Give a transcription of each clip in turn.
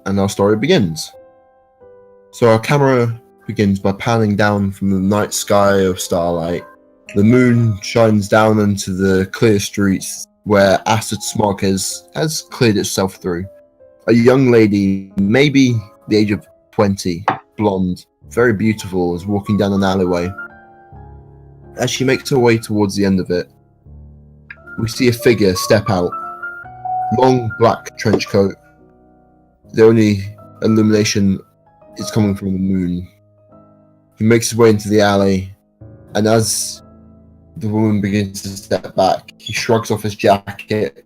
and our story begins. So our camera begins by panning down from the night sky of Starlight. The moon shines down into the clear streets where acid smog has cleared itself through. A young lady, maybe the age of 20, blonde, very beautiful, is walking down an alleyway. As she makes her way towards the end of it, we see a figure step out. Long black trench coat. The only illumination is coming from the moon. He makes his way into the alley, and as the woman begins to step back, he shrugs off his jacket,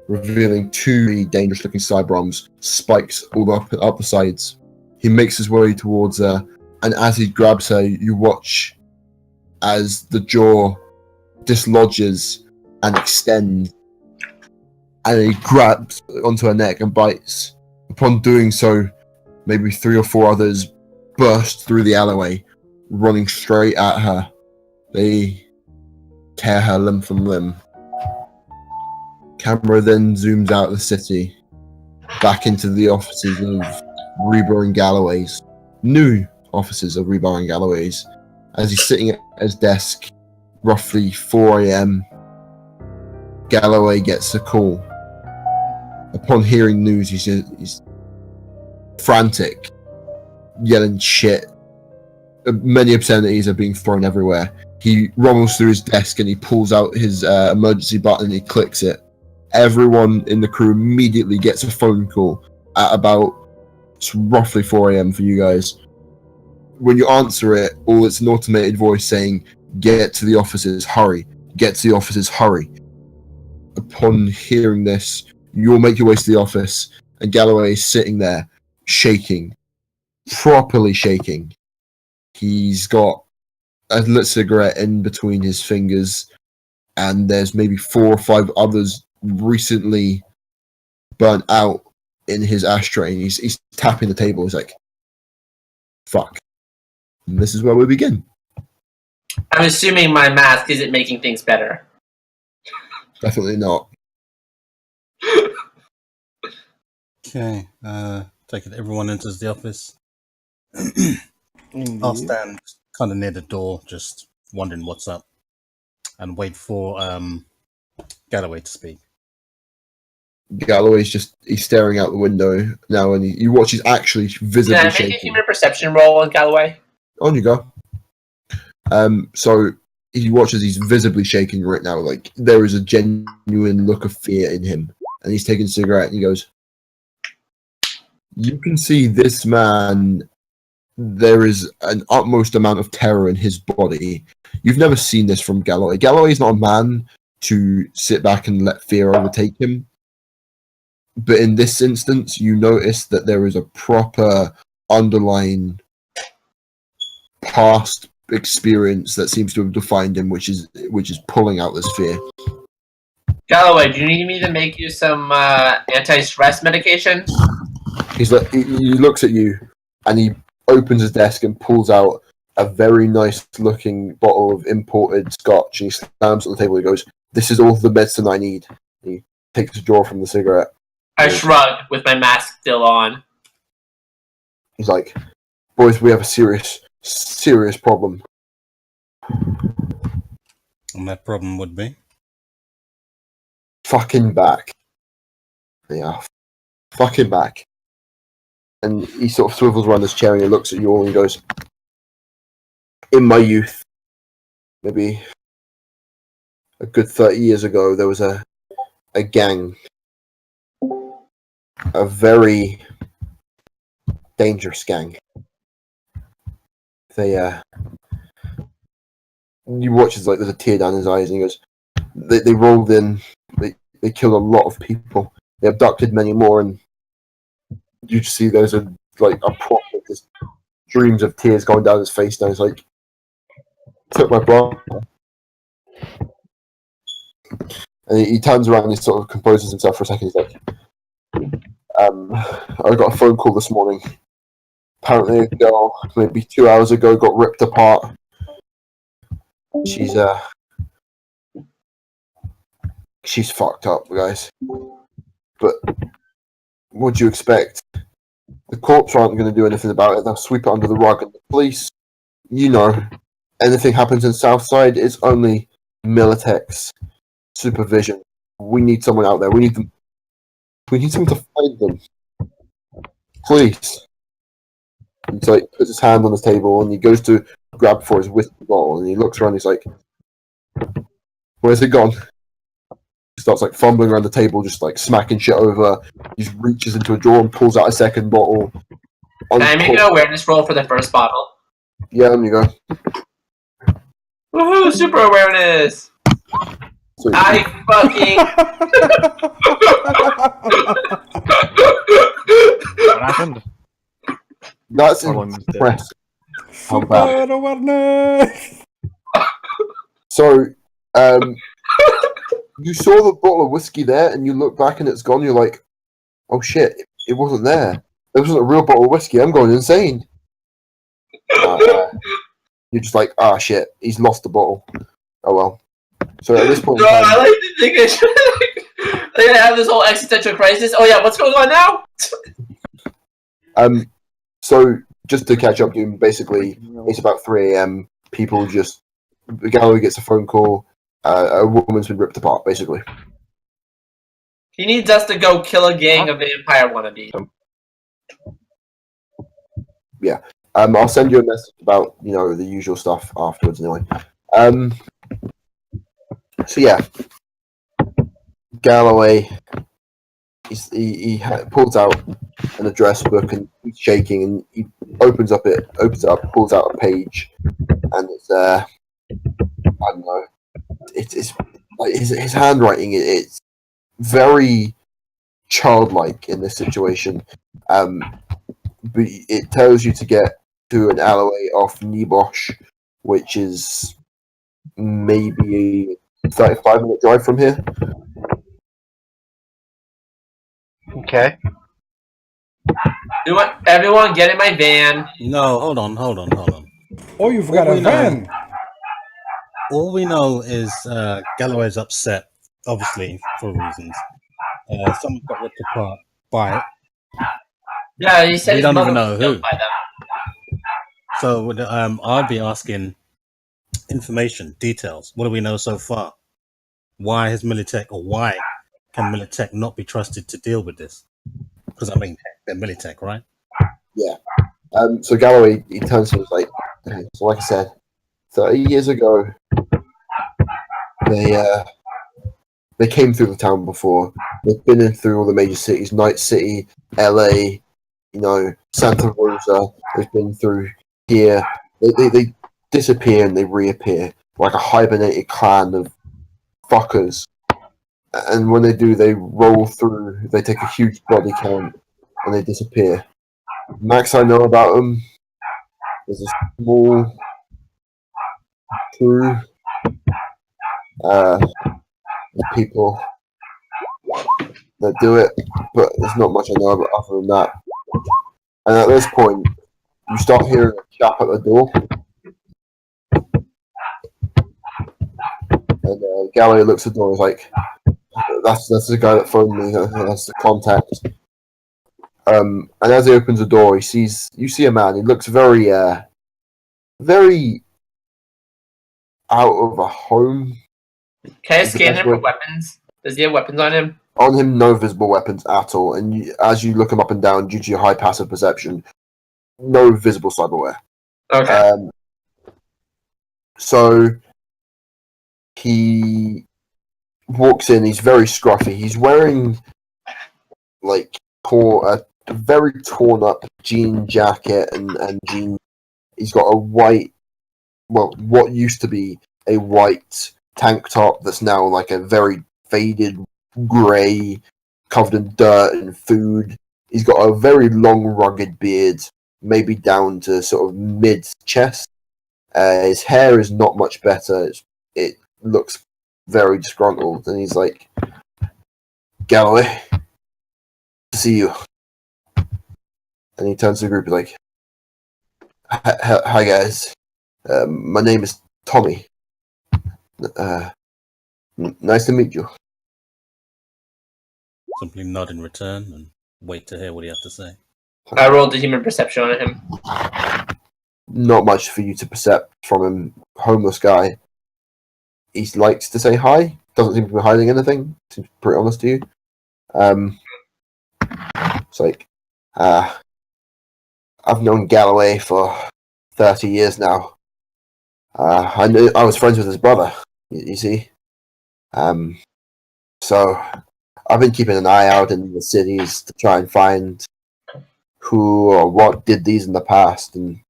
revealing two dangerous-looking cyberarms, spikes all up the sides. He makes his way towards her, and as he grabs her, you watch as the jaw dislodges and extends, and he grabs onto her neck and bites. Upon doing so, maybe 3 or 4 others burst through the alleyway, running straight at her. They tear her limb from limb. Camera then zooms out of the city, back into the offices of Rebar and Galloway's. New offices of Rebar and Galloway's. As he's sitting at his desk, roughly 4 a.m., Galloway gets a call. Upon hearing news, he's frantic, yelling shit. Many obscenities are being thrown everywhere. He rumbles through his desk and he pulls out his emergency button and he clicks it. Everyone in the crew immediately gets a phone call at about roughly 4 a.m. for you guys. When you answer it, it's an automated voice saying, "Get to the offices, hurry. Get to the offices, hurry." Upon hearing this, you'll make your way to the office, and Galloway is sitting there, shaking, properly shaking. He's got a lit cigarette in between his fingers, and there's maybe 4 or 5 others recently burnt out in his ashtray, and he's tapping the table. He's like, fuck. And this is where we begin. I'm assuming my mask isn't making things better. Definitely not. Okay, take it everyone enters the office. I'll stand kind of near the door, just wondering what's up, and wait for Galloway to speak. Galloway's he's staring out the window now, and you watch he's actually visibly Can I shaking. make a human perception roll on Galloway? On you go. So he watches he's visibly shaking right now, like there is a genuine look of fear in him, and he's taking a cigarette and he goes, "You can see this man, there is an utmost amount of terror in his body. You've never seen this from Galloway. Galloway is not a man to sit back and let fear overtake him. But in this instance, you notice that there is a proper underlying past experience that seems to have defined him, which is pulling out this fear." Galloway, do you need me to make you some anti-stress medication? He's like, he looks at you, and he opens his desk and pulls out a very nice-looking bottle of imported scotch, and he slams on the table. He goes, "This is all the medicine I need." He takes a drawer from the cigarette. I shrug with my mask still on. He's like, "Boys, we have a serious problem." And that problem would be? Fucking back. Yeah. Fucking back. And he sort of swivels around this chair and he looks at you all and he goes, "In my youth, maybe a good 30 years ago, there was a gang. A very dangerous gang. They, you watch as like there's a tear down his eyes and he goes, they rolled in, they killed a lot of people. They abducted many more, and you just see there's a proper just streams of tears going down his face now. He's like, "Took my brother." And he turns around and he sort of composes himself for a second. He's like, "I got a phone call this morning. Apparently a girl, maybe 2 hours ago, got ripped apart. She's fucked up, guys. But what do you expect? The cops aren't going to do anything about it. They'll sweep it under the rug. And the police, anything happens in Southside, it's only Militech's supervision. We need someone out there. We need them. We need someone to find them. Please. And so he puts his hand on the table and he goes to grab for his whiskey bottle and he looks around. He's like, "Where's it gone?" He starts like fumbling around the table, just like smacking shit over. He just reaches into a drawer and pulls out a second bottle. Can I make an awareness roll for the first bottle? Yeah, there you go. Woohoo! Super awareness. So I fucking. What happened? that's Orlando's dead. impressive. How bad? Super awareness. So, you saw the bottle of whiskey there, and you look back and it's gone. You're like, "Oh shit! It wasn't there. It wasn't a real bottle of whiskey. I'm going insane." You're just like, "Ah, shit! He's lost the bottle." Oh well. So at this point, No, I like to think they're gonna have this whole existential crisis. Oh yeah, what's going on now? So just to catch up, Doom. Basically, it's about 3 a.m. People just Galloway gets a phone call. A woman's been ripped apart. Basically, He needs us to go kill a gang of vampire wannabes. I'll send you a message about the usual stuff afterwards. Anyway, so yeah, Galloway. He pulls out an address book and he's shaking and he opens it up, pulls out a page, and it's I don't know. It's like his handwriting. It's very childlike in this situation. But it tells you to get to an alleyway off Nibosh, which is maybe a 35-minute drive from here. Okay. Everyone get in my van. No, hold on. Oh, you've got a we know- van. All we know is Galloway's upset, obviously, for reasons. Someone got ripped apart by it. Yeah, he said We his don't mother even know was who. killed by them. So I'll be asking information, details. What do we know so far? Why has Militech, or why can Militech not be trusted to deal with this? Because I mean, they're Militech, right? So Galloway, he turns to us like, "Okay, so like I said, 30 years ago, they came through the town before. They've been in through all the major cities, Night City, LA, Santa Rosa. They've been through here. They disappear and they reappear like a hibernated clan of fuckers. And when they do, they roll through. They take a huge body count and they disappear. Max, I know about them. There's a small crew of people that do it, but there's not much I know about other than that. And at this point, you start hearing a chap at the door, and Galloway looks at the door and is like, "That's the guy that phoned me. That's the contact." And as he opens the door, you see a man. He looks very very out of a home. Can I scan him for weapons? Does he have weapons on him? On him, no visible weapons at all. And as you look him up and down, due to your high passive perception, no visible cyberware. Okay. So he walks in. He's very scruffy. He's wearing like a very torn up jean jacket and jean. He's got a white, what used to be a white tank top that's now like a very faded grey, covered in dirt and food. He's got a very long, rugged beard, maybe down to sort of mid chest. His hair is not much better. It looks very disgruntled, and he's like, "Galloway, to see you." And he turns to the group, like, "Hi guys, my name is Tommy. Nice to meet you." Simply nod in return and wait to hear what he has to say. I rolled the human perception on him. Not much for you to percept from him. Homeless guy. He likes to say hi. Doesn't seem to be hiding anything. Seems pretty honest to you. It's like, I've known Galloway for 30 years now. I was friends with his brother. You see. So I've been keeping an eye out in the cities to try and find who or what did these in the past, and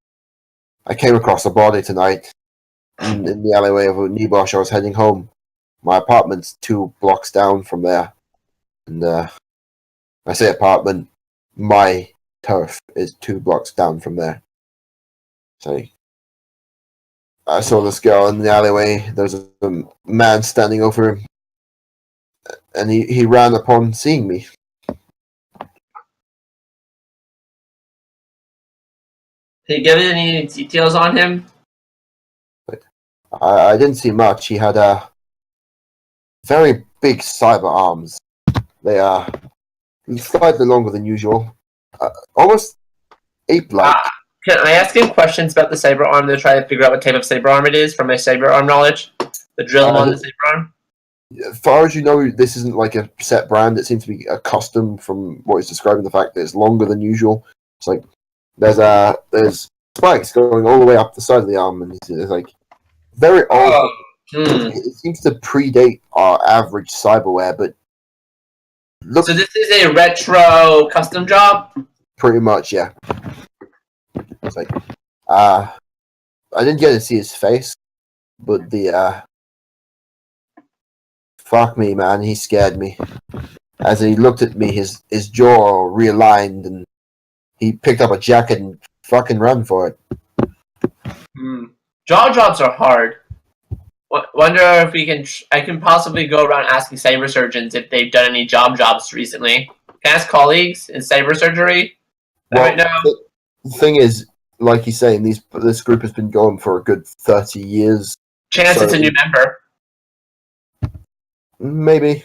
I came across a body tonight in the alleyway of Nibosh. I was heading home. My apartment's 2 blocks down from there, and I say apartment, my turf is 2 blocks down from there. So I saw this girl in the alleyway. There was a man standing over him, and he ran upon seeing me. Did he give you any details on him? I didn't see much. He had very big cyber arms. They are slightly longer than usual. Almost ape-like. Can I ask him questions about the cyber arm to try to figure out what type of cyber arm it is from my cyber arm knowledge? The drill him on the cyber arm? As far as you know, this isn't like a set brand. It seems to be a custom from what he's describing, the fact that it's longer than usual. It's like there's spikes going all the way up the side of the arm, and it's like very old. It seems to predate our average cyberware, but so this is a retro custom job? Pretty much, yeah. It's like I didn't get to see his face, but the fuck me, man, he scared me. As he looked at me, his jaw realigned, and he picked up a jacket and fucking ran for it. Jaw jobs are hard. Wonder if I can possibly go around asking cyber surgeons if they've done any jobs recently. Can I ask colleagues in cyber surgery right now? The thing is, like he's saying, this group has been going for a good 30 years. Chance it's a new member. Maybe.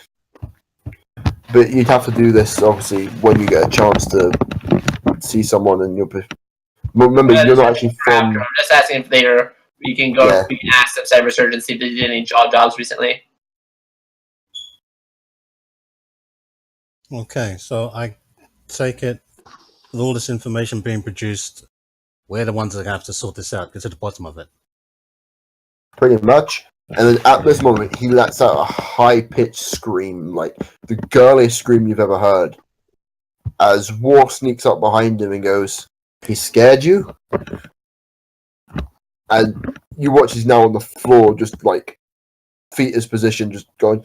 But you'd have to do this, obviously, when you get a chance to see someone, and remember, you're not actually from... I'm just asking if later we can go. We can ask some cyber surgeons see if they did any jobs recently. Okay, so I take it with all this information being produced, we're the ones that have to sort this out, get to the bottom of it. Pretty much. And then at this moment, he lets out a high-pitched scream, like the girliest scream you've ever heard, as War sneaks up behind him and goes, "He scared you?" And you watch he's now on the floor, just like fetus position, just going.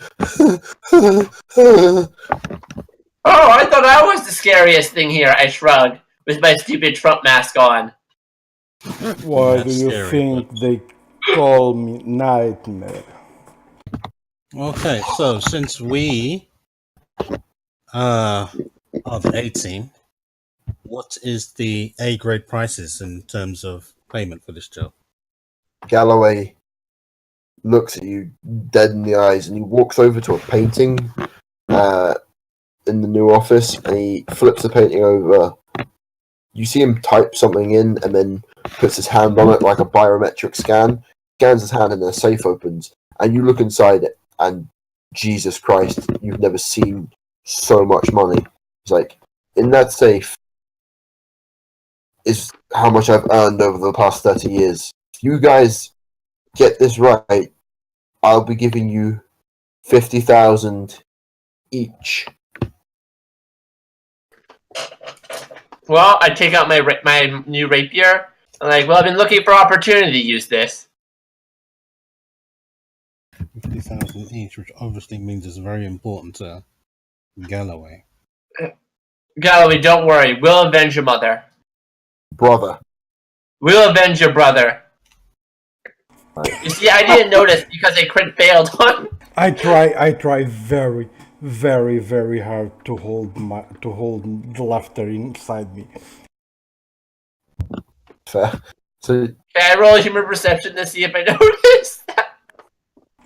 Oh, I thought I was the scariest thing here. I shrugged with my stupid Trump mask on. Why do you think they call me Nightmare? Okay, so since we are the A team, what is the A grade prices in terms of payment for this job? Galloway looks at you dead in the eyes, and he walks over to a painting in the new office, and he flips the painting over. You see him type something in, and then puts his hand on it like a biometric scan. Scans his hand, and a safe opens, and you look inside it, and Jesus Christ, you've never seen so much money. It's like, in that safe is how much I've earned over the past 30 years. If you guys get this right, I'll be giving you 50,000 each. Well, I take out my new rapier. I'm like, well, I've been looking for opportunity to use this. 50,000 each, which obviously means it's very important to Galloway. Galloway, don't worry. We'll avenge your mother. Brother. We'll avenge your brother. You see, I didn't notice because I crit failed on. I try very, very, very hard to hold the laughter inside me. Fair. So, can I roll a human perception to see if I notice that?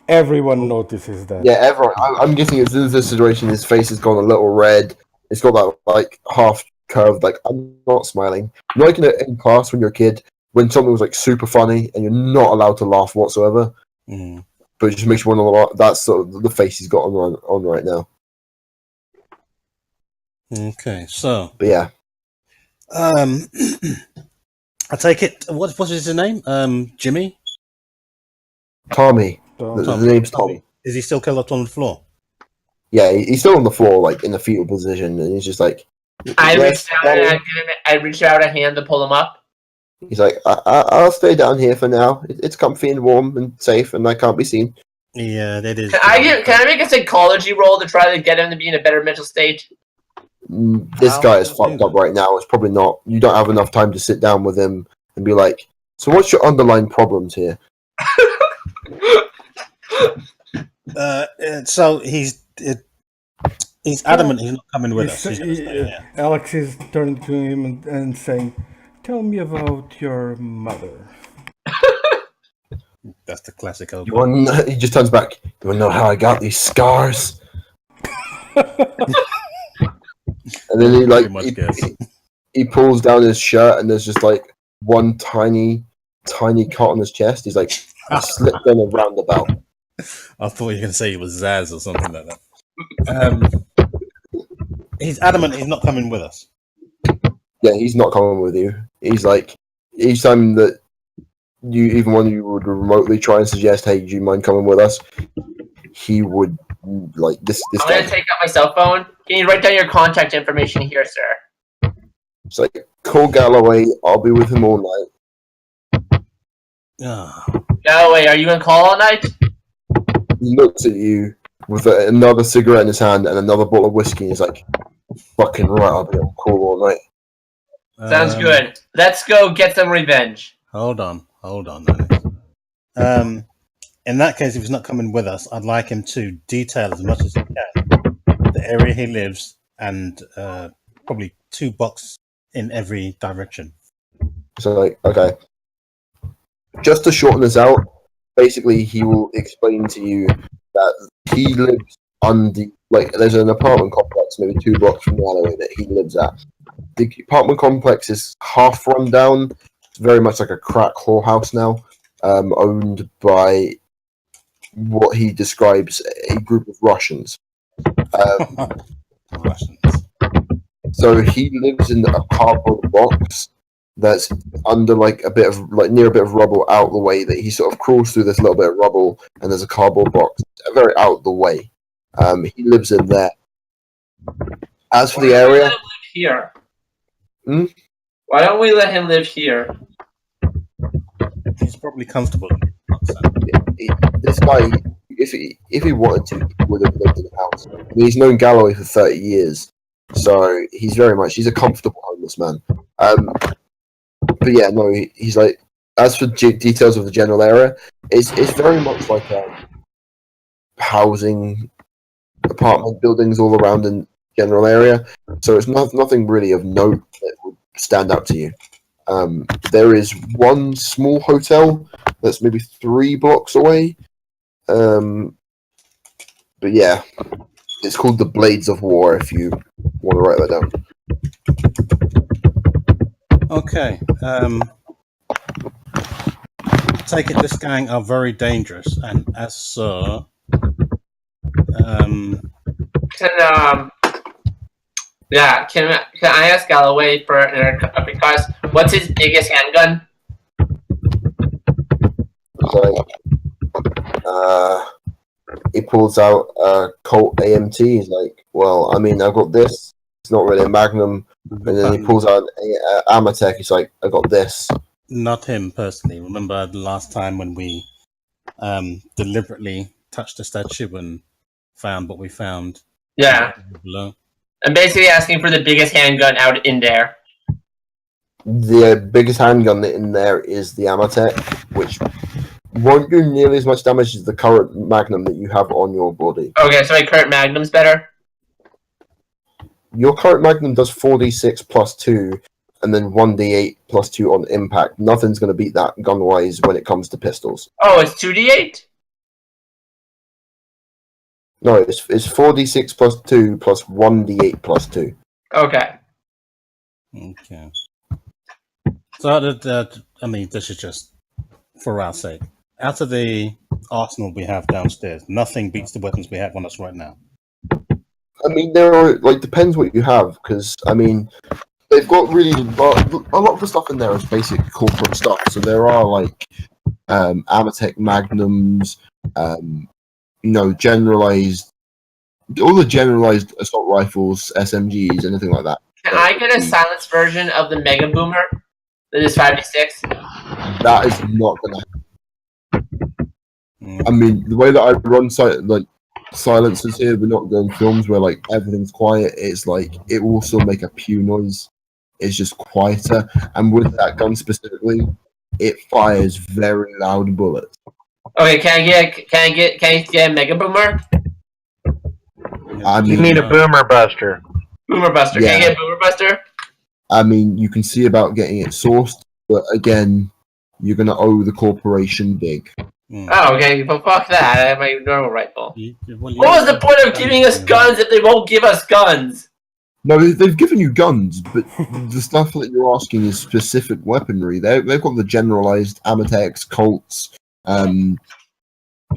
Everyone notices that. Yeah, everyone. I'm guessing as soon as this situation, his face has gone a little red. It's got that like half curved, like I'm not smiling. Like in class when you're a kid, when something was like super funny and you're not allowed to laugh whatsoever, but it just makes you want to laugh. That's sort of the face he's got on right now. Okay, so But yeah, I take it. What is his name? Jimmy. Tommy. Tom. The name's Tommy. Is he still curled up on the floor? Yeah, he's still on the floor, like in the fetal position, and he's just like. I "Yes, reached out a hand to pull him up. He's like, I'll stay down here for now. It's comfy and warm and safe, and I can't be seen. Yeah, that is. Can I make a psychology roll to try to get him to be in a better mental state? This How guy is do fucked you up right now. It's probably not. You don't have enough time to sit down with him and be like, so what's your underlying problems here? So he's adamant he's not coming with us. He's gonna stay here. Alex is turning to him and saying, "Tell me about your mother." That's the classic old. He just turns back. You want to know how I got these scars? And then he pulls down his shirt, and there's just like one tiny cut on his chest. He's like, I slipped in a roundabout. I thought you were going to say it was Zaz or something like that. He's adamant he's not coming with us. Yeah, he's not coming with you. He's like, each time that even when you would remotely try and suggest, hey, do you mind coming with us? He would, like, this I'm guy. going to take out my cell phone. Can you write down your contact information here, sir? It's like, call Galloway. I'll be with him all night. Galloway, are you going to call all night? He looks at you with another cigarette in his hand and another bottle of whiskey. And he's like, fucking right, I'll be on call all night. Sounds good. Let's go get some revenge. Hold on. In that case, if he's not coming with us, I'd like him to detail as much as he can the area he lives and probably 2 blocks in every direction. So, like, okay. Just to shorten this out, basically, he will explain to you that he lives there's an apartment complex maybe 2 blocks from Galloway that he lives at. The apartment complex is half run down. It's very much like a crack whorehouse now, owned by what he describes a group of Russians. Russians. So he lives in a cardboard box that's under near a bit of rubble out the way, that he sort of crawls through this little bit of rubble, and there's a cardboard box very out the way. He lives in there. As for the area, Live here. Why don't we let him live here? He's probably comfortable. this guy, if he wanted to, he would have lived in a house. I mean, he's known Galloway for 30 years, so he's a comfortable homeless man. But yeah, no, he's like, as for details of the general area, it's very much like housing, apartment buildings all around in general area. So it's nothing really of note that would stand out to you. There is one small hotel that's maybe 3 blocks away. But yeah, it's called the Blades of War, if you want to write that down. Okay. Take it this gang are very dangerous, and as so, Can I ask Galloway for because what's his biggest handgun? He pulls out a Colt AMT. He's like, well, I mean, I've got this. It's not really a Magnum. And then he pulls out an Amatec. He's like, I got this. Not him personally. Remember the last time when we deliberately touched the statue and found what we found? Yeah. Below? I'm basically asking for the biggest handgun out in there. The biggest handgun in there is the Amatec, which won't do nearly as much damage as the current Magnum that you have on your body. Okay, so my current Magnum's better? Your current Magnum does 4d6 plus 2, and then 1d8 plus 2 on impact. Nothing's going to beat that gun-wise when it comes to pistols. Oh, it's 2d8? No, it's 4d6 plus 2 plus 1d8 plus 2. Okay. Okay. So this is just for our sake. Out of the arsenal we have downstairs, nothing beats the weapons we have on us right now. I mean, there are depends what you have, because I mean, they've got really a lot of the stuff in there is basic corporate stuff. So there are Amatec Magnums, generalized, all the generalized assault rifles, SMGs, anything like that. Can I get a silenced version of the Mega Boomer that is 5d6? That is not gonna happen. I mean, the way that I run silencers here, we're not going films where everything's quiet. It's it will still make a pew noise. It's just quieter, and with that gun specifically, it fires very loud bullets. Okay, can I get a Mega Boomer? I mean, You need a boomer buster. Boomer Buster. Yeah. Can I get a Boomer Buster? I mean, you can see about getting it sourced, but again, you're gonna owe the corporation big. Oh, okay. Well, fuck that. I have my normal rifle. What What was the point of giving us guns if they won't give us guns? No, they've given you guns, but the stuff that you're asking is specific weaponry. They've got the generalized Amatex, Colts, They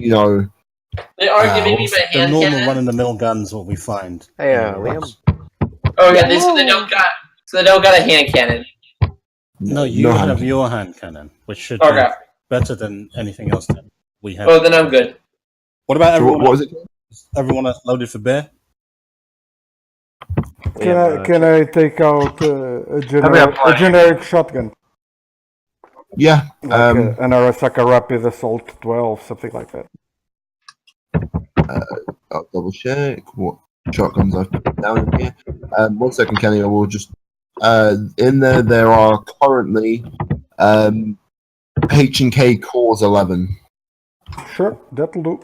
are giving me my the hand normal cannon. run-of-the-mill guns, what we find. Hey, Yeah. Liam. Oh yeah, so they don't got a hand cannon. No, you no have hand. your hand cannon, which should Okay. be better than anything else that we have. Oh, then I'm good. What about So everyone? what was it? Everyone that's loaded for bear? Can I take out a generic shotgun? Yeah. Like an Arasaka Rapid Assault 12, something like that. I'll double check what shotguns I've put down in here. 1 second, Kenny. I will just. In there are currently H&K Cores 11. Sure, that'll do.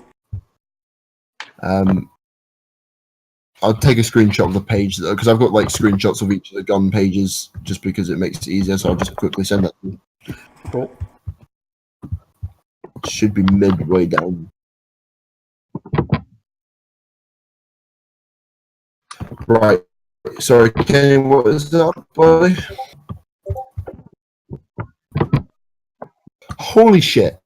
I'll take a screenshot of the page because I've got screenshots of each of the gun pages just because it makes it easier. So I'll just quickly send that to you. Cool. It should be midway down. Right. Sorry, Kenny, what is that, buddy? Holy shit.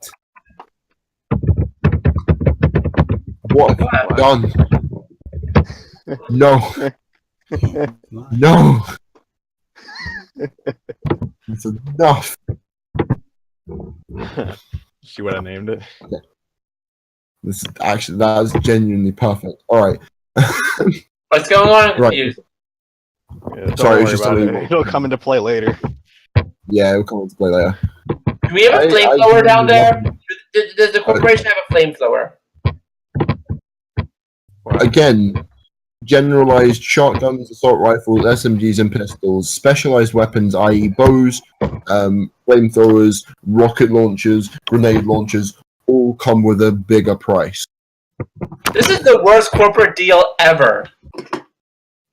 What have you done? No. No. It's enough. See what I named it? That is genuinely perfect. Alright. What's going on? I'm Right. confused. Yeah, don't Sorry, worry it's just about a it. little- It'll come into play later. Yeah, we'll come on to play later. Do we have a flamethrower down there? Does the corporation have a flamethrower? Again, generalized shotguns, assault rifles, SMGs, and pistols, specialized weapons, i.e., bows, flamethrowers, rocket launchers, grenade launchers, all come with a bigger price. This is the worst corporate deal ever.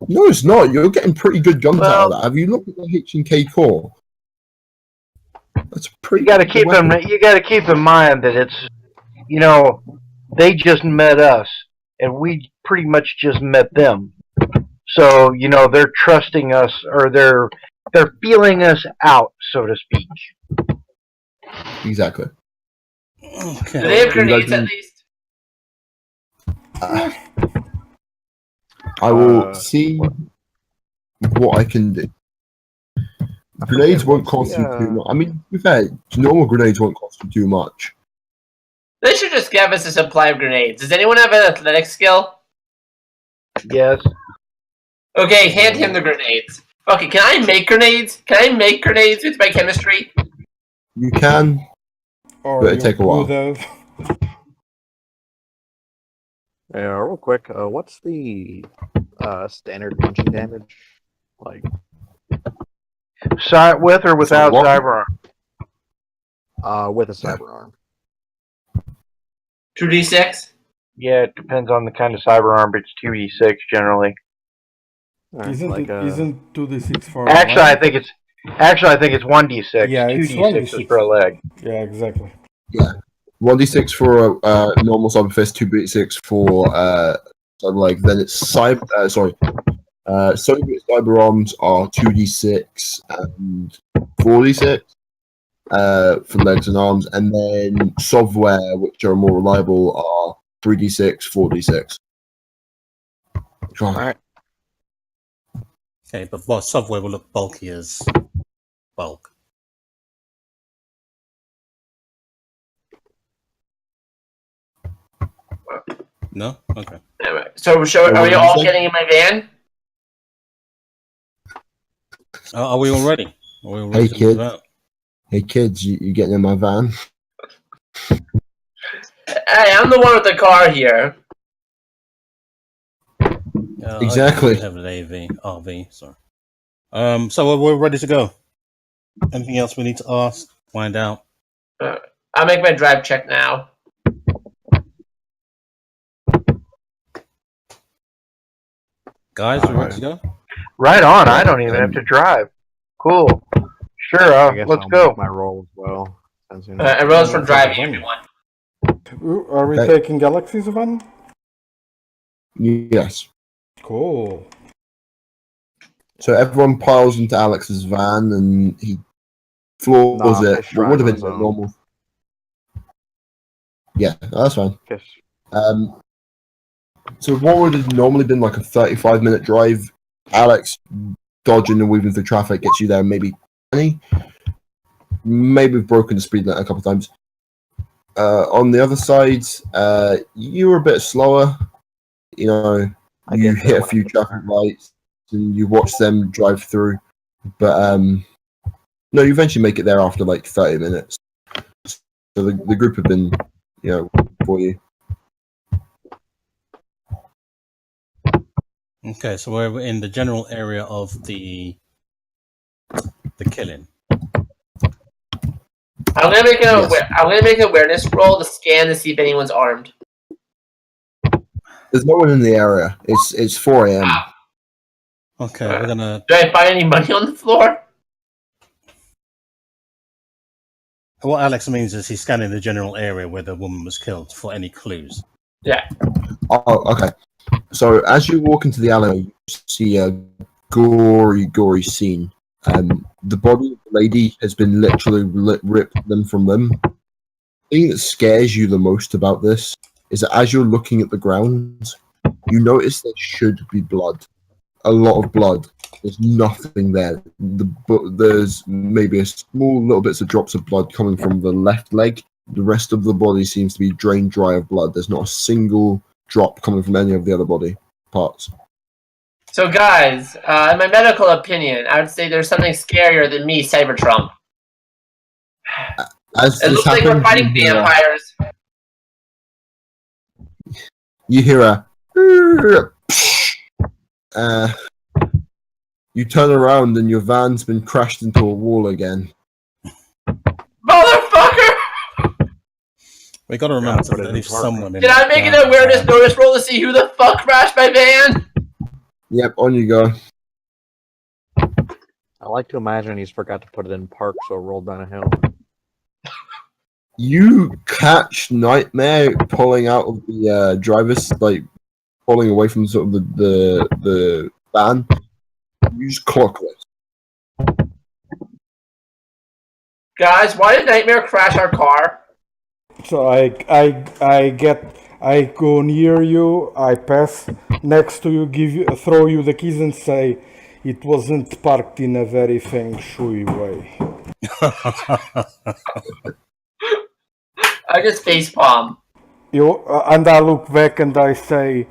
No, it's not. You're getting pretty good guns out of that. Have you looked at the H&K core? That's pretty. You got to keep them. You got to keep in mind that it's, they just met us, and we pretty much just met them. So they're trusting us, or they're feeling us out, so to speak. Exactly. Okay. Do they have grenades at least? I will see what I can do. Grenades won't cost you too much. I mean, to be fair, normal grenades won't cost you too much. They should just give us a supply of grenades. Does anyone have an athletic skill? Yes. Okay, hand him the grenades. Okay, can I make grenades? Can I make grenades with my chemistry? You can, Or but it'd you take a while. could have. Real quick, what's the standard punching damage? Like, With or without what? cyberarm? with a cyberarm. 2d6? Yeah, it depends on the kind of cyberarm, but it's 2d6 generally. Alright, Isn't like, isn't 2d6 for Actually, a I leg? think it's 1d6. Yeah, it's 2d6 is 1d6. for a leg. Yeah, exactly. 1d6 for a normal cyber fist, 2d6 for then it's Soviet cyber arms are 2d6 and 4d6 for legs and arms, and then software, which are more reliable, are 3d6, 4d6. All right. Okay, but software will look bulky as bulk. No? Okay. Anyway, so are we all getting in my van? Are we all ready? Are we all Hey, ready to move kid. out? Hey kids, you getting in my van? Hey, I'm the one with the car here. Exactly. I have an RV, sorry. So we're ready to go. Anything else we need to ask, find out? I'll make my drive check now. Guys, we're ready to go? Right on. I don't even have to drive. Cool. Sure. I guess Let's I'll go. make my roll as well. Since, you know, And Rose for driving, everyone. Are we Okay. taking Galaxy's van? Yes. Cool. So everyone piles into Alex's van and he floors Nah, it. fish What would have drive been on a his own. normal. Yeah, that's fine. Guess So what would have normally been like a 35-minute drive, Alex dodging and weaving through traffic gets you there maybe 20. Maybe we've broken the speed limit a couple of times. On the other side, you were a bit slower. You know, I you get hit a that. few traffic lights and you watch them drive through. But no, you eventually make it there after like 30 minutes. So the group have been, for you. Okay, so we're in the general area of the killing. I'm gonna make Yes. I'm gonna make an awareness roll to scan to see if anyone's armed. There's no one in the area. It's 4 a.m. Okay, we're gonna. Do I find any money on the floor? What Alex means is he's scanning the general area where the woman was killed for any clues. Yeah. Oh, okay. So as you walk into the alleyway, you see a gory scene. The body of the lady has been literally ripped limb from limb. The thing that scares you the most about this is that as you're looking at the ground, you notice there should be blood. A lot of blood. There's nothing there. There's maybe a small little bits of drops of blood coming from the left leg. The rest of the body seems to be drained dry of blood. There's not a single drop coming from any of the other body parts. So, guys, in my medical opinion, I would say there's something scarier than me, Cybertrump. As It this looks like we're happens, fighting vampires. you hear a you turn around and your van's been crashed into a wall again. Motherfucker! We gotta remember Gotta put to it leave in park. someone in. Did I make an awareness notice roll to see who the fuck crashed my van? Yep, on you go. I like to imagine he's forgot to put it in park, so it rolled down a hill. You catch Nightmare pulling out of the driver's, like pulling away from sort of the van. Use clockwise. Guys, why did Nightmare crash our car? So I go near you, I pass next to you, throw you the keys and say, it wasn't parked in a very feng shui way. I just facepalm. And I look back and I say,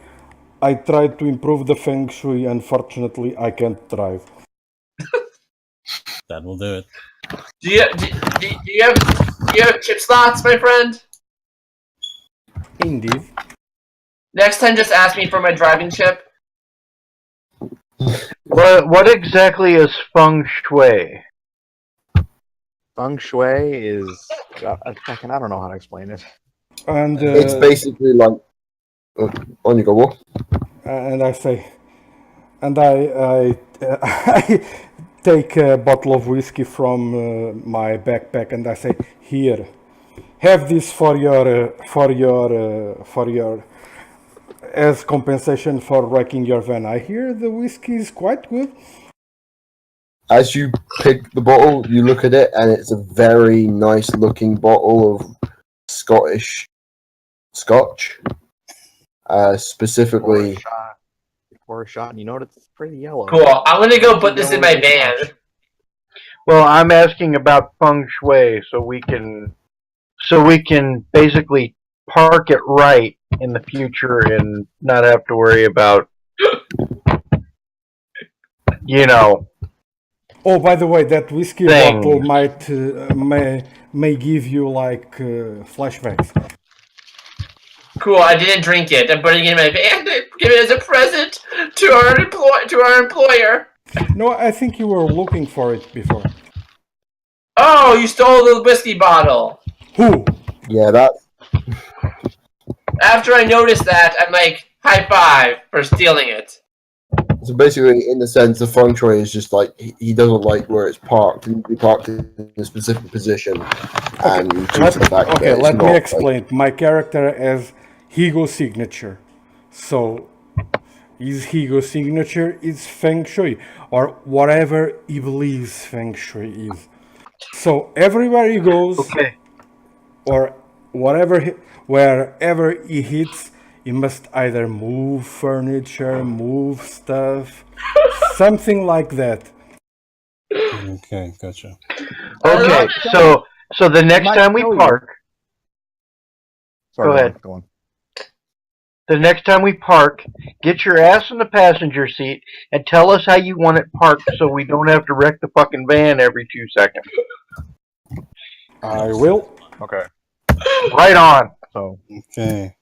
I tried to improve the feng shui, unfortunately I can't drive. That will do it. Do you have chip slots, my friend? Indeed. Next time, just ask me for my driving chip. What exactly is feng shui? Feng Shui is. I don't know how to explain it. And It's basically like on you go. What? and I say, and I take a bottle of whiskey from my backpack and I say, here, have this for your as compensation for wrecking your van. I hear the whiskey is quite good. As you pick the bottle, you look at it, and it's a very nice looking bottle of Scotch. Specifically, Before a shot, and you know what? It's pretty yellow. Cool. I'm gonna go put this in my van. Well, I'm asking about feng shui, so we can basically park it right in the future and not have to worry about, you know. Oh, by the way, that whiskey Things. bottle may give you like flashbacks. Cool. I didn't drink it. I'm putting it in my van to give it as a present to our employer. No, I think you were looking for it before. Oh, you stole the whiskey bottle. Who? yeah, that After I noticed that, I'm like, high five for stealing it. so basically, in the sense, the feng shui is just like he doesn't like where it's parked. It needs to be parked in a specific position, and due to the fact that it's Let me not, explain. My character has Higo signature. So, his Higo signature is Feng Shui, or whatever he believes Feng Shui is. So, everywhere he goes, Okay. or wherever he hits, he must either move furniture, move stuff, something like that. Okay, gotcha. Okay. So the next Might time we kill you. park, Sorry, Go ahead. Go on. the next time we park, get your ass in the passenger seat and tell us how you want it parked, so we don't have to wreck the fucking van every 2 seconds. I will. Okay. Right on. So Okay.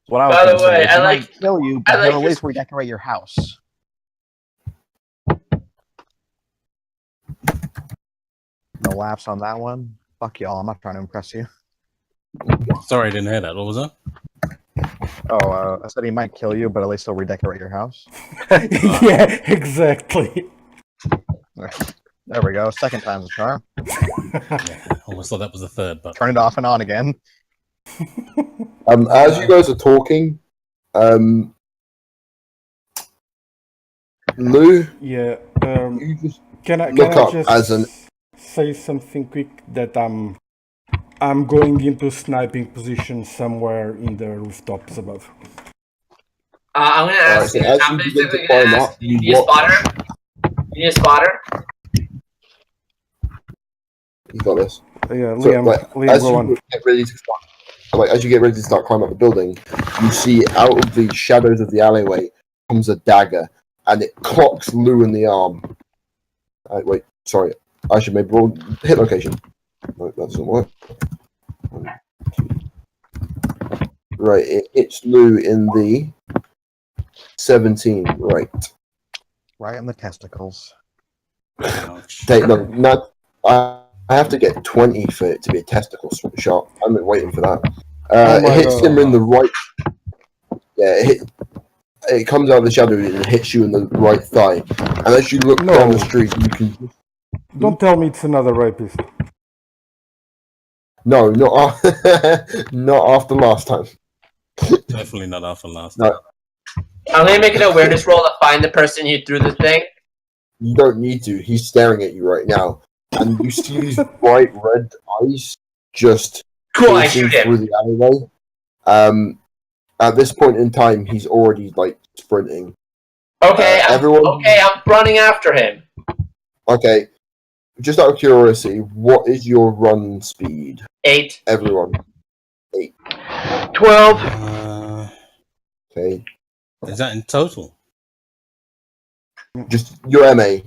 what I was By the going to say way, is I it like- might kill you, I but like he'll at your- least redecorate your house. No laughs on that one. Fuck y'all. I'm not trying to impress you. Sorry, I didn't hear that. What was that? Oh, I said he might kill you, but at least he'll redecorate your house. Yeah, exactly. There we go. Second time's a charm. Yeah, almost thought that was the third, but Turn it off and on again. as you guys are talking, Lou, Yeah. you just Can I look up just as an say something quick that I'm going into sniping position somewhere in the rooftops above. I'm gonna ask. so as I'm you begin basically to gonna climb ask. up, You you need a spotter? watch. You need a spotter? You got this. Yeah, So, Liam, like, Liam, as go you on. get ready to start, as you get ready to start climbing up the building, you see out of the shadows of the alleyway comes a dagger, and it clocks Lou in the arm. Wait, sorry, I should maybe roll hit location. No, that doesn't work. Right, it hits Lou in the 17. Right. Right in the testicles. ouch. No, not. I have to get 20 for it to be a testicle shot. I've been waiting for that. Oh my It hits God. him in the right. Yeah, it comes out of the shadow and it hits you in the right thigh. And as you look No. down the street, you can. Don't tell me it's another rapist. No, not not after last time. Definitely not after last No. time. I'm gonna make an awareness roll to find the person who threw the thing. You don't need to. He's staring at you right now, and you see these bright red eyes just Cool, I piercing shoot him. through the alleyway. At this point in time, he's already like sprinting. Okay, everyone- I'm running after him. Okay, just out of curiosity, what is your run speed? 8. Everyone. 12. Okay, Is that in total? just your MA.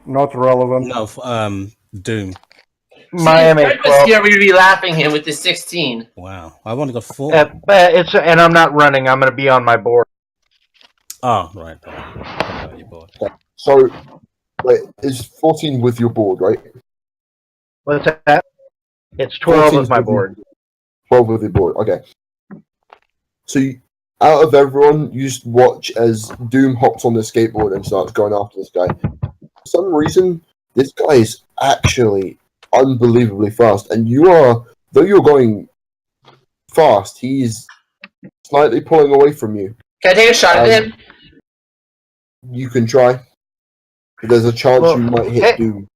Not relevant. No, Doom. My See, MA if Fred was 12. here, we'd be laughing him with the 16. Wow, I've only got 4. And I'm not running. I'm going to be on my board. Oh, right. Okay, your board. So, wait, is 14 with your board, right? What's that? It's 12 with my board. 12 with your board, okay. So, out of everyone, you just watch as Doom hops on the skateboard and starts going after this guy. For some reason, this guy is actually unbelievably fast, and you are, though you're going fast, he's slightly pulling away from you. Can I take a shot at him? You can try. But there's a chance Well, you might hit hey- Doom.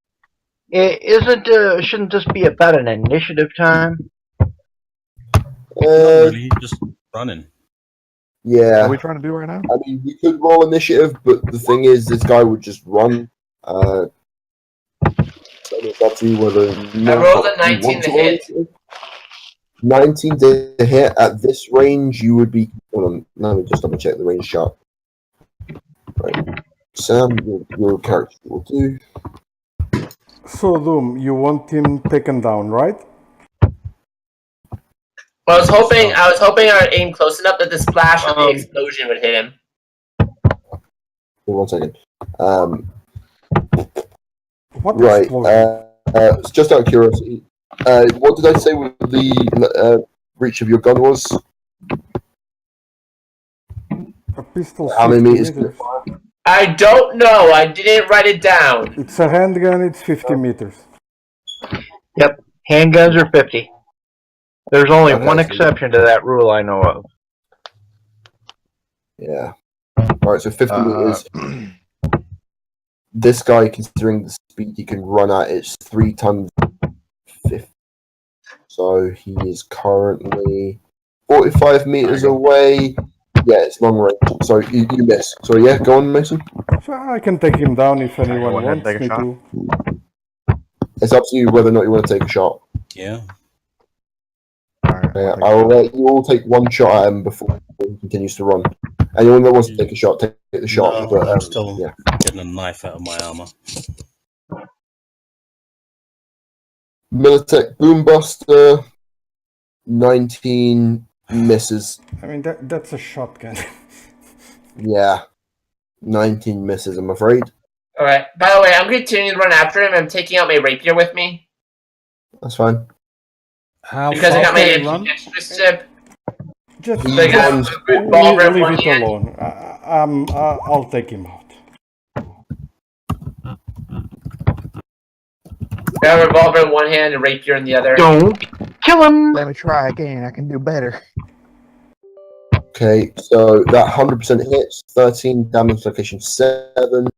Shouldn't this be about an initiative time? Not really, just running. What Yeah. are we trying to do right now? I mean, we could roll initiative, but the thing is, this guy would just run. So it's up to you whether I rolled a 19 to hit. 19 to hit at this range, you would be. Hold on, let me just double check the range chart. Right. Sam, your character will do. So, Doom, you want him taken down, right? Well, I was hoping I would aim close enough that the splash of the explosion would hit him. Hold 1 second. What Right. explosion? Just out of curiosity, what did I say the reach of your gun was? A pistol, How many 50 meters? meters. I don't know. I didn't write it down. It's a handgun, it's 50 meters. Yep, handguns are 50. There's only Okay, one so- exception to that rule I know of. Yeah. Alright, so 50 meters. This guy, considering the speed he can run at, it's 3 tons 50. So he is currently 45 meters away. Yeah, it's long range. So you miss. So yeah, go on, Mason. So I can take him down if anyone go ahead and wants take a me shot. to. It's up to you whether or not you want to take a shot. Yeah. Alright, Yeah, I'll I will let you all take one shot at him before he continues to run. Anyone that wants to take a shot, take the shot. No, but I'm still yeah. getting a knife out of my armor. Militech Boombuster, 19 misses. I mean, that's a shotgun. Yeah, 19 misses, I'm afraid. Alright. By the way, I'm continuing to run after him. I'm taking out my rapier with me. That's fine. How Because I far got my can you run? extra strip. Just He Like, runs. a revolver in leave one it hand. alone. I'll take him out. Got a revolver in one hand and rapier in the other. Don't kill him! Let me try again. I can do better. Okay, so that 100% hits. 13 damage, location 7.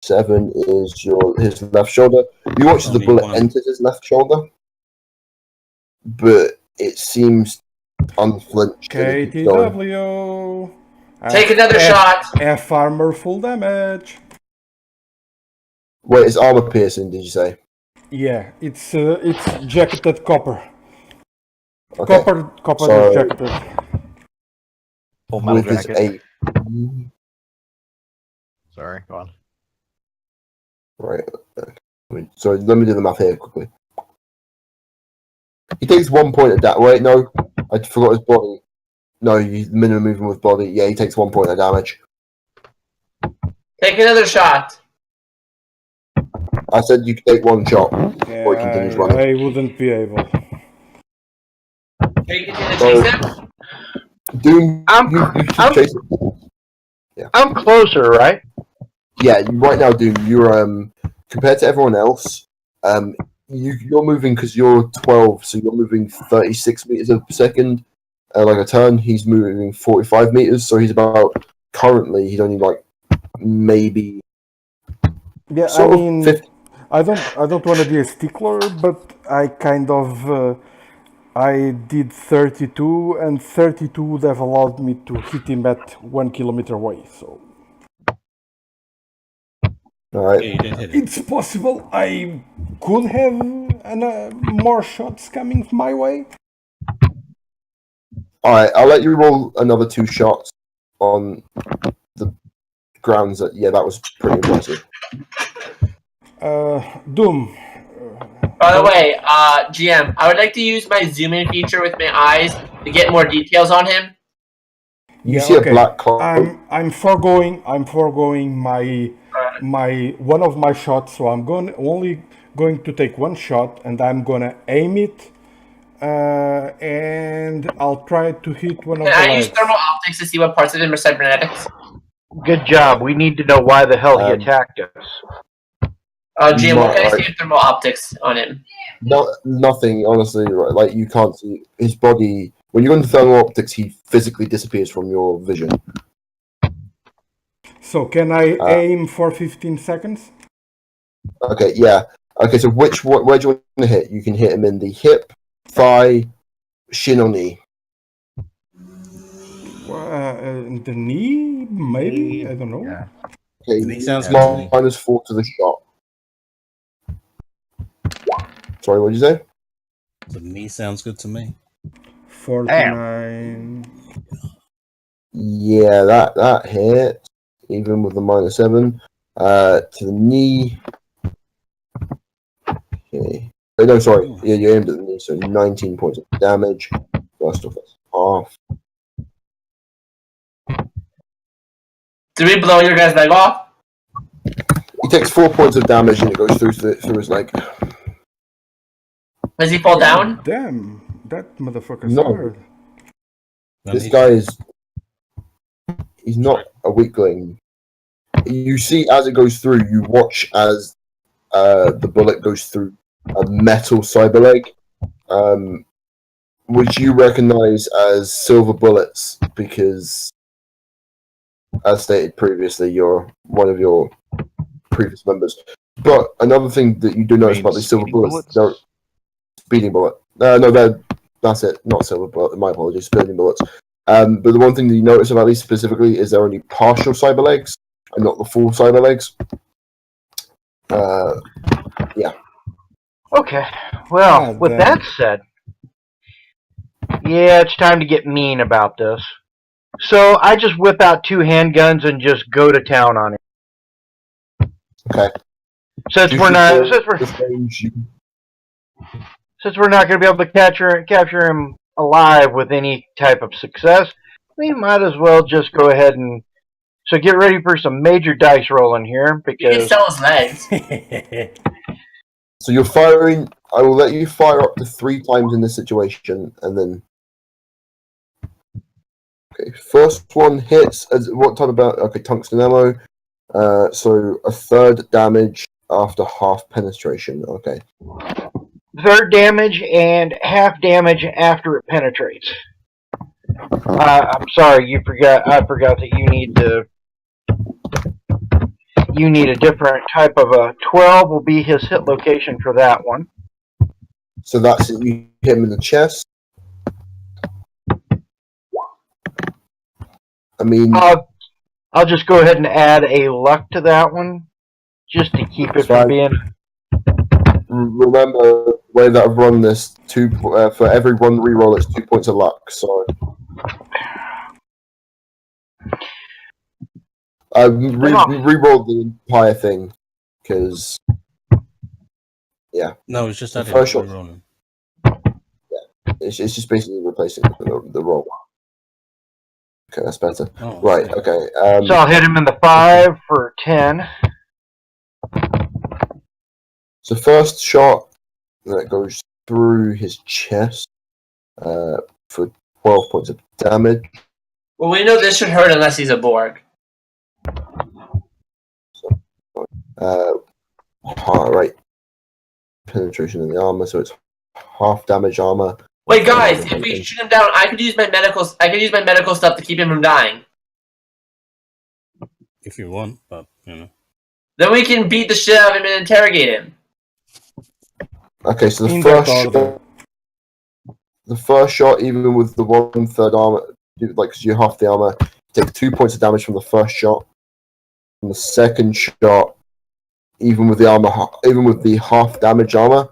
7 is his left shoulder. You watch as the Only bullet one. enters his left shoulder, but it seems unflinched. and it keeps going. KTW. Take another shot. F armor full damage. Wait, it's armor piercing, did you say? Yeah, it's jacketed copper. Okay. Copper So- is jacketed. Full metal With his jacket. 8. Sorry, go on. Right. So let me do the math here quickly. He takes 1 point of that. Wait, no, I forgot his body. No, minimum movement with body. Yeah, he takes 1 point of damage. Take another shot. I said you could take one shot before he continues Yeah, running. I wouldn't be able. Can you continue to chase him? Doom, I'm- you keep I'm- chasing. I'm closer, right? Yeah, right now, Doom, you're compared to everyone else. You're moving because you're 12, so you're moving 36 meters a second, like a turn. He's moving 45 meters, so he's about currently he's only like maybe Yeah, I sort of mean, 50. I don't want to be a stickler, but I kind of I did 32, and 32 would have allowed me to hit him at 1 kilometer away. So All right. Yeah, you didn't hit it. it's possible I could have more shots coming my way. All right, I'll let you roll another 2 shots on the grounds. That was pretty impressive. Doom. By the way, GM, I would like to use my zoom in feature with my eyes to get more details on him. You see a black cloud. I'm foregoing my one of my shots, so I'm only going to take one shot, and I'm gonna aim it, and I'll try to hit one of Can the I use legs. thermal optics to see what parts of him are cybernetics? Good job. We need to know why the hell he attacked us. GM, what can I Right. see with thermal optics on him? No, nothing, honestly. Right? Like you can't see his body. When you're under thermal optics, he physically disappears from your vision. So can I aim for 15 seconds? Okay, yeah. Okay, so where do you want to hit? You can hit him in the hip, thigh, shin, or knee. The knee, maybe? I don't know. Yeah. Okay, The knee sounds good to me. -4 to the shot. Sorry, what did you say? The knee sounds good to me. 49. Yeah, that hit, even with the -7. To the knee. Okay. Oh, no, sorry. Yeah, you aimed at the knee, so 19 points of damage. First off, that's half. Did we blow your guy's leg off? He takes 4 points of damage and it goes through his leg. Does he fall down? Damn, that motherfucker's No. hard. This guy he's not a weakling. You see as it goes through, you watch as the bullet goes through a metal cyber leg, which you recognize as silver bullets because, as stated previously, you're one of your previous members. But another thing that you do notice about these silver bullets, they're speeding bullet. That's it, not silver bullet. My apologies, speeding bullets. But the one thing that you notice about these specifically is they're only partial cyber legs and not the full cyber legs. Yeah. Okay. Well, God with damn. that said, yeah, it's time to get mean about this. So I just whip out 2 handguns and just go to town on him. Okay. Since we're not going to be able to capture him alive with any type of success, we might as well just go ahead and. So get ready for some major dice rolling here You can because sell his legs. So you're firing. I will let you fire up to 3 times in this situation, and then. Okay, first one hits. What type about? Okay, tungsten ammo. So a 3rd damage after half penetration. Okay. 3rd damage and half damage after it penetrates. I'm sorry, I forgot that you need a different type of a 12 will be his hit location for that one. So that's it. You hit him in the chest. I mean, I'll just go ahead and add a luck to that one, just to keep it from being. remember the way that I've run this. For every one reroll, it's 2 points of luck. So I re-rolled the entire thing because No, it's just The adding first to shot. rolling. it's just basically replacing the roll. Okay, that's better. Oh, Right. shit. Okay. So I'll hit him in the 5 for 10. So first shot that goes through his chest for 12 points of damage. Well, we know this should hurt unless he's a Borg. Right. Penetration in the armor, so it's half damage armor. Wait, guys, if we shoot him down, I could use my medical stuff to keep him from dying. If you want, but you know. Then we can beat the shit out of him and interrogate him. Okay, so In that order. the first shot, even with the 1/3 armor, because you half the armor, you take 2 points of damage from the first shot. From the second shot, even with the armor, even with the half damage armor,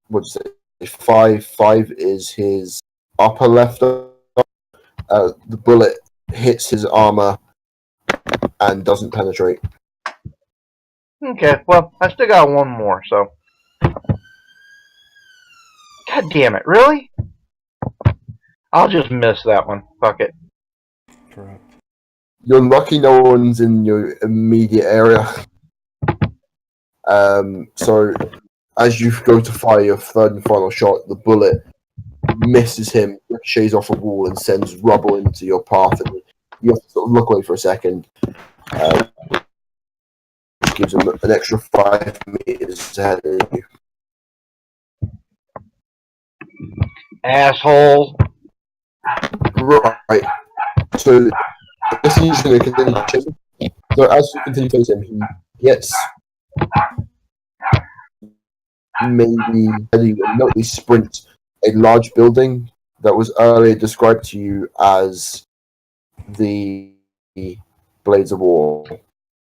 what's it? 5 is his upper left arm. The bullet hits his armor and doesn't penetrate. Okay, well, I still got one more, so. God damn it, really? I'll just miss that one. Fuck it. Crap. You're lucky no one's in your immediate area. So as you go to fire your 3rd and final shot, the bullet misses him, ricochets off a wall, and sends rubble into your path. And you have to sort of look away for a second. Which gives him an extra 5 meters ahead of you. Asshole. Right. So this is going to continue chasing. So as you continue chasing him, he gets maybe remotely sprint a large building that was earlier described to you as the Blades of War.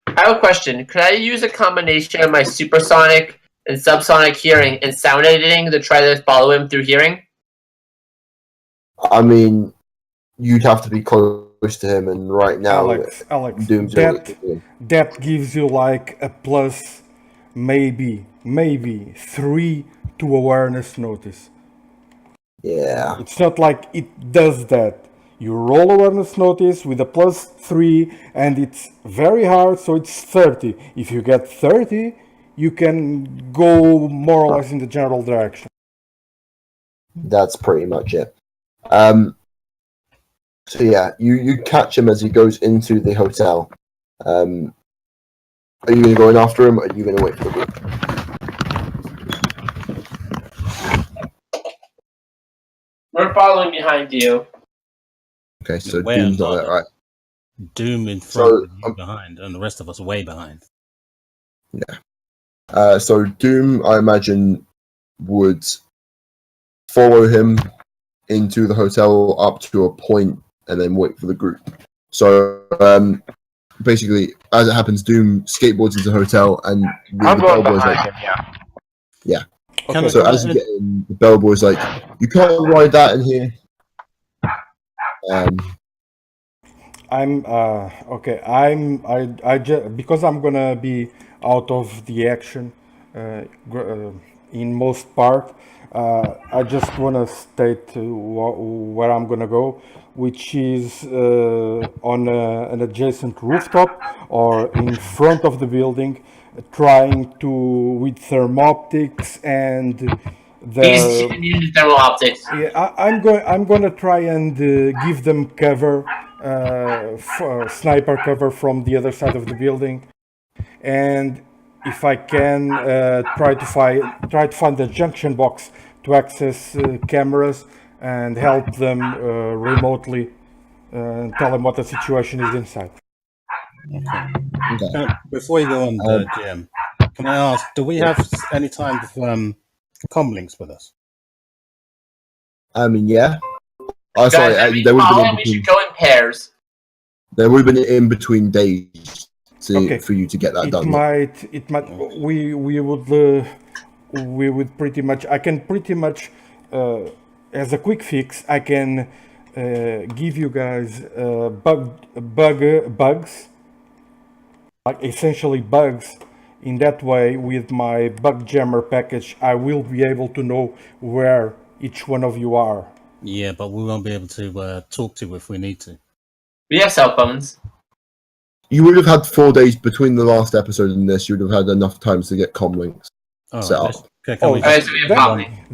I have a question. Could I use a combination of my supersonic and subsonic hearing and sound editing to try to follow him through hearing? I mean, you'd have to be close to him, and right now, Alex, Doom's that gives you like a plus, maybe 3 to awareness notice. Yeah. It's not like it does that. You roll awareness notice with a +3, and it's very hard, so it's 30. If you get 30, you can go more or less in the general direction. That's pretty much it. So yeah, you catch him as he goes into the hotel. Are you going to go in after him, or are you going to wait for the group? We're following behind you. Okay, so Where Doom's not? not there, right? Doom in front, So, and you behind, and the rest of us way behind. So Doom, I imagine, would follow him into the hotel up to a point and then wait for the group. So basically, as it happens, Doom skateboards into the hotel, and I'm the going bellboy's behind like, him. Yeah. Can I- so as you get in, the bellboy's like, "You can't ride that in here." I'm okay. I just because I'm gonna be out of the action in most part. I just wanna state where I'm gonna go, which is on an adjacent rooftop or in front of the building, trying to with thermoptics and He's the. using thermal optics. Yeah, I'm going to try and give them cover, sniper cover from the other side of the building, and if I can, try to find the junction box to access cameras and help them remotely, and tell them what the situation is inside. Okay. Before you go on, GM, can I ask, do we have any time for comlinks with us? I mean, yeah. Oh, Guys, sorry. if we There would have follow been him, we should go in pairs. There would have been in between days Okay. for you to get that It done. might we would pretty much I can pretty much as a quick fix I can give you guys bugs, like essentially bugs. In that way, with my bug jammer package, I will be able to know where each one of you are. Yeah, but we won't be able to talk to you if we need to. We have cell phones. You would have had 4 days between the last episode and this. You would have had enough time to get comlinks set up. Can Oh, we Alright, just so we have comlinks.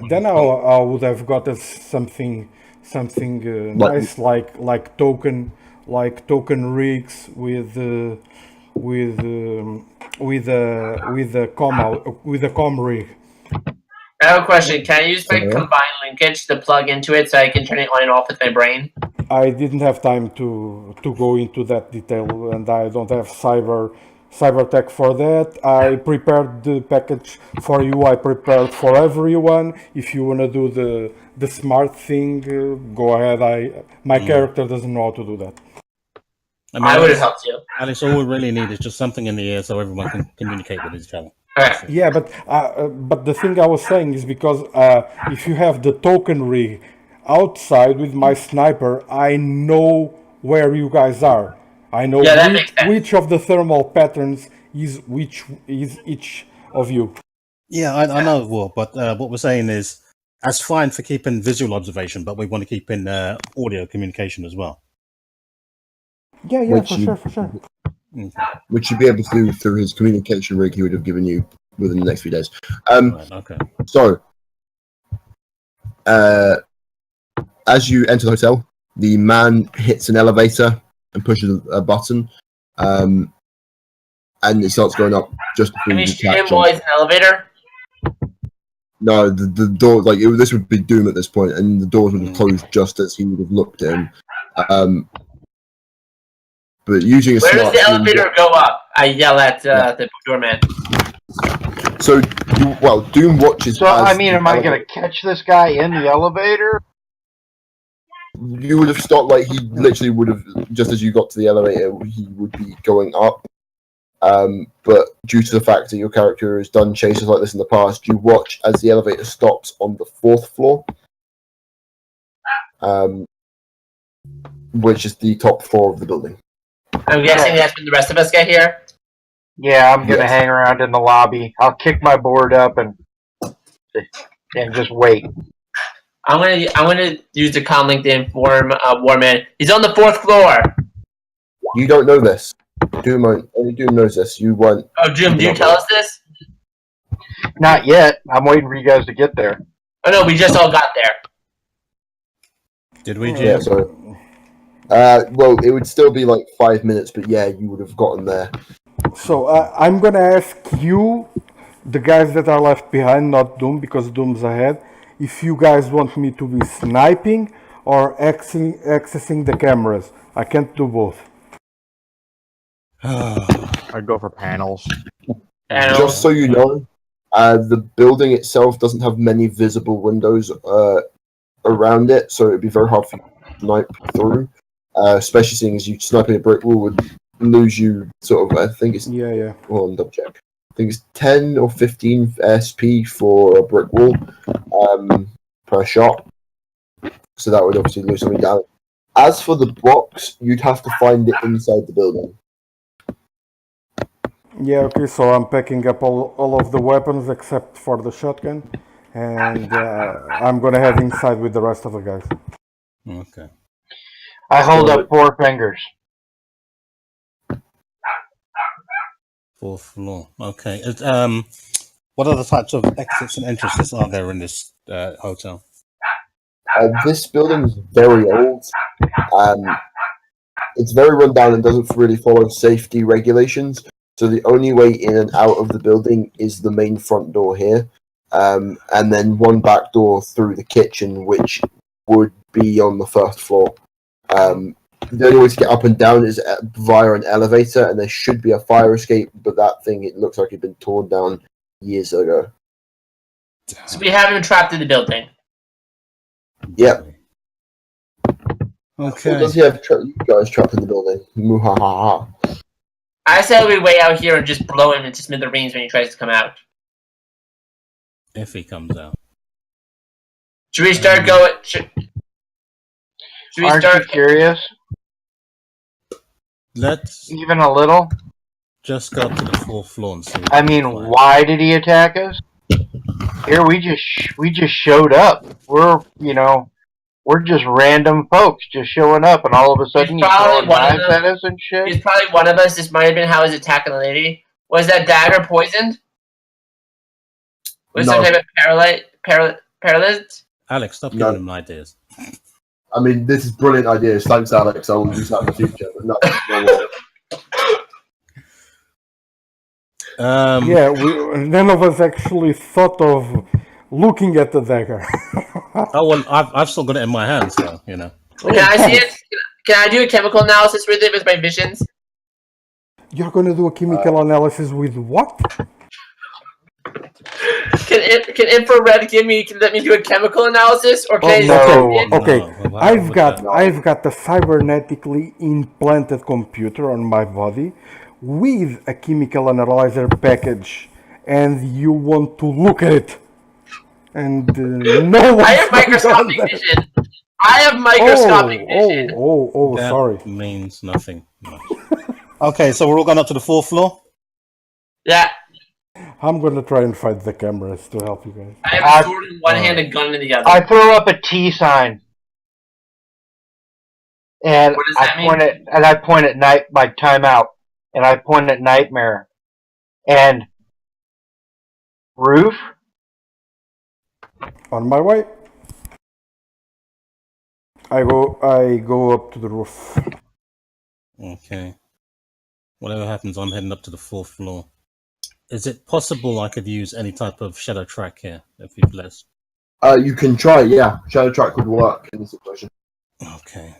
then I would have got us something nice like token rigs with a com rig. I have a question. Can I use my Sorry? combined linkage to plug into it so I can turn it on and off with my brain? I didn't have time to go into that detail, and I don't have cyber tech for that. I prepared the package for you. I prepared for everyone. If you wanna do the smart thing, go ahead. My character doesn't know how to do that. I would have helped you. Alex, all we really need is just something in the air so everyone can communicate with each other. Alright. Yeah, but the thing I was saying is because if you have the token rig outside with my sniper, I know where you guys are. I know Yeah, that makes sense. which of the thermal patterns is each of you. Yeah, I know, Will, but what we're saying is that's fine for keeping visual observation, but we want to keep in audio communication as well. Yeah, Which for you- sure, for sure. Which you'd be able to do through his communication rig he would have given you within the next few days. Right, okay. So, as you enter the hotel, the man hits an elevator and pushes a button, and it starts going up just before Can you we shoot him catch while on. he's in the elevator? No, the door, like, this would be Doom at this point, and the doors would have closed just as he would have looked at him. But using a Where does smart the screen- elevator go up? I yell at the doorman. So, Doom watches. So, I mean, am I going to catch this guy in the elevator? You would have stopped, like, he literally would have, just as you got to the elevator, he would be going up. But due to the fact that your character has done chases like this in the past, you watch as the elevator stops on the 4th floor, which is the top floor of the building. I'm guessing that's when the rest of us get here. Yeah, I'm going to hang around in the lobby. I'll kick my board up and just wait. I'm gonna use the comlink to inform Warman. He's on the 4th floor. You don't know this. Only Doom knows this. You weren't. Oh, Doom, do you tell us this? Not yet. I'm waiting for you guys to get there. Oh no, we just all got there. Did we, Jim? Yeah, sorry. Well, it would still be like 5 minutes, but yeah, you would have gotten there. So I'm gonna ask you, the guys that are left behind, not Doom, because Doom's ahead, if you guys want me to be sniping or accessing the cameras. I can't do both. I'd go for panels. Just so you know, the building itself doesn't have many visible windows around it, so it'd be very hard for you to snipe through. Especially seeing as you sniping a brick wall would lose you sort of. I think it's Hold on, double check. I think it's 10 or 15 SP for a brick wall per shot. So that would obviously lose something down. As for the box, you'd have to find it inside the building. Yeah, okay, so I'm packing up all of the weapons except for the shotgun, and I'm gonna head inside with the rest of the guys. Okay. I hold up 4 fingers. 4th floor. Okay. What other types of exits and entrances are there in this hotel? This building is very old. It's very run down and doesn't really follow safety regulations. So the only way in and out of the building is the main front door here, and then one back door through the kitchen, which would be on the 1st floor. The only way to get up and down is via an elevator, and there should be a fire escape, but that thing, it looks like it's been torn down years ago. So we have him trapped in the building. Yep. Okay. Does he have you guys trapped in the building? Muhahaha. I said we wait out here and just blow him into smithereens when he tries to come out. If he comes out. Should we start going? Should we Aren't start? you curious? Let's Even a little? just go to the 4th floor and see. what I we mean, can find. why did he attack us? Here, we just showed up. We're just random folks just showing up, and all of a sudden He's he's probably throwing one of knives them. at us and shit. He's probably one of us. This might have been how he's attacking the lady. Was that dagger poisoned? Was No. some type of paralyzed? Alex, stop No. giving him ideas. I mean, this is brilliant ideas. Thanks, Alex. I will use that in the future. But no. Yeah, none of us actually thought of looking at the dagger. Oh well, I've still got it in my hand, so you know. Can I see it? Can I do a chemical analysis with it with my visions? You're gonna do a chemical analysis with what? Can infrared let me do a chemical analysis, or can I no. just Okay, No, I've got a cybernetically implanted computer on my body with a chemical analyzer package, and you want to look at it, and no one. I have microscopic vision. I have microscopic vision. That Sorry. means nothing. No. Okay, so we're all going up to the 4th floor. Yeah, I'm gonna try and find the cameras to help you guys. I have a sword in one hand, a gun in the other. I throw up a T sign, and What does that mean? I point at night like timeout, and I point at Nightmare, and Roof. On my way. I go up to the roof. Okay. Whatever happens, I'm heading up to the 4th floor. Is it possible I could use any type of shadow track here if you've blessed? You can try, yeah. Shadow track would work in this situation. Okay.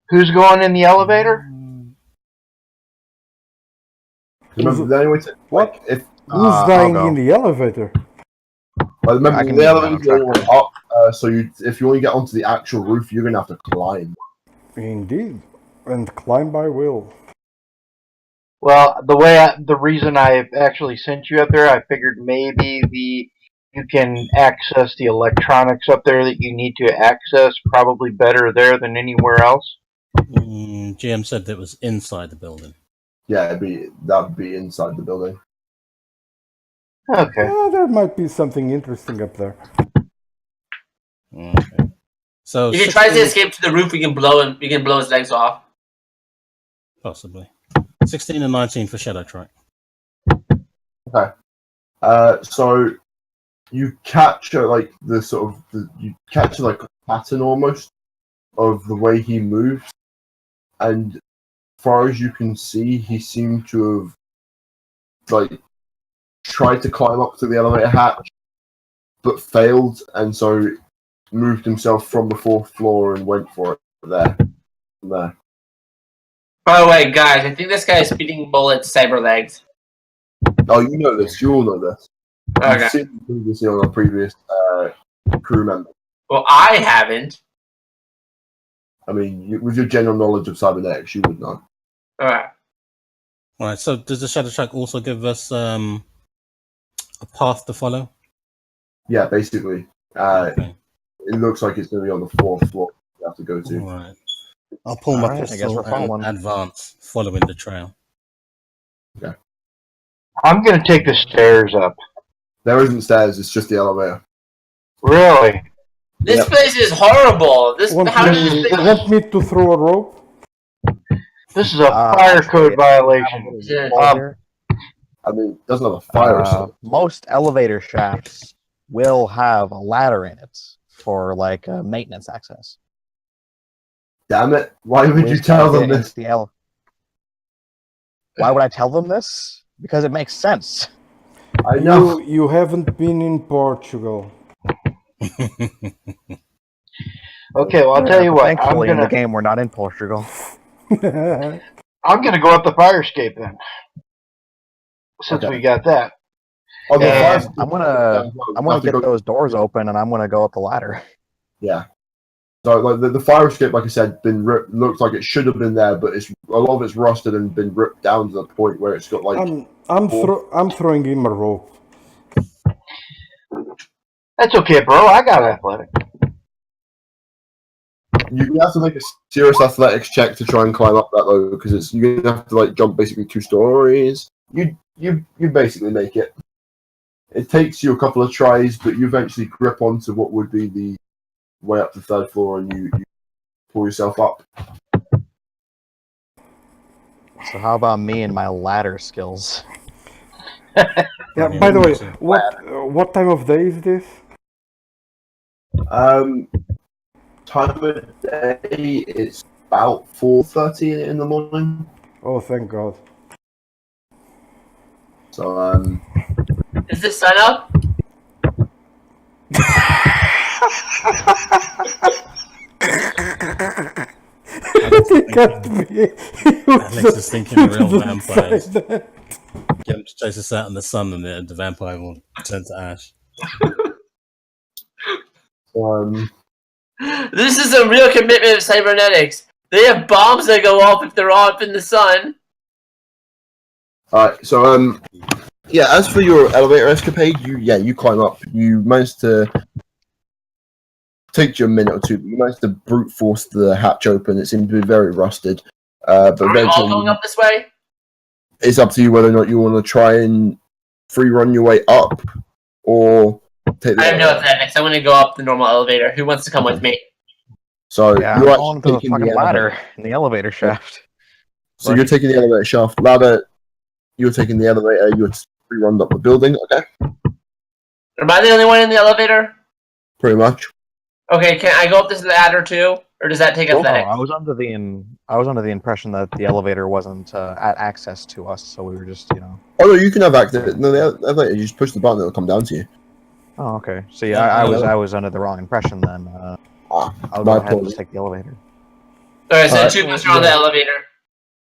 Who's going in the elevator? Remember, the only way to What? if Who's I'll dying go. in the elevator? remember I can the use elevator's the shadow only one up. So if you want to get onto the actual roof, you're gonna have to climb. Indeed. And climb I will. Well, the reason I actually sent you up there, I figured maybe you can access the electronics up there that you need to access probably better there than anywhere else. GM said that it was inside the building. Yeah, that'd be inside the building. Okay. Yeah, there might be something interesting up there. Okay. So If he tries to escape to the roof, we can blow his legs off. Possibly. 16 and 19 for shadow track. Okay. So you capture like you capture like a pattern almost of the way he moves, and as far as you can see, he seemed to have like tried to climb up to the elevator hatch, but failed, and so moved himself from the 4th floor and went for it there. From there. By the way, guys, I think this guy is speeding bullets, cyber legs. Oh, you know this. You all know this. Okay. You've seen it previously on a previous crew member. Well, I haven't. I mean, with your general knowledge of cybernetics, you would know. Alright. Alright, so does the shadow track also give us a path to follow? Yeah, basically. Okay. It looks like it's going to be on the 4th floor you have to go to. Alright. I'll pull my Alright, I guess pistol we're following. and advance, following the trail. I'm going to take the stairs up. There isn't stairs, it's just the elevator. Really? This Yep. place is horrible. How does this thing... Want me to throw a rope? This is a fire code violation. Yeah. I mean, it doesn't have a fire escape. Most elevator shafts will have a ladder in it for like maintenance access. Damn it. Why would you Ways to tell get them into this? the Why would I tell them this? Because it makes sense. I know. You haven't been in Portugal. Okay, well, I'll tell you what. Thankfully, in the game, we're not in Portugal. I'm going to go up the fire escape then. Since Okay. we got that. Oh, the And fire- I'm gonna get those doors open, and I'm gonna go up the ladder. Yeah. So like the fire escape, like I said, been ripped. Looks like it should have been there, but it's a lot of it's rusted and been ripped down to the point where it's got like. I'm throwing him a rope. That's okay, bro. I got athletic. You have to make a serious athletics check to try and climb up that though, because you're gonna have to like jump basically 2 stories. You basically make it. It takes you a couple of tries, but you eventually grip onto what would be the way up to the 3rd floor, and you pull yourself up. So how about me and my ladder skills? Yeah. By the way, what time of day is this? Time of day, it's about 4:30 in the morning. Oh, thank God. So Is the sun up? It can't be. Alex is thinking real vampires. Get him to chase us out in the sun, and the vampire will turn to ash. This is a real commitment of cybernetics. They have bombs that go off if they're up in the sun. Alright, so yeah, as for your elevator escapade, you climb up. You managed to take you a minute or two, but you managed to brute force the hatch open. It seemed to be very rusted. But Are we all eventually going up this way? it's up to you whether or not you want to try and free run your way up or take the I have no elevator. athletics. I want to go up the normal elevator. Who wants to come with me? So Yeah, you're I'm actually going to the taking fucking the elevator. ladder in the elevator shaft. So you're taking the elevator shaft. Ladder, you're taking the elevator. You're free run up the building. Okay, Am I the only one in the elevator? pretty much. Okay, can I go up this ladder too? or does that take Oh, Oh, aesthetic? I was under the impression that the elevator wasn't at access to us, so we were just, Oh no, you can have access. No, you just push the button; it'll come down to you. Oh, okay. See, Yeah, I was under the wrong impression then. I'll go My ahead and apologies. just take the elevator. Alright, so Alright. two of us are on the elevator.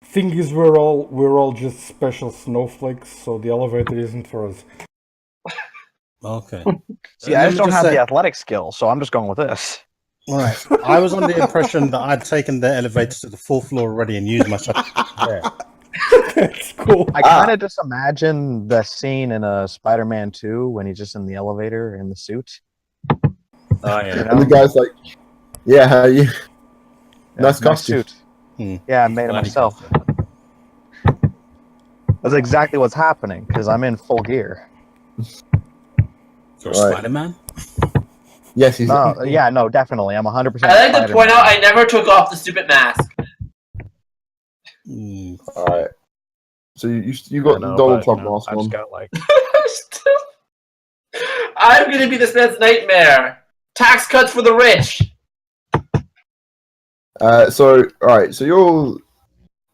Thing is, we're all just special snowflakes, so the elevator isn't for us. Okay. See, I Let just me don't have say- the athletic skill, so I'm just going with this. Right. I was under the impression that I'd taken the elevator to the 4th floor already and used my shot there. That's cool. I kind of just imagine the scene in Spider-Man 2 when he's just in the elevator in the suit. Oh, yeah. You know? And the guy's like, "Yeah, how are you? Yeah, Nice costume." suit. Hmm. Yeah, I made it Glad he myself. That's exactly what's happening because I'm in full gear. You're Right. Spider-Man? Yes, he's. No, yeah, no, definitely. I'm 100%. I like to Spider-Man. point out I never took off the stupid mask. Hmm. All right. So you I got know, Donald but, Trump you know, mask I just on. got like. I'm gonna be this man's nightmare. Tax cuts for the rich. So all right. So you're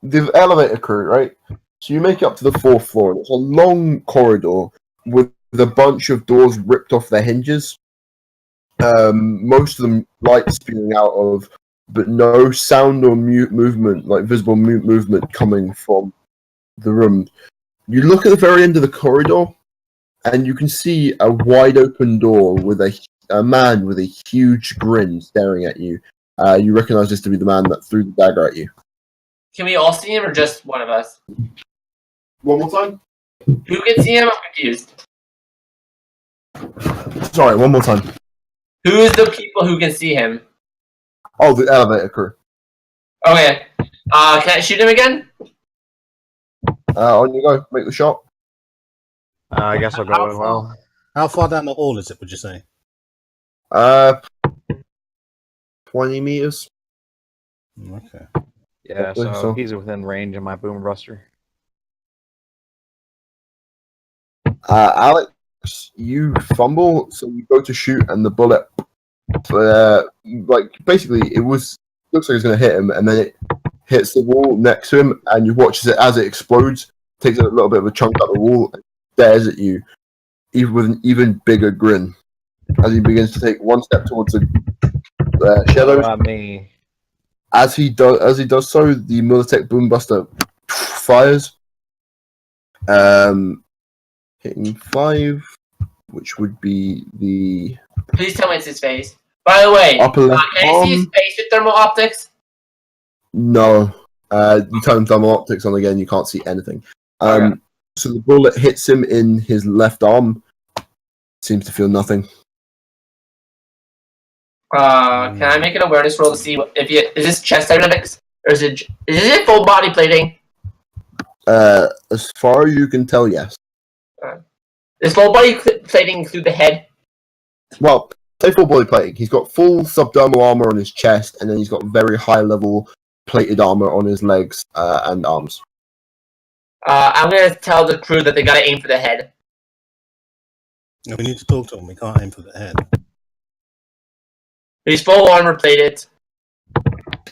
the elevator crew, right? So you make it up to the 4th floor. And it's a long corridor with a bunch of doors ripped off their hinges. Most of them light spewing out of, but no sound or movement, like visible movement coming from the room. You look at the very end of the corridor, and you can see a wide open door with a man with a huge grin staring at you. You recognize this to be the man that threw the dagger at you. Can we all see him or just one of us? One more time. Who can see him? I'm confused. Sorry, one more time. Who's the people who can see him? Oh, the elevator crew. Okay. Can I shoot him again? On you go. Make the shot. I guess I'll go as well. How far down the hall is it, would you say? 20 meters. Okay. Yeah, think so so. he's within range of my boom buster. Alex, you fumble, so you go to shoot, and the bullet, like basically, looks like it's going to hit him, and then it hits the wall next to him, and you watch it as it explodes, takes a little bit of a chunk out of the wall, and stares at you, even with an even bigger grin, as he begins to take one step towards the shadows. What about me? As he does so, the Militech Boombuster fires, hitting 5, which would be the Please tell me it's his face. By the way, upper left can I see his arm. face with thermal optics? No, you turn thermal optics on again, you can't see anything. Okay. So the bullet hits him in his left arm. Seems to feel nothing. Can I make an awareness roll to see is this chest dynamics or is it full body plating? As far as you can tell, yes. Does full body plating include the head? Well, say full body plating. He's got full subdermal armor on his chest, and then he's got very high level plated armor on his legs and arms. I'm gonna tell the crew that they gotta aim for the head. We need to talk to him. We can't aim for the head. He's full armor plated.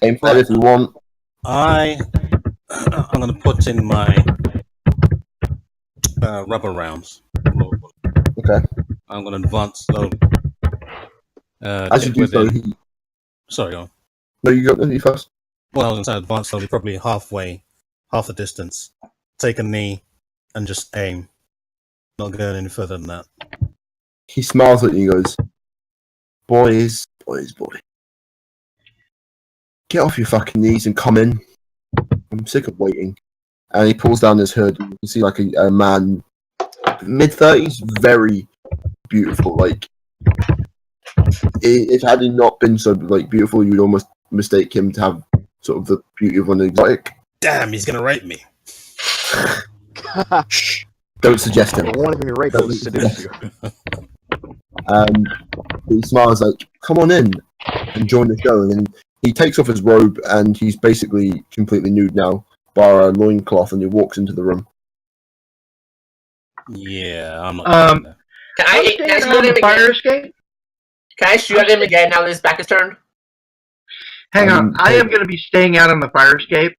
Aim for it if you want. I'm going to put in my rubber rounds. Okay. I'm going to advance slowly. As you do so, Sorry, go on. no, you go. You first. Well, I was going to say advance slowly, probably half the distance. Take a knee and just aim. Not going any further than that. He smiles at you and goes, boys. Get off your fucking knees and come in. I'm sick of waiting. And he pulls down his hood. You can see like a man, mid-30s, very beautiful. Like, if had he not been so like beautiful, you'd almost mistake him to have sort of the beauty of an exotic. Damn, he's going to rape me. Shh. Don't suggest it. One of your rapers seduce you. He smiles like, come on in and join the show. And then he takes off his robe and he's basically completely nude now, bar a loincloth, and he walks into the room. Yeah, I'm not. Can I shoot at him fire again? escape? Can I shoot at him again now that his back is turned? Hang on. I am going to be staying out on the fire escape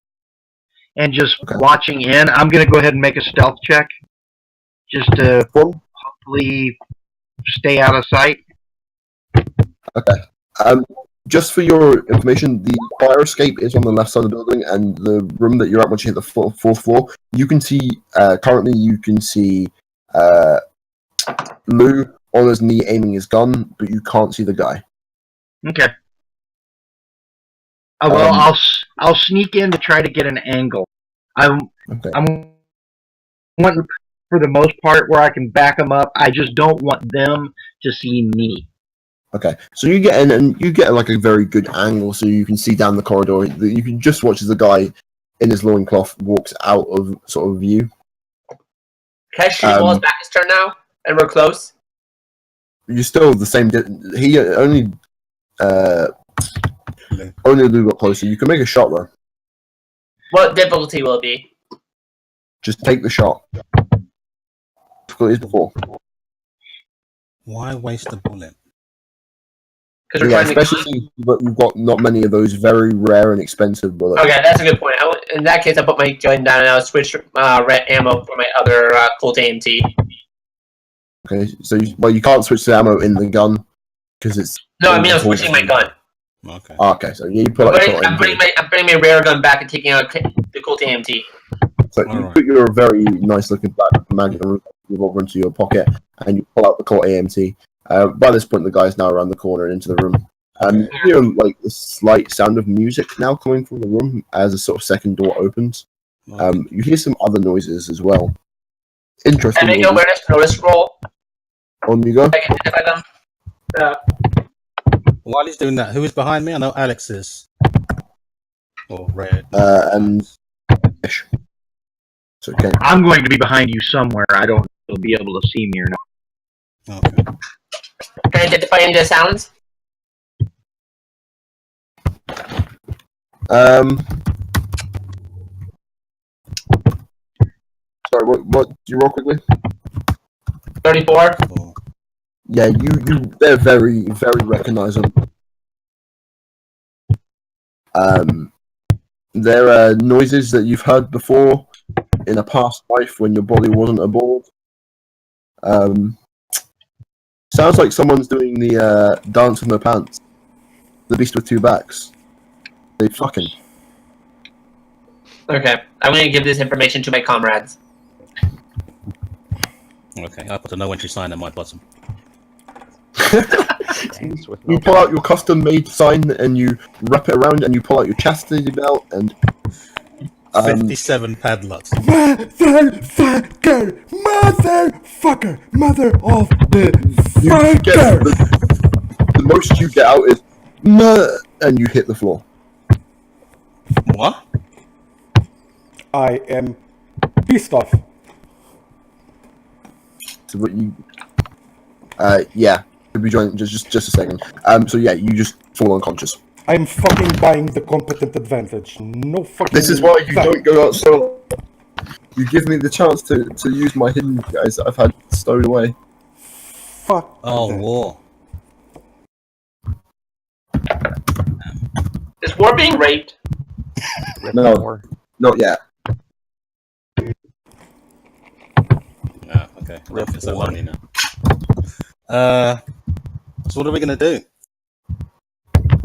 and just watching in. I'm going to go ahead and make a stealth check just to hopefully stay out of sight. Okay. Just for your information, the fire escape is on the left side of the building, and the room that you're at once you hit the fourth floor, you can see, currently you can see Lou on his knee aiming his gun, but you can't see the guy. Okay. Well, I'll sneak in to try to get an angle. I'm wanting, for the most part, where I can back them up. I just don't want them to see me. Okay, so you get in and you get like a very good angle, so you can see down the corridor. You can just watch as the guy in his loincloth walks out of sort of view. Can I shoot while his back is turned now, and we're close? You're still the same. He only Lou got closer. You can make a shot though. What difficulty will it be? Just take the shot. Difficulty is before. Why waste a bullet? Because Yeah, especially but you've got not many of those very rare and expensive bullets. Okay, that's a good point. In that case, I put my gun down and I'll switch red ammo for my other Colt AMT. Okay, so you can't switch the ammo in the gun because it's. No, I mean I'm switching my gun. Okay. Okay, so you pull out. I'm putting my rare gun back and taking out the Colt AMT. So you put your very nice looking black Magnum revolver into your pocket and you pull out the Colt AMT. By this point, the guy's now around the corner and into the room. You hear like the slight sound of music now coming from the room as a sort of second door opens. You hear some other noises as well. Interesting. Can I make awareness notice roll? On you go. I can identify them. While he's doing that, who is behind me? I know Alex is. Or Red. And Fish. So okay. I'm going to be behind you somewhere. I don't know if you'll be able to see me or not. Okay. Can I identify any of the sounds? Sorry, what? Do you roll quickly? 34. Yeah, they're very, very recognizable. There are noises that you've heard before in a past life when your body wasn't aboard. Sounds like someone's doing the dance in their pants. The beast with two backs. They fucking. Okay, I'm going to give this information to my comrades. Okay, I put a know when you sign on my bottom. You pull out your custom-made sign and you wrap it around, and you pull out your chastity belt and 57 padlocks. Motherfucker! Mother of the you fucker! the most you get out is and you hit the floor. What? I am pissed off. So what you? Yeah. Could be joining just a second. So yeah, you just fall unconscious. I'm fucking buying the competent advantage. No fucking. This is why you don't go out solo. You give me the chance to use my hidden guys that I've had stowed away. Fuck. Oh, that. war. Is War being raped? No, not yet. Ah, okay. Rip is so lonely now. So what are we gonna do?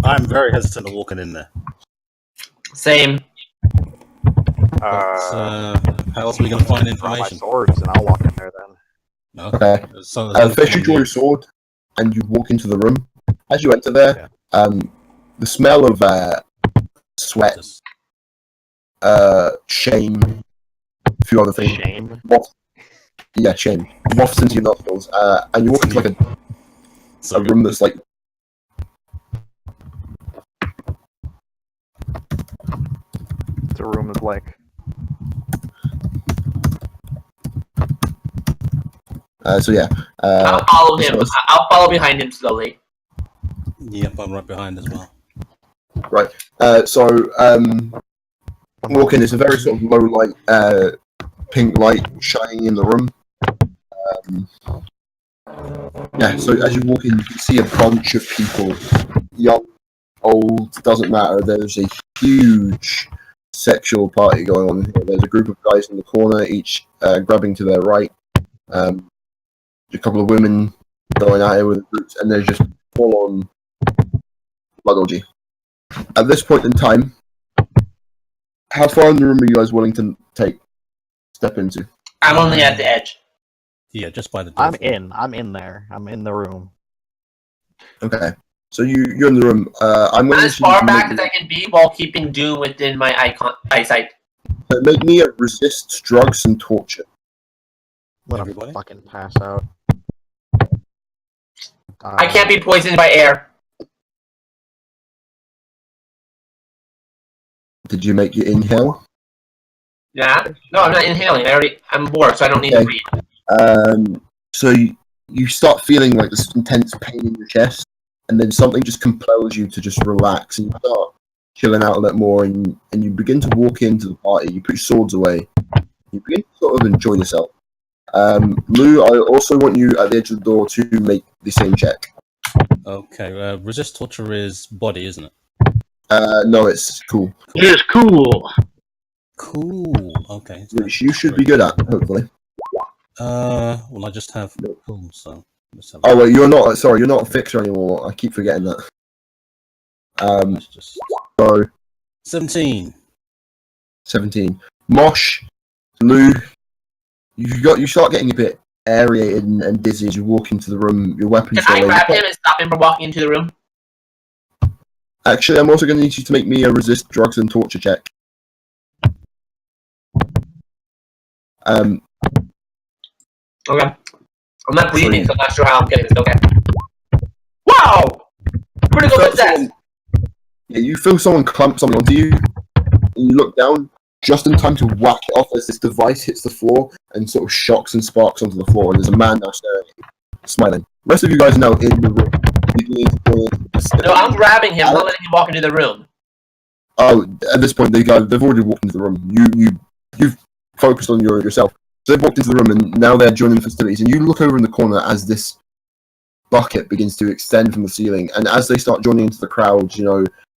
I'm very hesitant to walking in there. Same. How else are we gonna find Draw my information? swords and I'll walk in there then. Okay. So, First you draw your sword and you walk into the room. As you enter there, the smell of sweat, shame, a few other things. Shame. Yeah, shame. Wafts into your nostrils, and you walk into like a room that's like. The room is like. So yeah. I'll follow him. I'll follow behind him slowly. Yep, I'm right behind as well. Right. Walk in. It's a very sort of low light, pink light shining in the room. Yeah. So as you walk in, you can see a bunch of people, young old, doesn't matter. There's a huge sexual party going on here. There's a group of guys in the corner, each grabbing to their right. A couple of women going at it with groups, and there's just full-on blood orgy. At this point in time, how far in the room are you guys willing to step into? I'm only at the edge. Yeah, just by the door. I'm in there. I'm in the room. Okay. So you're in the room. I'm going As far back as I can be while keeping Doom within my eyesight. Make me a resist drugs and torture. I'm gonna Everybody? fucking pass out. I can't be poisoned by air. Did you make your inhale? Yeah? No, I'm not inhaling. I'm bored, so I don't need to breathe. So you start feeling like this intense pain in your chest, and then something just compels you to just relax, and you start chilling out a bit more, and you begin to walk into the party. You put your swords away. You begin to sort of enjoy yourself. Lou, I also want you at the edge of the door to make the same check. Okay, resist torture is body, isn't it? No, it's cool. It is cool. Cool. Okay. Which you should be good at, hopefully. Well, I just have cool, so let's have Oh wait, you're not. Sorry, you're not a fixer anymore. I keep forgetting that. let's just So 17. 17. Mosh, Lou, you start getting a bit aerated and dizzy as you walk into the room. Your weapons Can I are grab him and stop him from walking into the room? Actually, I'm also going to need you to make me a resist drugs and torture check. Okay. I'm not breathing, so I'm not sure how I'm getting this. Okay. Wow! Critical success! Yeah, you feel someone clamp something onto you, and you look down just in time to whack it off as this device hits the floor and sort of shocks and sparks onto the floor, and there's a man now staring at you, smiling. The rest of you guys now in the room. No, I'm grabbing him, not letting him walk into the room. Oh, at this point, they've already walked into the room. You've focused on yourself. So they've walked into the room, and now they're joining the festivities. And you look over in the corner as this bucket begins to extend from the ceiling. And as they start joining into the crowd,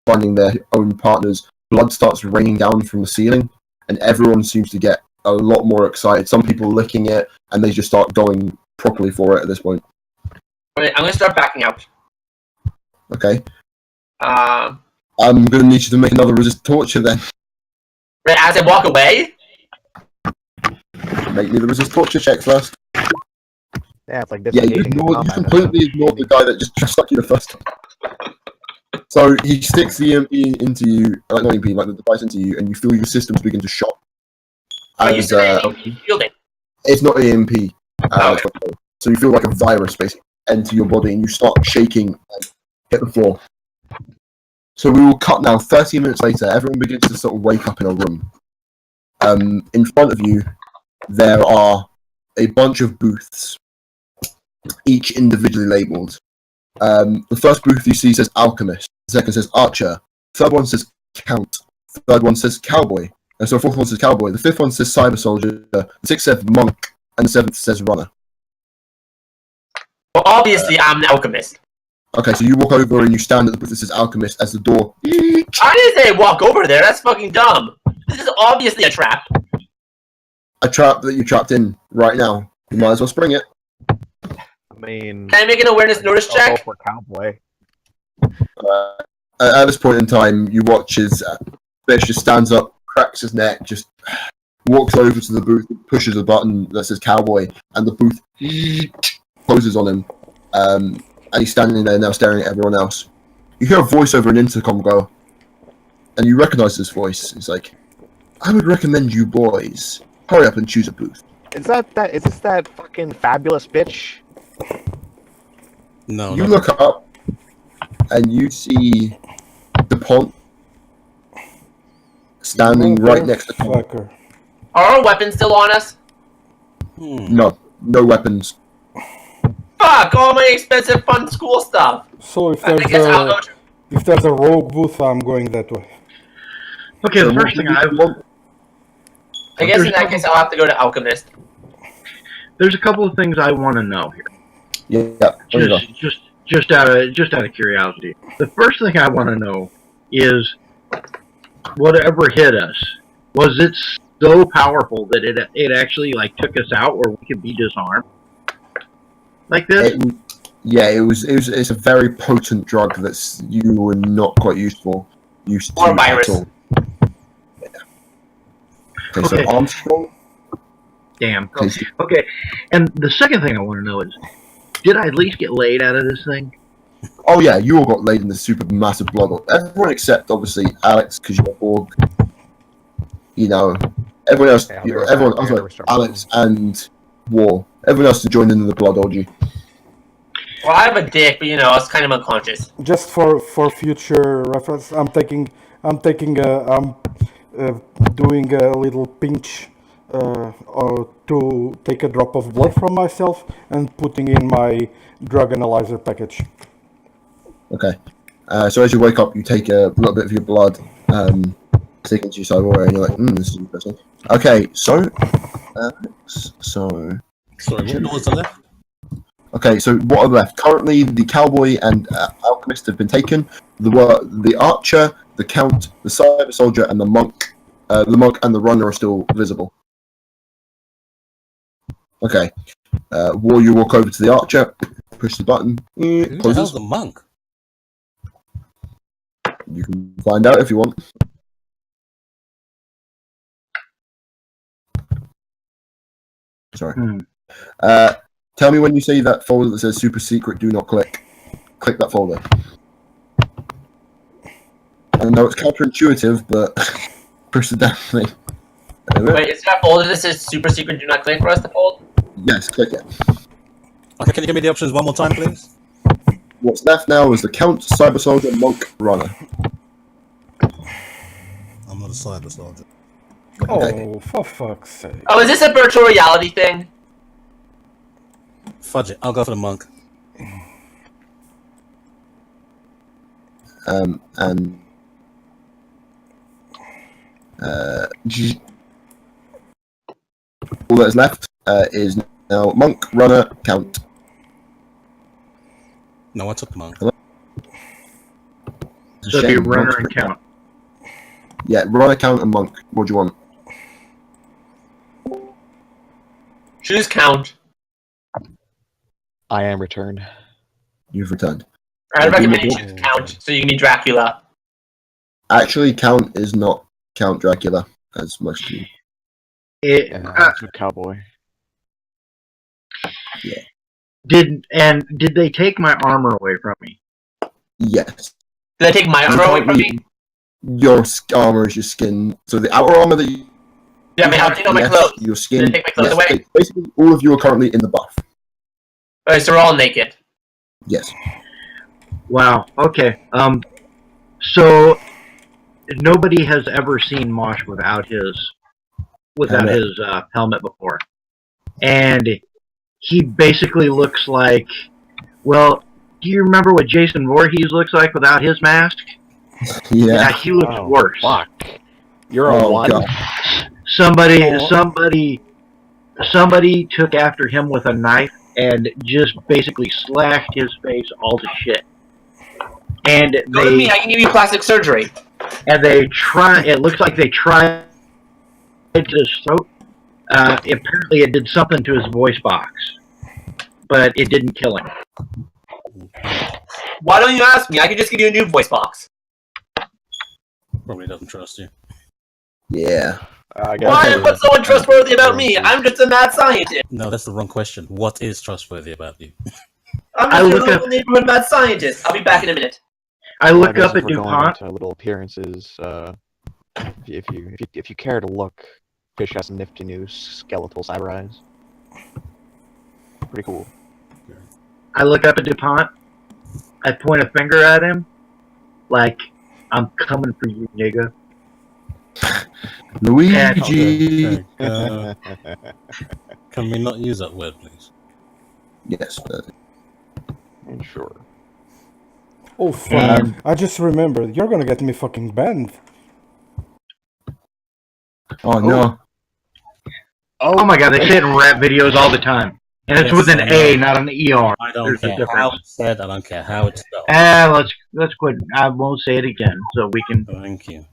finding their own partners, blood starts raining down from the ceiling, and everyone seems to get a lot more excited. Some people licking it, and they just start going properly for it at this point. Alright, I'm gonna start backing out. Okay. Um, I'm going to need you to make another resist torture then. right, as I walk away? Make me the resist torture check first. Yeah, it's like Yeah, you completely ignored the guy that just struck you the first time. So he sticks the EMP into you, not EMP, like the device into you, and you feel your systems begin to shock. You said shielding. It's not EMP. Oh. So you feel like a virus basically enter your body, and you start shaking and hit the floor. So we will cut now. 30 minutes later, everyone begins to sort of wake up in a room. In front of you, there are a bunch of booths, each individually labelled. The first booth you see says Alchemist. The second says Archer. Third one says Count. Third one says Cowboy. And so fourth one says Cowboy. The fifth one says Cyber Soldier. The sixth says Monk. And the seventh says Runner. Well, obviously, I'm an alchemist. Okay, so you walk over and you stand at the booth that says Alchemist as the door. I didn't say walk over there. That's fucking dumb. This is obviously a trap. A trap that you're trapped in right now. You might as well spring it. I mean, Can I make an awareness notice I'll go check? for Cowboy. At this point in time, you watch as Fish just stands up, cracks his neck, just walks over to the booth, pushes a button that says Cowboy, and the booth closes on him. And he's standing there now staring at everyone else. You hear a voice over an intercom go, and you recognize this voice. It's like, I would recommend you boys hurry up and choose a booth. Is this that fucking fabulous bitch? No. You look up, and you see DuPont standing right next to Tom. Fucker. Are our weapons still on us? No weapons. Fuck, all my expensive fun school stuff. So if I guess I'll go. there's a rogue booth, I'm going that way. Okay, the first thing I guess in that case, I'll have to go to Alchemist. there's a couple of things I want to know here. Yeah. Just just out of curiosity, the first thing I want to know is whatever hit us, was it so powerful that it actually like took us out where we could be disarmed like this? It's a very potent drug that's you were not quite used to Or virus. at all. Yeah. Okay, so Okay. Armstrong. Damn. Okay. Okay, and the second thing I want to know is, did I at least get laid out of this thing? Oh yeah, you all got laid in the super massive blood. Everyone except obviously Alex, because you're Borg. You know, everyone else. Alex and War. Everyone else joined in the blood orgy. Well, I have a dick, but I was kind of unconscious. Just for future reference, I'm doing a little pinch to take a drop of blood from myself and putting in my drug analyzer package. Okay. So as you wake up, you take a little bit of your blood, stick into your cyber, and you're like, this is interesting. Okay, so Sorry, what doors are left? Okay, so what are left? Currently, the cowboy and alchemist have been taken. The archer, the count, the cyber soldier, and the monk and the runner are still visible. Okay. War, you walk over to the archer, push the button, Who the closes. hell's the monk? You can find out if you want. Sorry. Tell me when you see that folder that says super secret, do not click. Click that folder. I know it's counterintuitive, but push the damn thing. Wait, is there a folder that says super secret do not click for us to hold? Yes, click it. Okay, can you give me the options one more time, please? What's left now is the count, cyber soldier, monk, runner. I'm not a cyber soldier. Oh, for fuck's sake. Oh, is this a virtual reality thing? Fudge it, I'll go for the monk. And all that is left is now monk, runner, count. No, I took the monk. So it'd be runner and count. Yeah, runner, count, and monk. What do you want? Choose count. I am returned. You've returned. I'd recommend you choose count, so you can be Dracula. Actually, count is not Count Dracula, as most of you. It's a cowboy. Yeah. Did they take my armor away from me? Yes. Did I take my armor away from me? Your armor is your skin. So the outer armor that you... Yeah, I mean, how do you know my yes, clothes? Your skin. Did they take my clothes away? Basically, all of you are currently in the buff. Alright, so we're all naked. Yes. Wow. Okay. So nobody has ever seen Mosh without his helmet before, and he basically looks like. Well, do you remember what Jason Voorhees looks like without his mask? Yeah. He looks worse. Fuck. You're a one. God. Somebody took after him with a knife and just basically slashed his face all to shit. And Go to me, I can give you plastic surgery. And it looks like they tried to his throat. Apparently it did something to his voice box, but it didn't kill him. Why don't you ask me? I could just give you a new voice box. Probably doesn't trust you. Yeah. What's so untrustworthy about me? I'm just a mad scientist. No, that's the wrong question. What is trustworthy about you? I'm just a local neighborhood mad scientist. I'll be back in a minute. I look up at DuPont. Little appearances. If you care to look, Fish has some nifty new skeletal cyber eyes. Pretty cool. I look up at DuPont. I point a finger at him, like I'm coming for you, nigga. Luigi. Okay. Can we not use that word, please? Yes. Sure. Oh fuck! I just remembered. You're gonna get me fucking banned. Oh no. Oh my god, they say it in rap videos all the time. And it's Yes, with an I A, know. not an ER. I don't There's a care difference. how it's said. I don't care how it's spelled. Let's quit. I won't say it again, so we can. Thank you.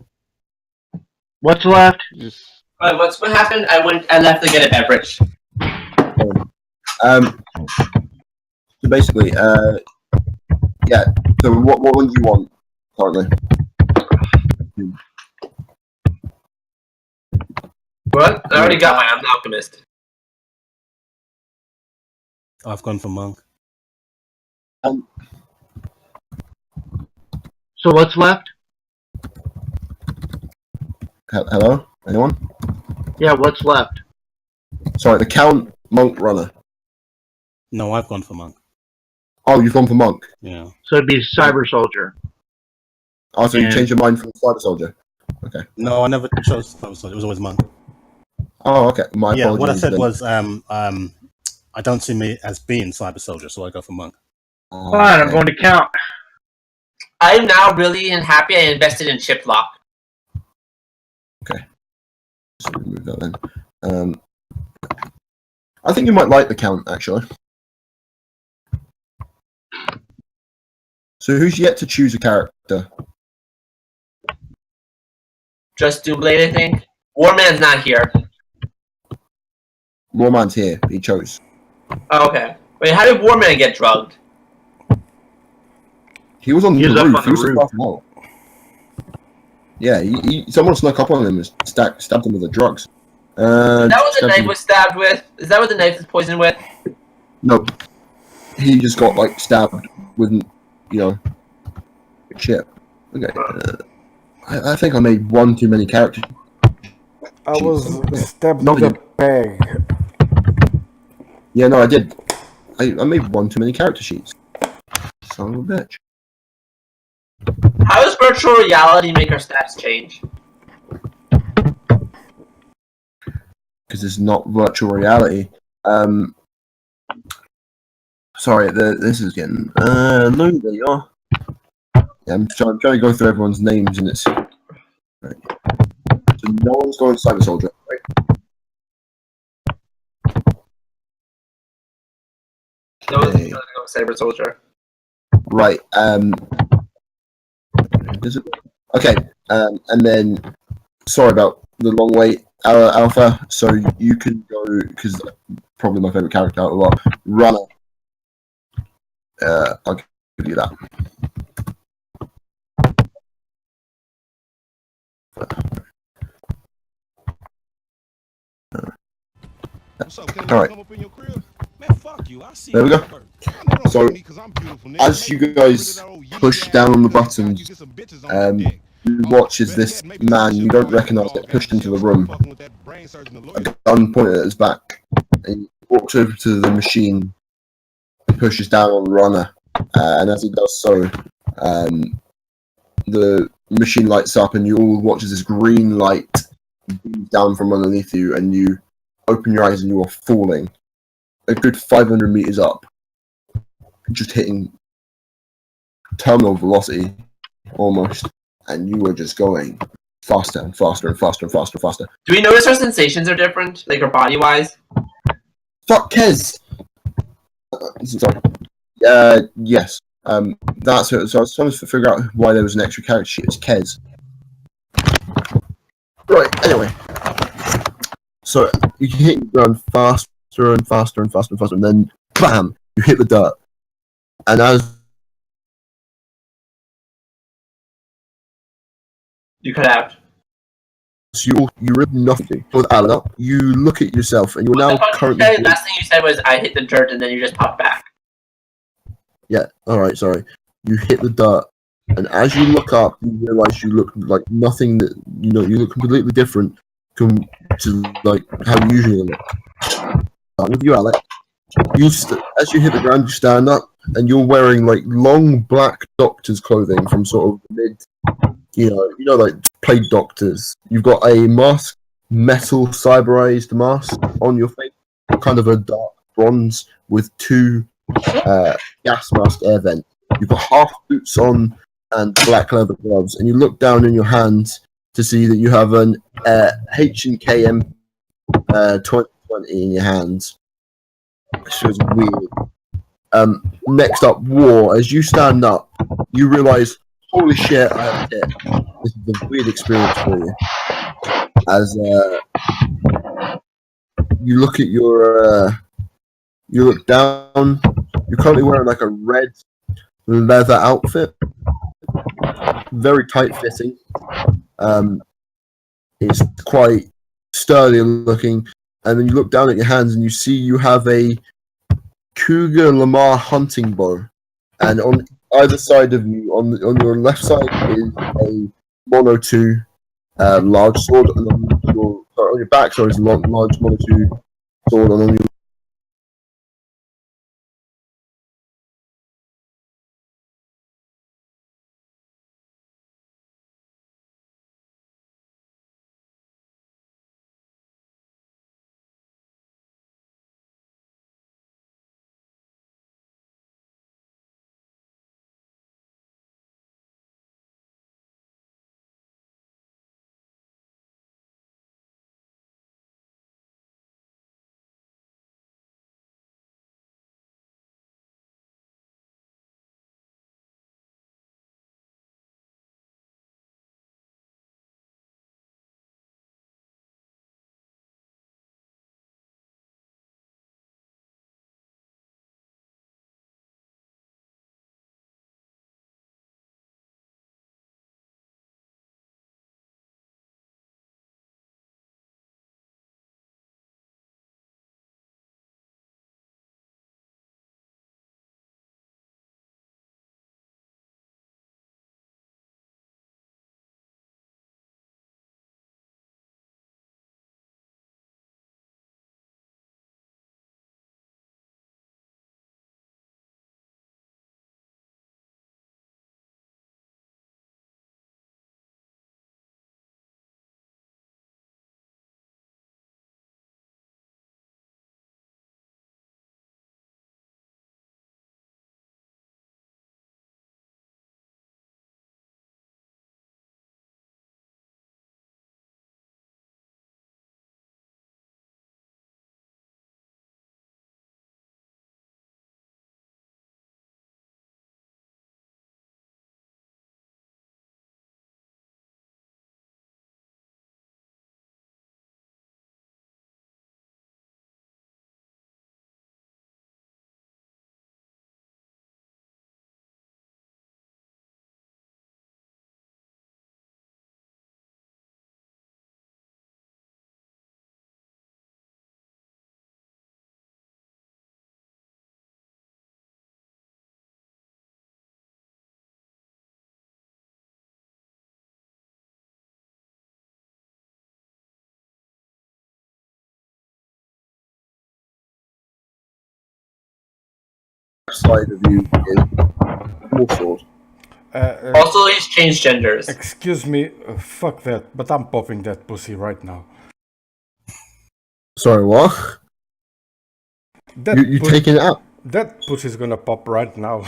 What's left? Just What happened? I left to get a beverage. So basically, yeah. So what one do you want currently? What? I already got mine. I'm an alchemist. I've gone for monk. So what's left? Hello, anyone? Yeah, what's left? Sorry, the Count, Monk, Runner. No, I've gone for monk. Oh, you've gone for Monk. Yeah. So it'd be Cyber Soldier. Oh, so you And- changed your mind from Cyber Soldier. Okay. No, I never chose. It was always monk. Oh, okay. My Yeah, what I apologies said then. was I don't see me as being cyber soldier, so I go for monk. Oh, Fine, I'm okay. going to count. I'm now really happy I invested in Chiplock. So remove that then. I think you might like the Count actually. So who's yet to choose a character? Just Doomblade, I think. Warman's not here. Warman's here. He chose. Oh, okay. Wait, how did Warman get drugged? He was on He the was up roof. on He the was roof. above now. Yeah, someone snuck up on him and stabbed him with the drugs. Is that what the stabbed knife him- was stabbed with? Is that what the knife was poisoned with? No, he just got like stabbed with, a chip. Okay, I think I made one too many characters. I was stabbed No, with you- a peg. Yeah, no, I did. I made one too many character sheets. Son of a bitch. How does virtual reality make our stats change? Because it's not virtual reality. Sorry, this is getting. No, there you are. Yeah, I'm trying to go through everyone's names and it's. Right. So no one's going Cyber Soldier, right? No one's Okay. gonna go Cyber Soldier. Right. Does it? Okay. And then, sorry about the long wait, Alpha. So you can go because probably my favorite character out of the lot, Runner. I'll give you that. what's up? Can All right. come up in your crib? Man, fuck you. I see There we you go. first. I know don't So, see me 'cause I'm beautiful, nigga. as you Make guys rid of that old push yeezy down on the ass, 'cause buttons, you get some bitches on your dick. you watch as this man you don't recognize get pushed into the room. A gun pointed at his back. And he walks over to the machine and pushes down on the Runner. And as he does so, the machine lights up and you all watch as this green light beams down from underneath you and you open your eyes and you are falling a good 500 meters up, just hitting terminal velocity almost, and you were just going faster and faster and faster and faster and faster. Do we notice our sensations are different, like our body wise? Fuck Kez! Sorry. Yes. That's it. So I was trying to figure out why there was an extra character sheet. It's Kez. Right, anyway. So you hit the ground faster and faster and faster and faster, and then BAM! You hit the dirt. And as You cut out. you rip nothing with Alan up, you look at yourself and you're now currently. The last thing you said was I hit the dirt and then you just popped back. Yeah, alright, sorry. You hit the dirt, and as you look up, you realise you look like nothing that, you look completely different to like how you usually look. With you, Alec, as you hit the ground, you stand up, and you're wearing like long black doctor's clothing from sort of mid, like plague doctors. You've got a mask, metal cyberized mask on your face, kind of a dark bronze with two gas mask air vent. You've got half boots on and black leather gloves, and you look down in your hands to see that you have an H&K 2020 in your hands. This feels weird. Next up, War. As you stand up, you realize, holy shit, I have hit. This is a weird experience for you. As you look at you look down. You're currently wearing like a red leather outfit, very tight fitting. It's quite sturdy looking, and then you look down at your hands and you see you have a Cougar Lamar hunting bow, and on either side of you, on your left side is a Mono 2 large sword, and on your back side is a large Mono 2 sword, and on your side of you is more sword. Also, he's changed genders. Excuse me, fuck that, but I'm popping that pussy right now. Sorry, what? You taking it out? That pussy's gonna pop right now.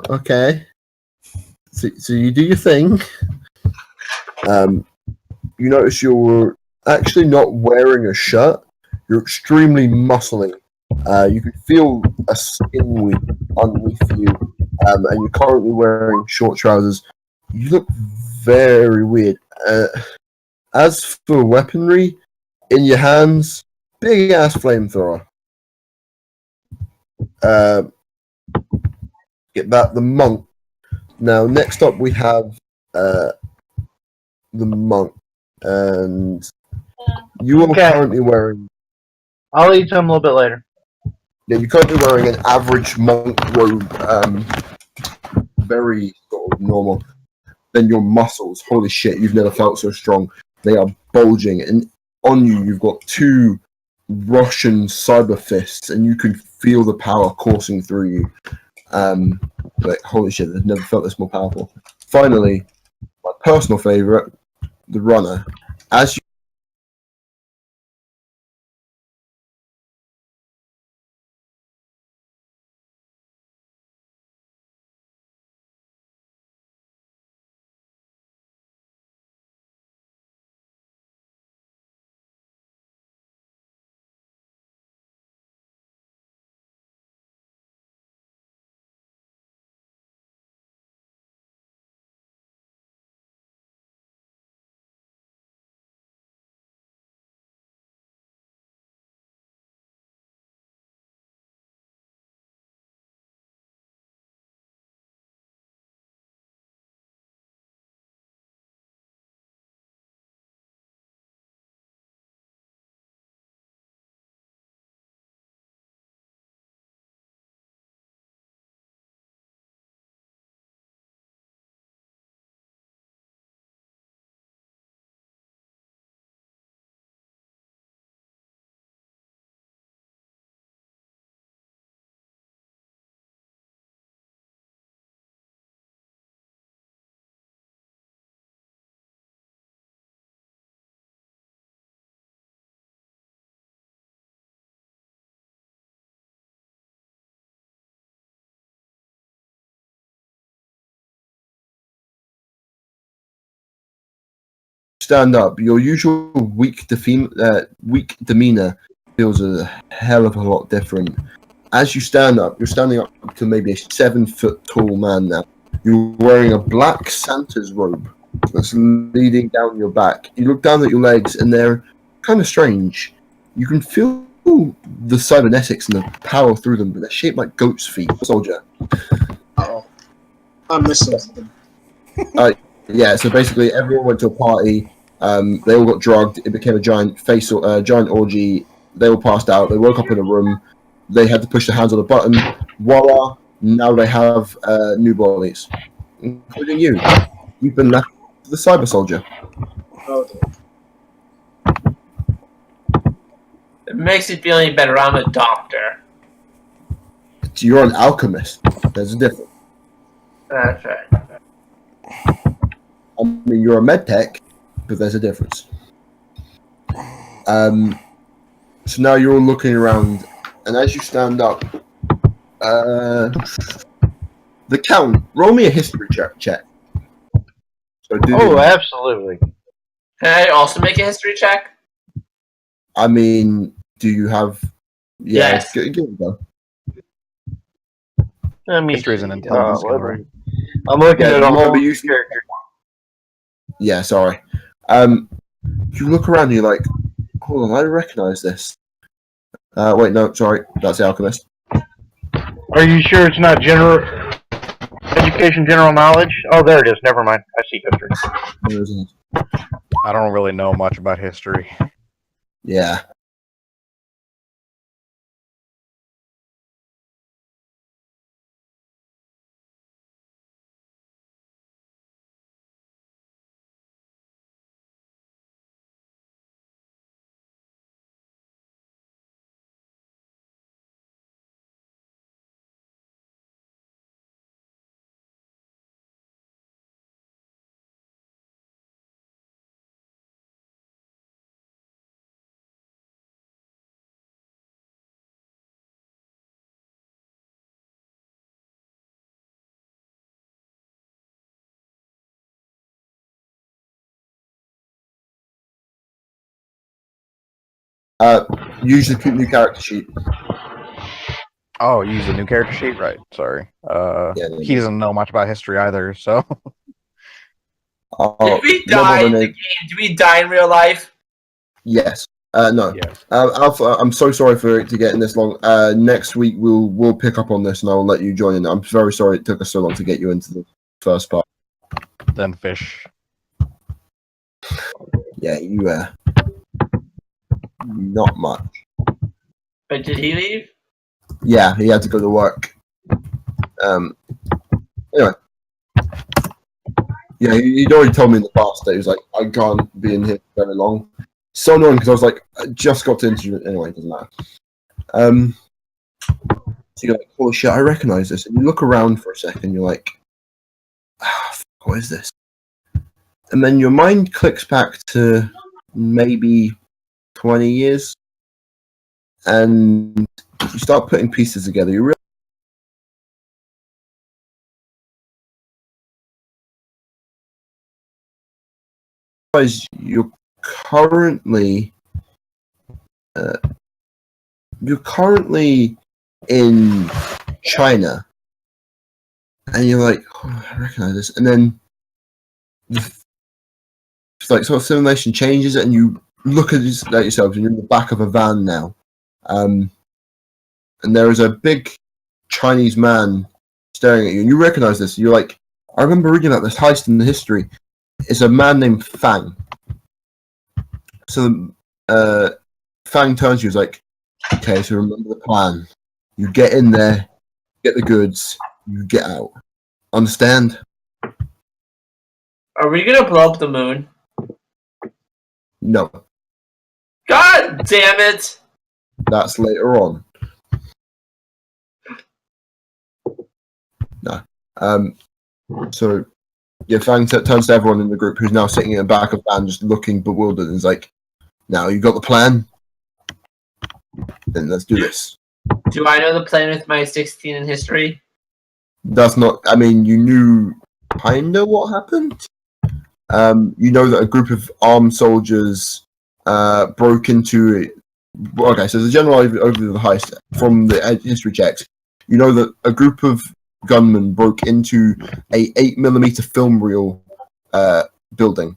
Okay. So you do your thing. You notice you're actually not wearing a shirt. You're extremely muscly. You can feel a skin weave underneath you, and you're currently wearing short trousers. You look very weird. As for weaponry, in your hands, big ass flamethrower. Get that, the monk. Now, next up we have the monk, and you are Okay. currently wearing. I'll eat some a little bit later. Yeah, you're currently wearing an average monk robe, very sort of normal. Then your muscles, holy shit, you've never felt so strong. They are bulging, and on you, you've got two Russian cyber fists, and you can feel the power coursing through you. Like, holy shit, I've never felt this more powerful. Finally, my personal favorite, the runner. As you stand up, your usual weak demeanor feels a hell of a lot different. As you stand up, you're standing up to maybe a 7-foot tall man now. You're wearing a black Santa's robe that's leading down your back. You look down at your legs, and they're kind of strange. You can feel the cybernetics and the power through them, but they're shaped like goat's feet. Soldier. Oh, I'm missing something. Yeah, so basically everyone went to a party. They all got drugged. It became a giant giant orgy. They all passed out. They woke up in a room. They had to push their hands on a button. Voila! Now they have new bodies, including you. You've been left to the cyber soldier. Oh, dear. It makes you feel any better. I'm a doctor. You're an alchemist. There's a difference. That's right. I mean, you're a medtech, but there's a difference. So now you're all looking around, and as you stand up, the Count, roll me a history check. So Absolutely. Can I also make a history check? I mean, do you have? Yeah, Yes. give it a go. History is an intelligence skill, right? I'm looking Yeah, at all remember these you- characters. Yeah, sorry. You look around and you're like, hold on, I recognize this. Wait, no, sorry, that's the alchemist. Are you sure it's not education, general knowledge? Oh, there it is. Never mind. I see history. I don't really know much about history. Yeah. Use the new character sheet. Oh, use the new character sheet, right? Sorry. He doesn't know much about history either, so. Did we die in the game? Did we die in real life? Yes. No. Yes. Alpha, I'm so sorry for it to get in this long. Next week we'll pick up on this and I'll let you join in. I'm very sorry it took us so long to get you into the first part. Then fish. Yeah, you not much. But did he leave? Yeah, he had to go to work. Anyway. Yeah, he'd already told me in the past that he was like, I can't be in here very long. So annoying because I was like, I just got to interview it. Anyway, it doesn't matter. So you're like, holy shit, I recognize this. And you look around for a second, you're like, what is this? And then your mind clicks back to maybe 20 years. And you start putting pieces together. You realize you're currently in China, and you're like, oh, I recognize this, and then it's like sort of simulation changes, and you look at yourself, and you're in the back of a van now, and there is a big Chinese man staring at you, and you recognize this. And you're like, I remember reading about this heist in the history. It's a man named Fang. So Fang turns to you, he's like, okay, so remember the plan. You get in there, get the goods, you get out. Understand? Are we gonna blow up the moon? No, God damn it! that's later on. No. So, yeah, Fang turns to everyone in the group who's now sitting in the back of the van just looking bewildered and is like, now you got the plan? Then let's do this. Do I know the plan with my 16 in history? That's not, I mean, you knew kinda what happened? You know that a group of armed soldiers broke into. Okay, so the general overview of the heist from the history checks. You know that a group of gunmen broke into a 8mm film reel building.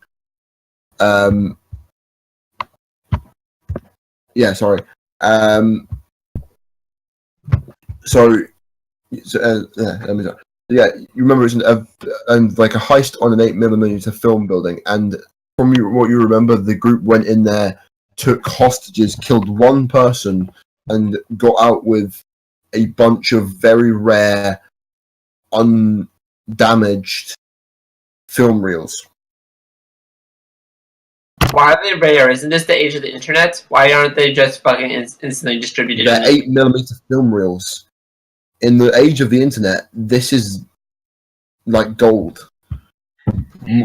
Yeah, sorry. Yeah, you remember it's like a heist on an 8mm film building, and from what you remember, the group went in there, took hostages, killed one person, and got out with a bunch of very rare, undamaged film reels. Why are they rare? Isn't this the age of the internet? Why aren't they just fucking instantly distributed? They're 8mm film reels. In the age of the internet, this is like gold.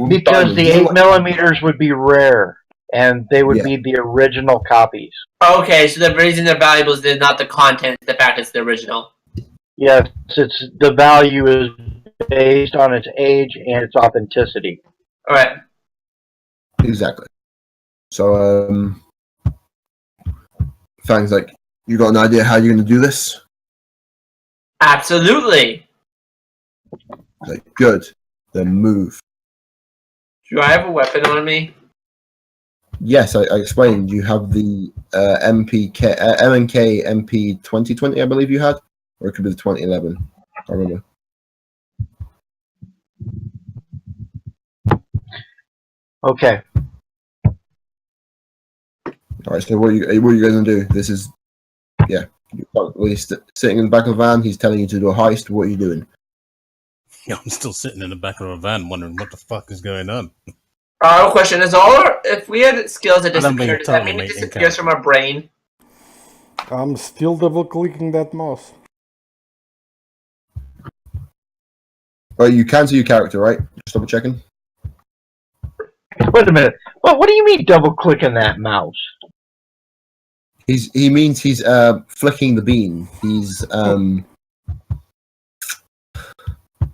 Because the 8mm would be rare, and they would be the original copies. Okay, so the reason they're valuable is not the content, the fact it's the original. Yes, it's the value is based on its age and its authenticity. Alright. Exactly. So, Fang's like, you got an idea how you're going to do this? Absolutely. Like, good. Then move. Do I have a weapon on me? Yes, I explained. You have the M&K MP 2020, I believe you had, or it could be the 2011. I remember. Okay. All right. So what are you going to do? This is, you're probably sitting in the back of the van. He's telling you to do a heist. What are you doing? Yeah, I'm still sitting in the back of a van wondering what the fuck is going on. Question is if we had skills that disappear, does that mean it disappears from our brain? I'm still double clicking that mouse. Well, you can see your character, right? Just double checking. Wait a minute. What do you mean double clicking that mouse? He means he's flicking the bean. He's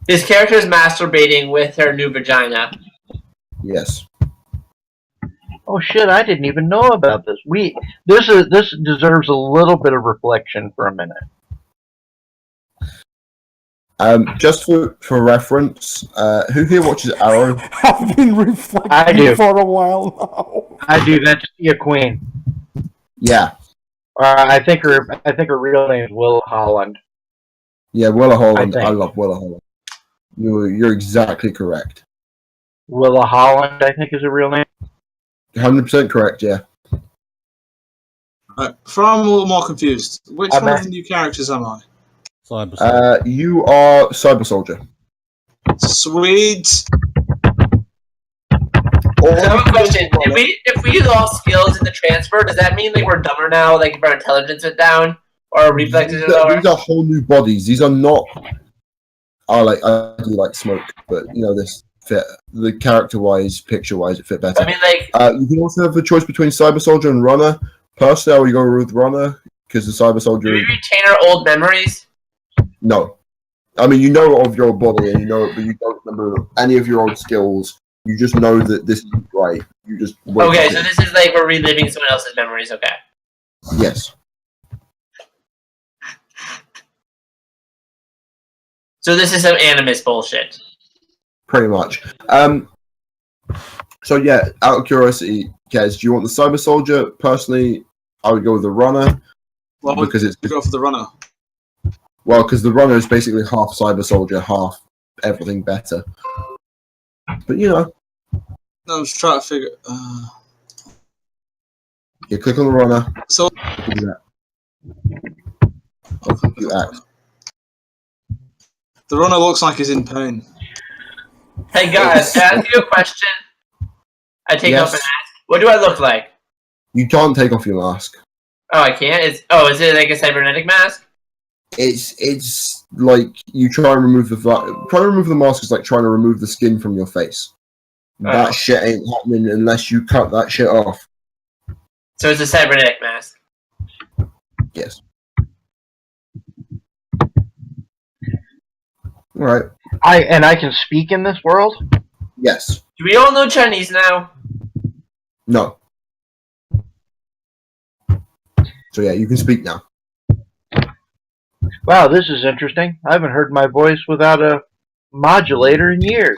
His character is masturbating with her new vagina. Yes. Oh shit! I didn't even know about this. This deserves a little bit of reflection for a minute. Just for reference, who here watches Arrow? I've been reflecting for a while now. I do. That's Tia Queen. Yeah. I think her real name is Willa Holland. Yeah, Willa Holland. I love Willa Holland. You're exactly correct. Willa Holland, I think, is her real name. 100% correct. Yeah. Before I'm a little more confused, which one of the new characters am I? Cyber Soldier. You are Cyber Soldier. Sweet. I have a question. If we lost skills in the transfer, does that mean we're dumber now? Like if our intelligence went down or our reflexes are lower? These are whole new bodies. These are not. I do like smoke, but this fit the character-wise, picture-wise, it fit better. I mean, you can also have the choice between Cyber Soldier and Runner. Personally, I would go with Runner because the Cyber Soldier. Do we retain our old memories? No, I mean you know of your body, and but you don't remember any of your old skills. You just know that this is right. You just okay. So this is we're reliving someone else's memories. Okay. Yes. So this is some animus bullshit. Pretty much. So yeah, out of curiosity, Kez, do you want the Cyber Soldier? Personally, I would go with the Runner. Well, because it's go for the Runner. Well, because the Runner is basically half Cyber Soldier, half everything better. But No, I was trying to figure. You click on the Runner. So. You act. The Runner looks like he's in pain. Hey guys, can I ask you a question? I take off an mask. What do I look like? You can't take off your mask. Oh, I can't. Is it like a cybernetic mask? It's like you try and remove the mask is like trying to remove the skin from your face. That shit ain't happening unless you cut that shit off. So it's a cybernetic mask. Yes. All right. I can speak in this world? Yes. Do we all know Chinese now? No. So yeah, you can speak now. Wow, this is interesting. I haven't heard my voice without a modulator in years.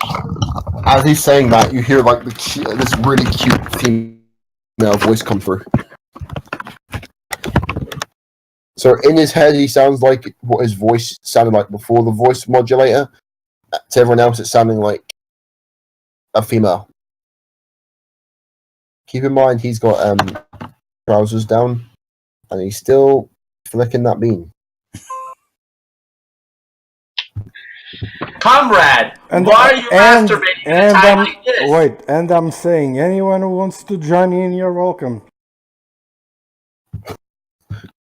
As he's saying that, you hear like this really cute female voice come through. So in his head, he sounds like what his voice sounded like before the voice modulator. To everyone else, it's sounding like a female. Keep in mind, he's got trousers down, and he's still flicking that bean. Comrade, And why are you masturbating at a time like this? Wait, and I'm saying, anyone who wants to join in, you're welcome.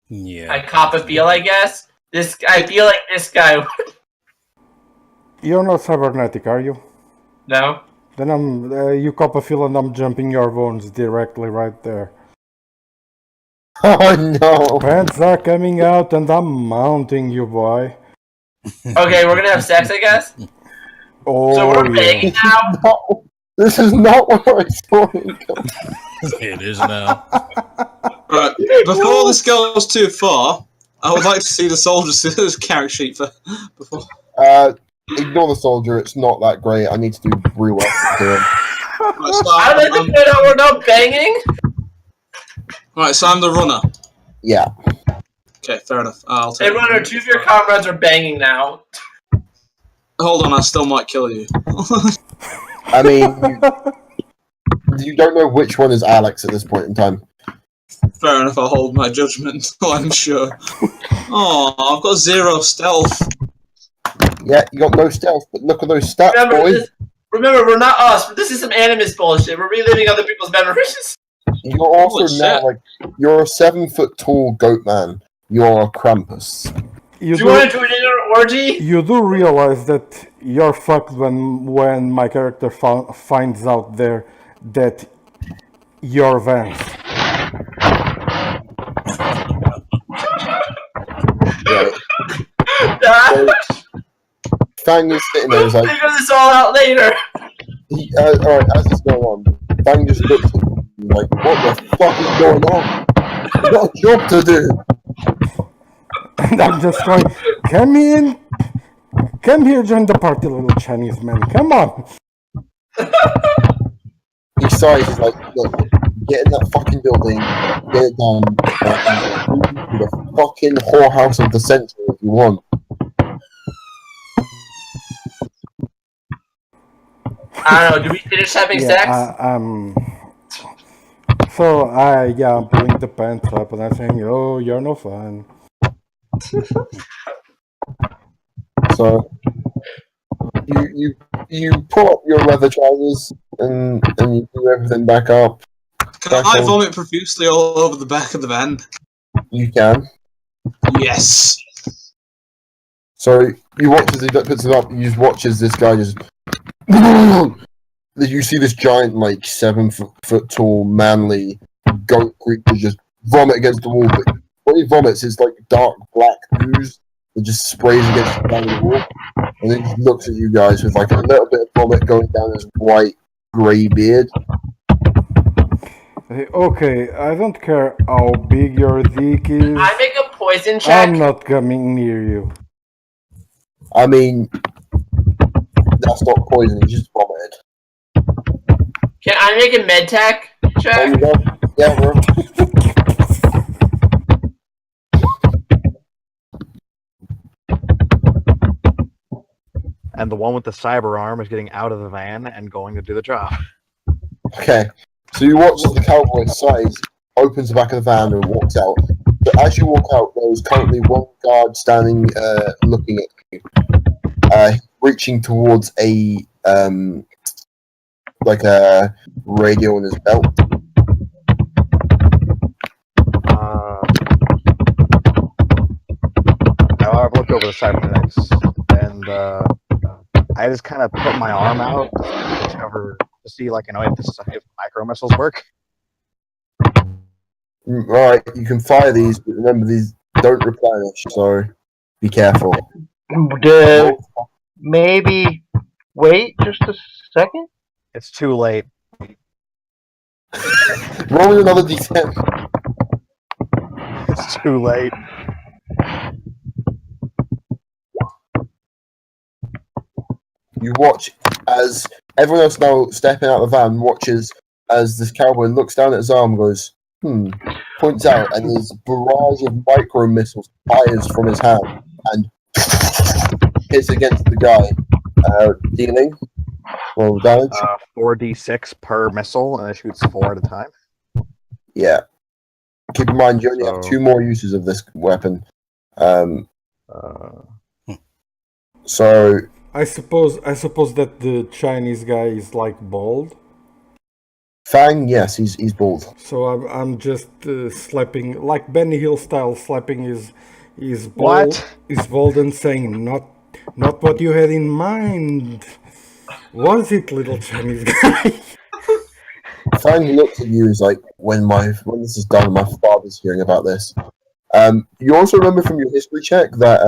Yeah. I cop a feel, I guess. I feel like this guy. You're not cybernetic, are you? No. Then you cop a feel and I'm jumping your bones directly right there. Oh no! Pants are coming out and I'm mounting you, boy. Okay, we're gonna have sex, I guess. Oh, So we're banging now. No, this is not where it's going. It is now. Right, before this goes too far, I would like to see the soldier's character sheet before. Ignore the soldier. It's not that great. I need to do rework to him. Right, so I like to point out we're not banging. right, so I'm the runner. Yeah. Okay, fair enough. I'll Hey, take runner, two of your comrades are banging now. Hold on, I still might kill you. I mean, you don't know which one is Alex at this point in time. Fair enough, I'll hold my judgment until I'm sure. Oh, I've got 0 stealth. Yeah, you got no stealth, but look at those stats, boys. Remember, we're not us. This is some animus bullshit. We're reliving other people's memories. You're also Holy now shit. like you're a 7-foot tall goat man. You're a Krampus. Do you want to join in an orgy? You do realize that you're fucked when my character finds out there that you're Vance. Right. Nah, Fang is sitting there. He's we'll like, figure this all out later. alright, as it's going on, Fang just looks at him like, what the fuck is going on? I've got a job to do. And I'm just going, come in. Come here, join the party, little Chinese man. Come on. He sighs, he's like, look, get in that fucking building, get it done, and the fucking whorehouse of the century if you want. I don't know. Do we finish having sex? So I'm pulling the pants up and I'm saying, oh, you're no fun. So you pull up your leather trousers and you do everything back up. Can I vomit profusely all over the back of the van? You can. Yes. So you watch as he puts it up. You just watch as this guy just. You see this giant, like 7-foot tall, manly goat creature just vomit against the wall. But when he vomits, it's like dark black ooze that just sprays against the back of the wall, and then he looks at you guys with like a little bit of vomit going down his white, grey beard. Okay, I don't care how big your dick is. I make a poison check. I'm not coming near you. I mean, that's not poison. He just vomited. Can I make a med tech check? There you go. Yeah, bro. And the one with the cyber arm is getting out of the van and going to do the job. Okay, so you watch as the cowboy sighs, opens the back of the van and walks out. But as you walk out, there is currently one guard standing, looking at you, reaching towards a like a radio in his belt. I've looked over the cybernetics, and I just kind of put my arm out to discover to see, like, if micro missiles work. Alright, you can fire these, but remember these don't replenish, so be careful. Maybe wait just a second? It's too late. Roll another d10. It's too late. You watch as everyone else now stepping out of the van watches as this cowboy looks down at his arm and goes, points out, and there's a barrage of micro missiles fires from his hand and hits against the guy, dealing roll damage. 4d6 per missile, and it shoots 4 at a time. Yeah. Keep in mind, you only have 2 more uses of this weapon. So I suppose that the Chinese guy is like bald. Fang, yes, he's bald. So I'm just slapping, like Benny Hill style, slapping his bald and saying, not what you had in mind. Was it, little Chinese guy? Fang looks at you. He's like, when this is done, my father's hearing about this. You also remember from your history check that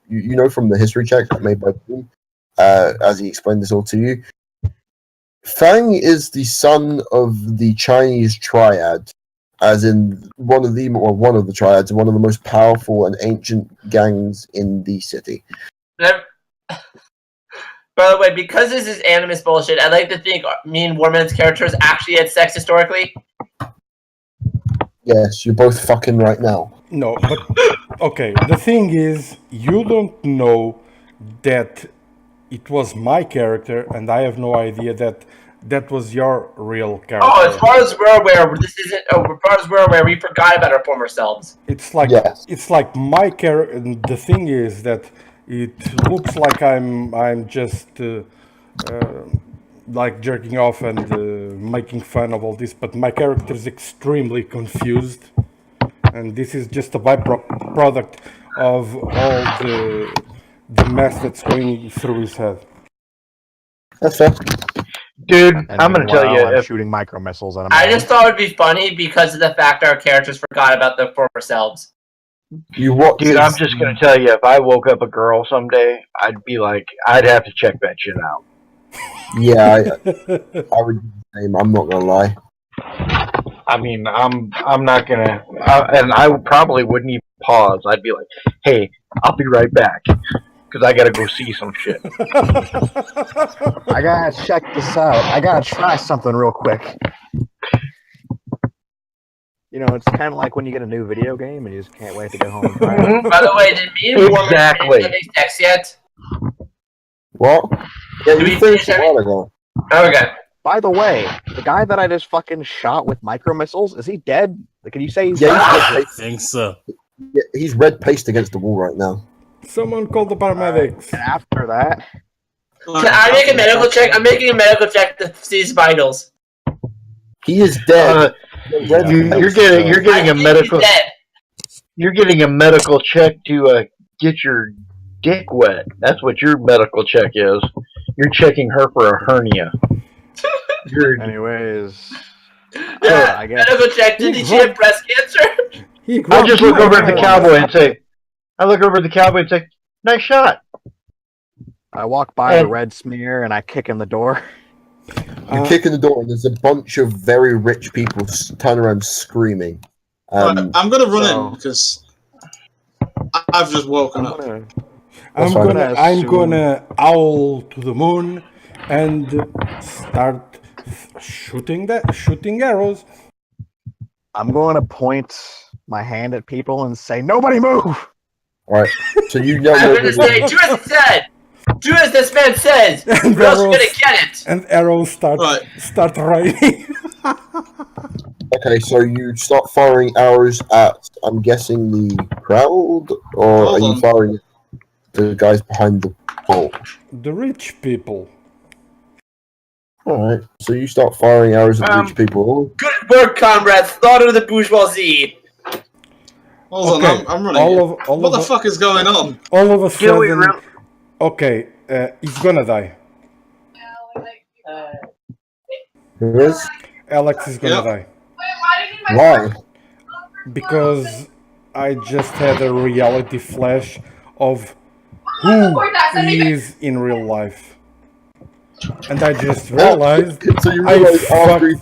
you know from the history check that made by Boom, as he explained this all to you. Fang is the son of the Chinese triad, as in one of the triads, one of the most powerful and ancient gangs in the city. By the way, because this is animus bullshit, I'd like to think me and Warman's characters actually had sex historically. Yes, you're both fucking right now. No, but okay. The thing is, you don't know that it was my character, and I have no idea that was your real character. Oh, as far as we're aware, this isn't. Oh, as far as we're aware, we forgot about our former selves. It's like my character. And the thing is that it looks like I'm just like jerking off and making fun of all this, but my character is extremely confused, and this is just a byproduct of all the mess that's going through his head. That's fair. Dude, And I'm gonna tell you, I'm shooting micro missiles at him. I just thought it'd be funny because of the fact our characters forgot about their former selves. Dude, I'm just gonna tell you, if I woke up a girl someday, I'd have to check that shit out. Yeah, I would. I'm not gonna lie. I mean, I'm not gonna, and I probably wouldn't even pause. I'd be like, "Hey, I'll be right back," because I gotta go see some shit. I gotta check this out. I gotta try something real quick. You know, it's kind of like when you get a new video game and you just can't wait to get home and try it. By the way, did me and Warman finish any sex yet? What? Yeah, Did we we finished finish a while ago. Okay. By the way, the guy that I just fucking shot with micro missiles, is he dead? Can you say he's Yeah, dead? I think so. He's red paced against the wall right now. Someone call the paramedics. And after that, Can I make a medical check? I'm making a medical check to see his vitals. He is dead. You're getting a medical. He's dead. You're getting a medical check to get your dick wet. That's what your medical check is. You're checking her for a hernia. anyways, Yeah, I guess. medical check. Did she have breast cancer? I just look over at the cowboy and say, "Nice shot." I walk by the red smear and I kick in the door. You kick in the door and there's a bunch of very rich people turn around screaming. I'm gonna run in because I've just woken up. I'm gonna owl to the moon and start shooting arrows. I'm going to point my hand at people and say, "Nobody move!" Alright, so you know I'm gonna say, do as it said. Do as this man says. Or else you're gonna get it. And arrows start raining. Okay, so you start firing arrows at, I'm guessing, the crowd? Or are you firing at the guys behind the pole? The rich people. Alright, so you start firing arrows at rich people. Good work, comrades. Slaughter the bourgeoisie. Hold on, I'm running. What the fuck is going on? All of a sudden... Okay, he's gonna die. Who is? Alex is gonna die. Why? Because I just had a reality flash of who he is in real life. And I just realized So you I realize after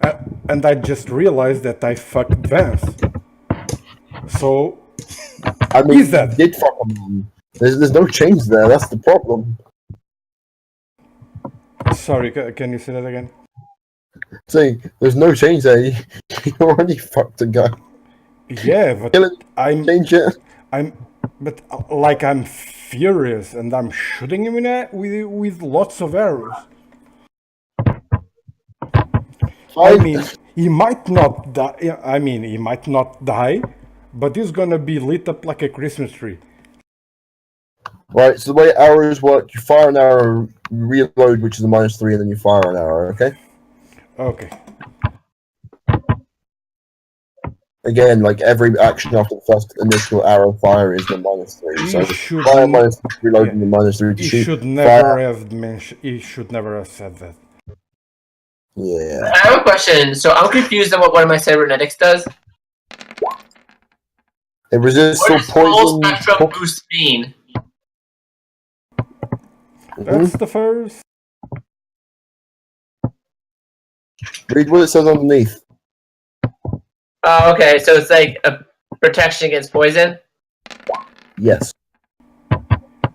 fucked, and I just realized that I fucked Vance. So I mean, he's dead. you did fuck a man. There's no change there. That's the problem. Sorry, can you say that again? Saying there's no change there. You already fucked a guy. Yeah, but Kill it. I'm Change it. I'm furious and I'm shooting him with lots of arrows. I Fine. mean, he might not die. I mean, he might not die, but he's gonna be lit up like a Christmas tree. Right, so the way arrows work, you fire an arrow, you reload, which is a -3, and then you fire an arrow, okay? Okay. Again, like every action after the first initial arrow fire is the -3. So He should fire n- -3, reloading the -3 to He shoot. should never Fire. have mentioned. He should never have said that. Yeah. I have a question. So I'm confused on what one of my cybernetics does. It resists What all does full poison. spectrum boost mean? That's the first. Read what it says underneath. Oh, okay. So it's like a protection against poison. Yes.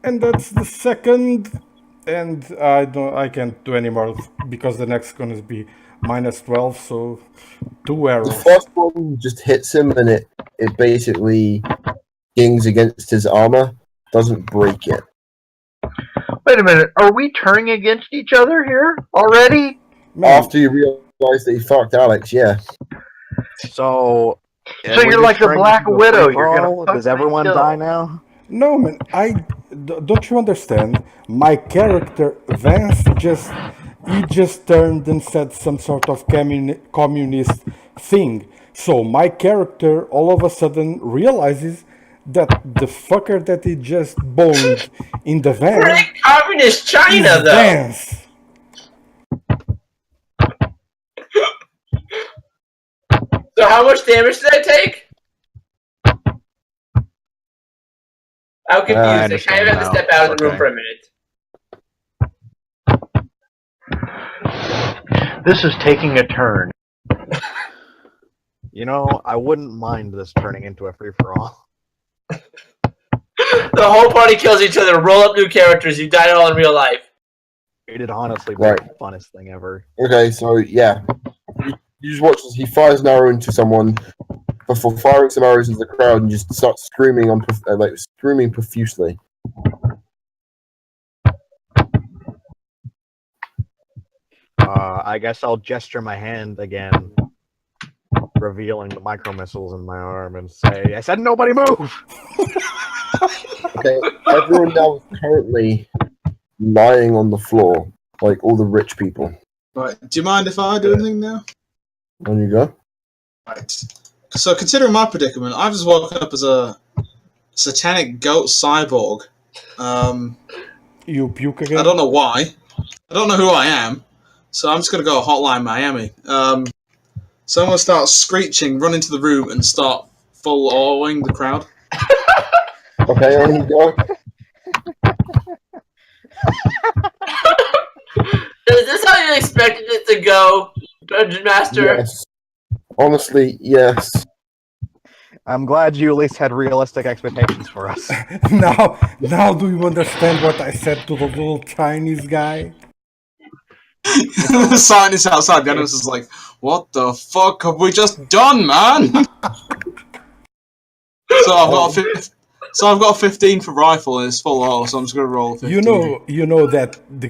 And that's the second. And I can't do any more because the next one is be -12. So 2 The arrows. first one just hits him, and it basically dings against his armor. Doesn't break it. Wait a minute. Are we turning against each other here already? Man, After you realize that he fucked Alex, yeah. So. So you're like the Black Widow. You're gonna fuck Does everyone myself. die now? no, man. Don't you understand? My character Vance just turned and said some sort of communist thing. So my character all of a sudden realizes that the fucker that he just boned in the van We're in communist is China, though. Vance. So how much damage did I take? I'm confused. I kind understand of have to now. step out of the room Okay. for a minute. This is taking a turn. You know, I wouldn't mind this turning into a free for all. The whole party kills each other. Roll up new characters. You died all in real life. It'd honestly be Right. the funnest thing ever. Okay, so yeah. You just watch as he fires an arrow into someone before firing some arrows into the crowd and just starts screaming screaming profusely. I guess I'll gesture my hand again, revealing the micro missiles in my arm, and say, "I said nobody move." Okay, everyone now is currently lying on the floor, like all the rich people. Right. Do you mind if I do anything now? On you go. Right. So, considering my predicament, I've just woken up as a satanic goat cyborg. You puke again? I don't know why. I don't know who I am. So I'm just going to go Hotline Miami. So I'm going to start screeching, run into the room, and start full awing the crowd. Okay, on you go. Is this how you expected it to go, Dungeon Master? Yes. Honestly, yes. I'm glad you at least had realistic expectations for us. Now do you understand what I said to the little Chinese guy? The scientist outside the is like, what the fuck have we just done, man? So I've got a 15 for rifle and it's full auto, so I'm just gonna roll a 15. You know that the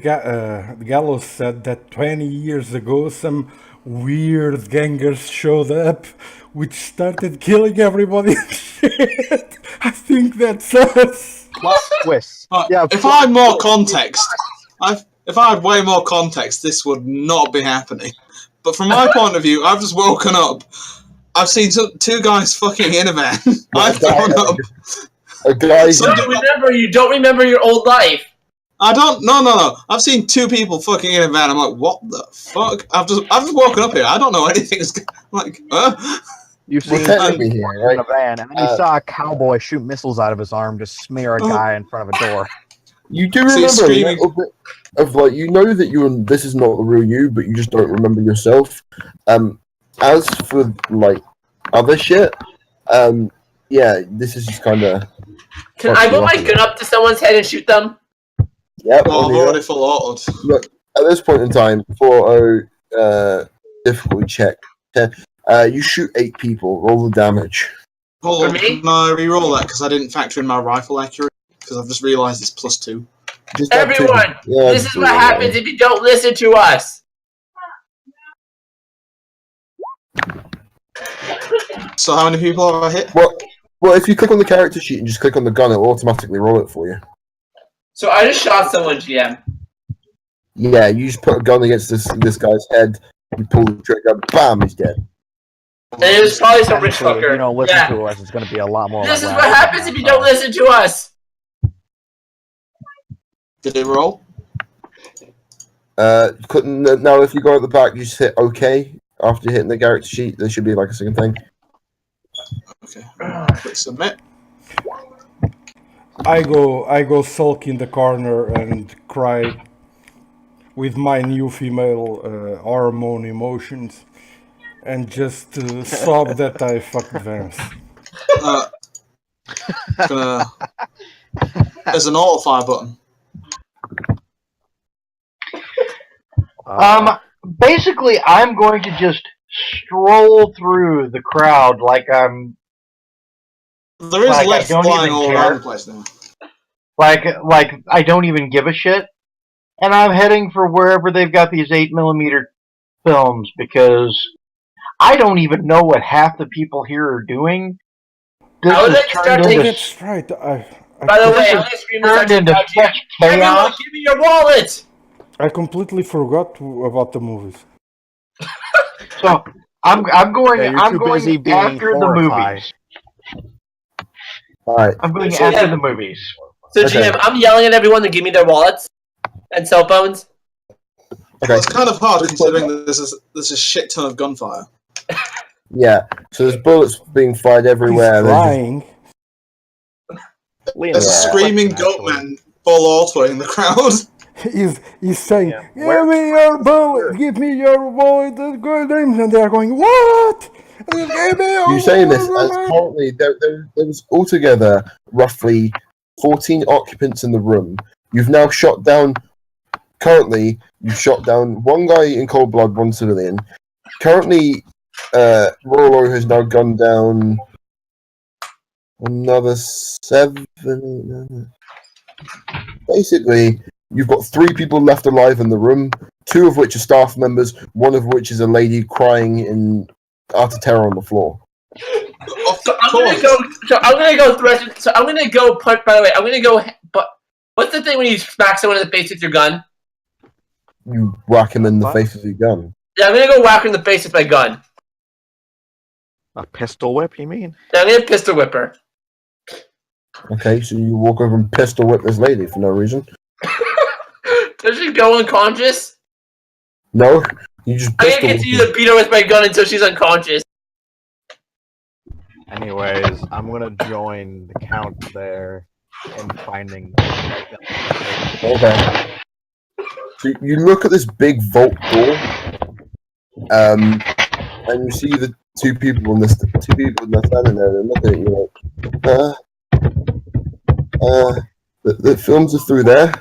Gallows said that 20 years ago some weird gangers showed up, which started killing everybody. Shit, I think that's us. Plot twist. Yeah, if I had more context, if I had way more context, this would not be happening. But from my point of view, I've just woken up. I've seen two guys fucking in a van. I've thrown up. A guy. You don't remember your old life. I don't. No. I've seen two people fucking in a van. I'm like, what the fuck? I've just woken up here. I don't know anything. Like, You've seen technically here, in a right? van, and then you saw a cowboy shoot missiles out of his arm to smear a guy in front of a door. You do See, remember a screaming- little bit of like you know that this is not the real you, but you just don't remember yourself. As for like other shit, yeah, this is just kind of. Can I put my gun up to someone's head and shoot them? Yep. Well, I've already full autoed. Look, at this point in time, 4-0 difficulty check. You shoot 8 people. Roll the damage. Hold on, For me? can I re-roll that because I didn't factor in my rifle accuracy? Because I've just realised it's +2. Just that two. Everyone, Yeah, this is just what do it. happens if you don't listen to us. So how many people have I hit? Well, if you click on the character sheet and just click on the gun, it'll automatically roll it for you. So I just shot someone, GM. Yeah, you just put a gun against this guy's head, you pull the trigger, bam, he's dead. And it was probably some rich Technically, if fucker. you don't listen Yeah. to us, it's going to be a lot more. This is like what last happens time, if you don't so. listen to us. Did it roll? Couldn't now if you go at the back, you just hit OK after hitting the character sheet. There should be like a second thing. Okay. Click submit. I go sulk in the corner and cry with my new female hormone emotions and just sob that I fucked Vance. There's an auto fire button. Basically, I'm going to just stroll through the crowd like I'm There is Like, I lead don't flying even all care. around the place now. like I don't even give a shit, and I'm heading for wherever they've got these 8mm films because I don't even know what half the people here are doing. This I would has like to start turned taking- into That's right. By the way, This I'm is gonna scream this turned out into to such Everyone, chaos. give me your wallet. I completely forgot about the movies. So I'm going Yeah, you're I'm too going busy being after the horrified. movies. All right. I'm going So, after yeah. the movies. So, Okay. GM, I'm yelling at everyone to give me their wallets and cell phones. Okay. It's kind of hard considering that there's a shit ton of gunfire. Yeah. So there's bullets being fired He's everywhere. There's just- crying. Liam, There's a Yeah. screaming question, goat actually. man full auto in the crowd. He's saying, Yeah. "Give Where- me your bullet, give me your wallet," and they're going, "What?" Give me your You're saying this wallet." as currently there was altogether roughly 14 occupants in the room. You've now shot down. Currently, you've shot down one guy in cold blood, one civilian. Currently, Rolo has now gunned down another 7. Basically, you've got 3 people left alive in the room, 2 of which are staff members, one of which is a lady crying in utter terror on the floor. Of So I'm gonna course. go. So I'm gonna go threaten. So I'm gonna go put. By the way, I'm gonna go. But what's the thing when you smack someone in the face with your gun? You whack him in the What? face with your gun. Yeah, I'm gonna go whack her in the face with my gun. A pistol whip, you mean? Yeah, I'm gonna pistol whip her. Okay, so you walk over and pistol whip this lady for no reason. Does she go unconscious? No, you just I'm gonna pistol whip continue her. to beat her with my gun until she's unconscious. Anyways, I'm gonna join the count there and finding. Okay. So you look at this big vault door, and you see the two people in standing there. They're looking at you like, the films are through there.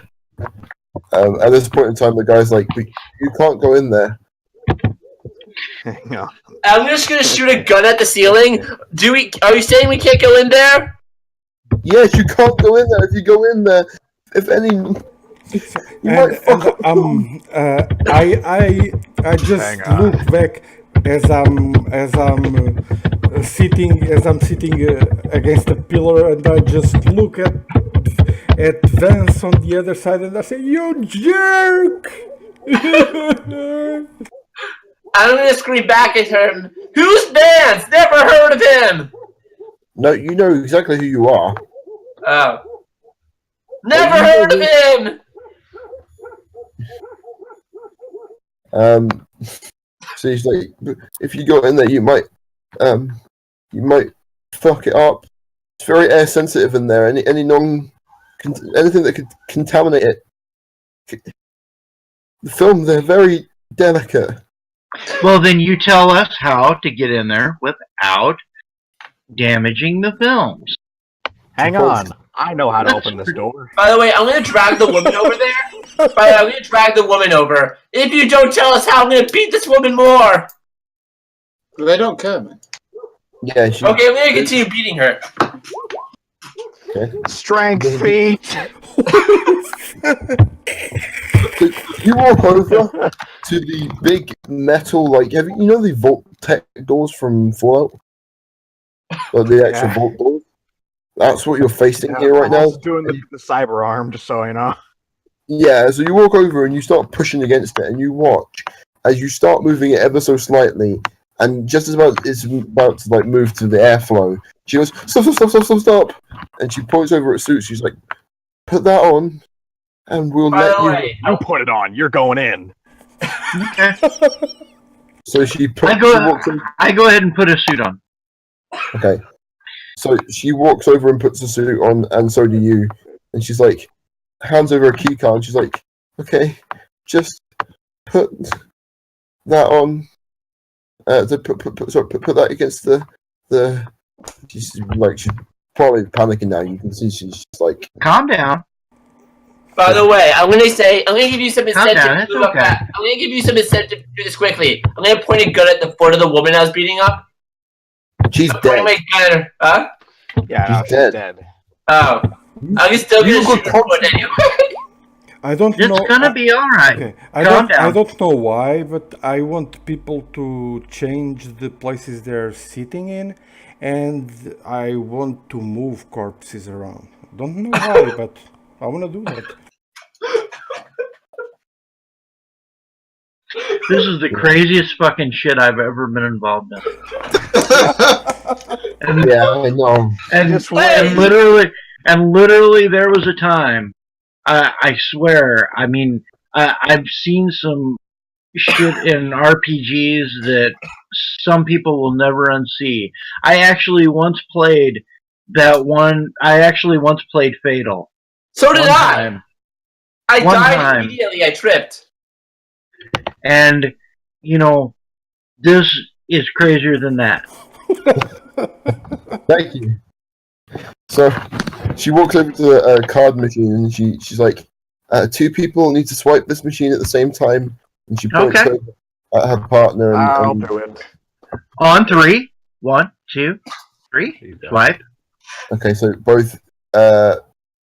At this point in time, the guy's like, "You can't go in there." Yeah. I'm just gonna shoot a gun at the ceiling. Are you saying we can't go in there? Yes, you can't go in there. If you go in there, if any, you might fuck up. I just Hang on. look back as I'm sitting against a pillar, and I just look at Vance on the other side, and I say, "You jerk!" I'm gonna scream back at him. Who's Vance? Never heard of him. No, you know exactly who you are. Oh. Never you heard of know him. So he's like, if you go in there, you might fuck it up. It's very air sensitive in there. Any anything that could contaminate it. The film, they're very delicate. Well, then you tell us how to get in there without damaging the films. Hang on. I know how to open this door. By the way, I'm gonna drag the woman over there. By the way, I'm gonna drag the woman over. If you don't tell us how, I'm gonna beat this woman more. They don't care, man. Yeah. Okay, I'm gonna continue beating her. Okay. Strength feet. You walk over to the big metal, like, you know the vault tech doors from Fallout? Like the actual vault doors? That's what you're facing here right now. Doing the cyber arm, just so you know. Yeah, so you walk over and you start pushing against it, and you watch as you start moving it ever so slightly, and just as it's about to like move to the airflow, she goes, stop, and she points over at Suits. She's like, put that on, and we'll By let the you. way, You put it on. You're going in. Okay. So she walks in. I go ahead and put a suit on. Okay. So she walks over and puts the suit on, and so do you. And she's like, hands over a key card, and she's like, okay, just put that on. Put that against the. She's probably panicking now. You can see she's just like. Calm down. by the way, I'm gonna give you some incentive down, to move up okay. that. I'm gonna give you some incentive to do this quickly. I'm gonna point a gun at the foot of the woman I was beating up. She's I'm pointing dead. my gun at her. Huh? Yeah, no, she's dead. dead. Oh. I'm still gonna You shoot go her foot anyway. I don't know. It's gonna be alright. Okay. Calm down. I don't know why, but I want people to change the places they're sitting in, and I want to move corpses around. Don't know why, but I want to do that. This is the craziest fucking shit I've ever been involved in. And, Yeah, I know. and literally, there was a time. I swear. I mean, I've seen some shit in RPGs that some people will never unsee. I actually once played that one. I actually once played Fatal. So did One I. time. I One died time. immediately. I tripped. And, you know, this is crazier than that. Thank you. So she walks over to the card machine and she's like, two people need to swipe this machine at the same time. And she points Okay. over at her partner. I'll And do it. On 3. 1, 2, 3. Swipe. okay, so both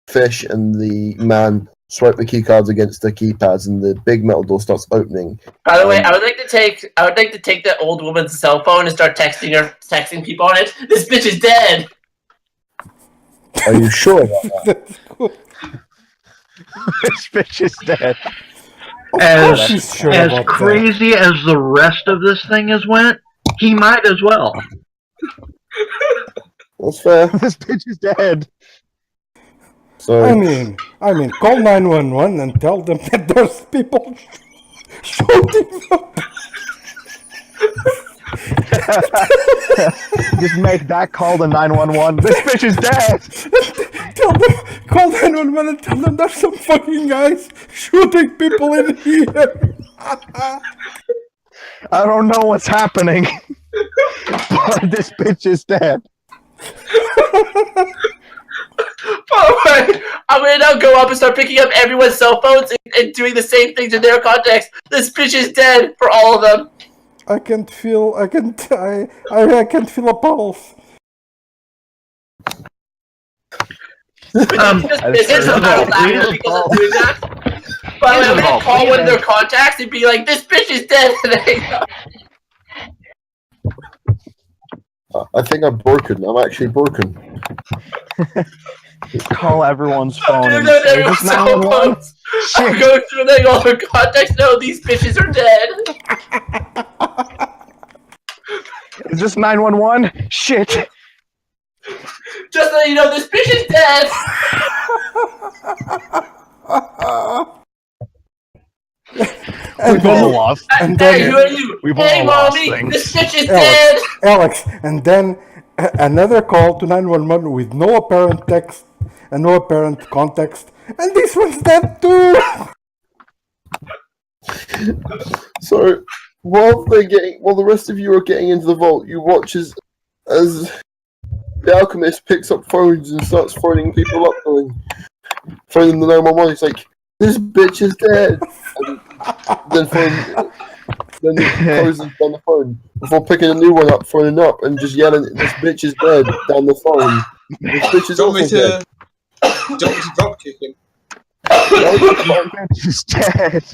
Fish and the man swipe the key cards against the keypads, and the big metal door starts opening. By the way, I would like to take that old woman's cell phone and start texting people on it. This bitch is dead. Are you sure about that? That's cool. This bitch is dead. As She's sure as about crazy as the rest of this thing has went, he might as well. That's fair. This bitch is dead. So I mean, call 911 and tell them that there's people shooting up. Just make that call to 911. This bitch is dead. Tell them, call 911 and tell them there's some fucking guys shooting people in here. I don't know what's happening, but this bitch is dead. By the way, I'm gonna now go up and start picking up everyone's cell phones and doing the same things in their context. This bitch is dead for all of them. I can't feel a pulse. This is about laughing because of doing that. By the way, I'm gonna call one of their contacts and be like, "This bitch is dead." I think I'm broken. I'm actually broken. Call everyone's phone. Dude, and no, say, everyone's "This cell 911?" phones. I'm going through like all their contacts. No, these bitches are dead. Is this 911? Shit. Just so you know, this bitch is dead. We've all lost. And Hey, then who are you? We've Hey, all lost mommy, things. this bitch is dead. Alex, and then another call to 911 with no apparent and no apparent context. And this one's dead too! So, while the rest of you are getting into the vault, you watch as the alchemist picks up phones and starts phoning people up, phoning the 911. He's like, "This bitch is dead," and then closes down the phone before picking a new one up, phoning up, and just yelling, "This bitch is dead" down the phone. This bitch is Do you want me also dead. to drop kick him? He's dead.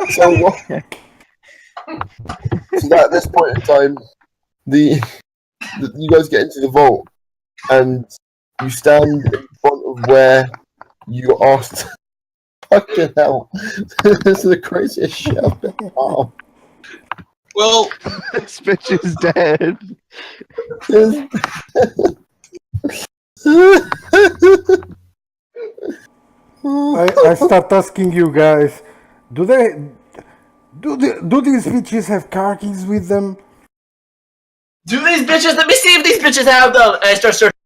So at this point in time, you guys get into the vault, and you stand in front of where you asked. Fucking hell! This is the craziest shit I've been on. Well, This bitch is dead. I start asking you guys, do these bitches have car keys with them? Do these bitches? Let me see if these bitches have them. And I start searching.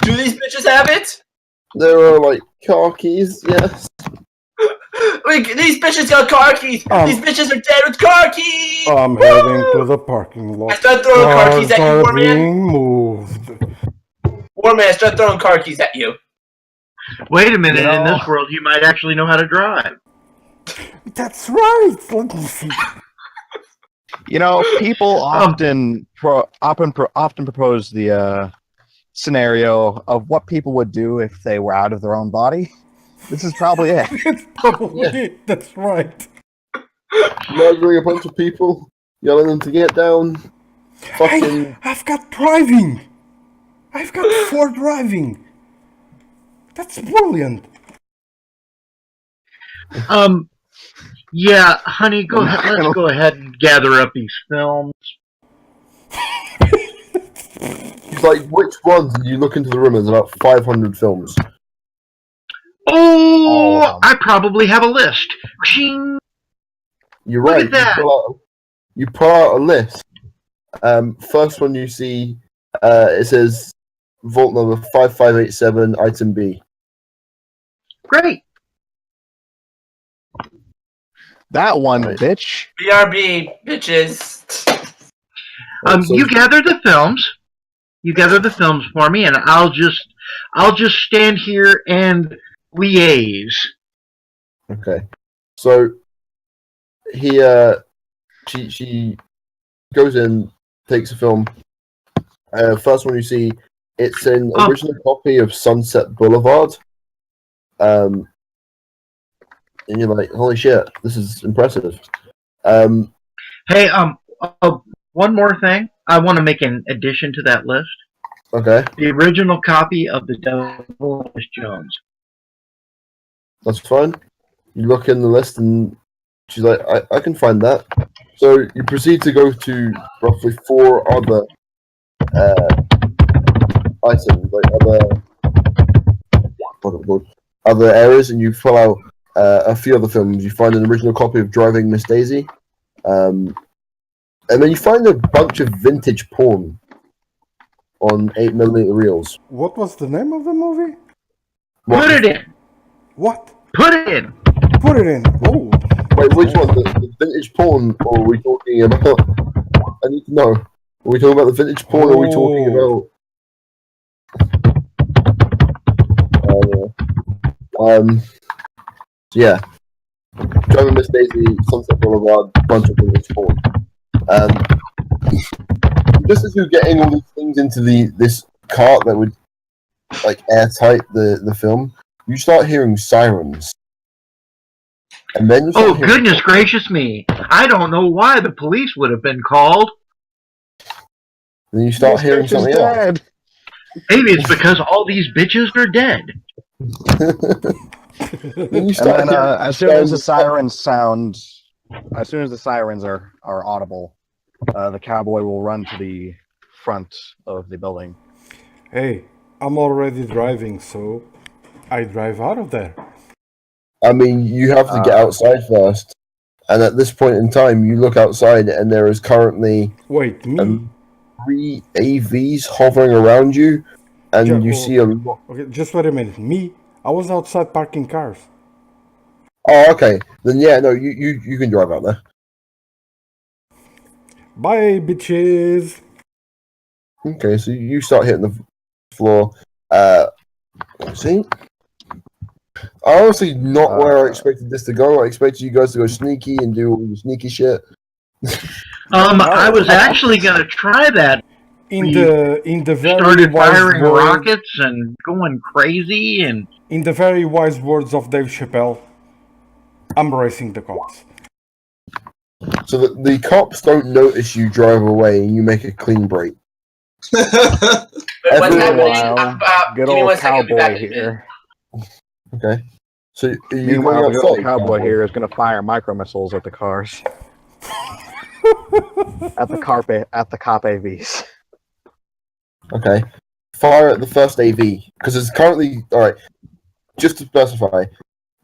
Do these bitches have it? There are like car keys, yes. Like, these bitches got car keys. These bitches are dead with car keys. I'm heading to the parking lot. I start throwing car keys at you, Cars are Warman. being moved. Warman, I start throwing car keys at you. Wait a minute, You know- in this world you might actually know how to drive. That's right. Let me see. You know, people often propose the scenario of what people would do if they were out of their own body. This is probably it. That's probably it. That's right. Murdering a bunch of people, yelling them to get down. Fucking. I've got driving. I've got 4 driving. That's brilliant. Yeah, honey, go ahead. Let's go ahead and gather up these films. He's like, which ones? And you look into the room, there's about 500 films. Oh, I probably have a list. Shing. You're Look right. at that. You pull out a list. First one you see, it says vault number 5587, item B. Great. That one, Right. bitch. BRB, bitches. So- You gather the films. You gather the films for me, and I'll just stand here and liaise. Okay. So she goes in, takes a film. First one you see, it's an original copy of Sunset Boulevard. And you're like, holy shit, this is impressive. Hey, one more thing. I want to make an addition to that list. Okay, The original copy of The Devil is Jones. that's fine. You look in the list and she's like, I can find that. So you proceed to go to roughly 4 other items, like other areas, and you pull out a few other films. You find an original copy of Driving Miss Daisy, and then you find a bunch of vintage porn on 8mm reels. What was the name of the movie? Put it in. What? Put it in. Put it in. Oh. Wait, which one? The vintage porn, or are we talking about? I need to know. Are we talking about the vintage porn, or are we talking about? Yeah. Driving Miss Daisy, Sunset Boulevard, bunch of vintage porn. Just as you're getting all these things into this cart that would like airtight the film, you start hearing sirens. And then you start Oh, goodness gracious me. I don't know why the police would have been called. Then you start This hearing bitch is something else. dead. Maybe it's because all these bitches are dead. Then you And start then, hearing as soon as the sounds- sirens sound, as soon as the sirens are audible, the cowboy will run to the front of the building. Hey, I'm already driving, so I drive out of there. I mean, you have to get outside first. And at this point in time, you look outside, and there is currently Wait, me? 3 AVs hovering around you, and you see a lot. Okay, just wait a minute. Me, I was outside parking cars. Oh, okay. Then yeah, no, you can drive out there. Bye, bitches. Okay, so you start hitting the floor. Let's see. Honestly, not where I expected this to go. I expected you guys to go sneaky and do all the sneaky shit. I was actually going to try that. In the very Started wise firing word, rockets and going crazy, and in the very wise words of Dave Chappelle, I'm racing the cops. So that the cops don't notice you drive away and you make a clean break. What's Every happening? while, good Give me old 1 second. I'll be back cowboy in a minute. here. Okay. So are you Meanwhile, going the good old outside? cowboy here is going to fire micro missiles at the cars. at the cop AVs. Okay. Fire at the first AV because it's currently all right. Just to specify,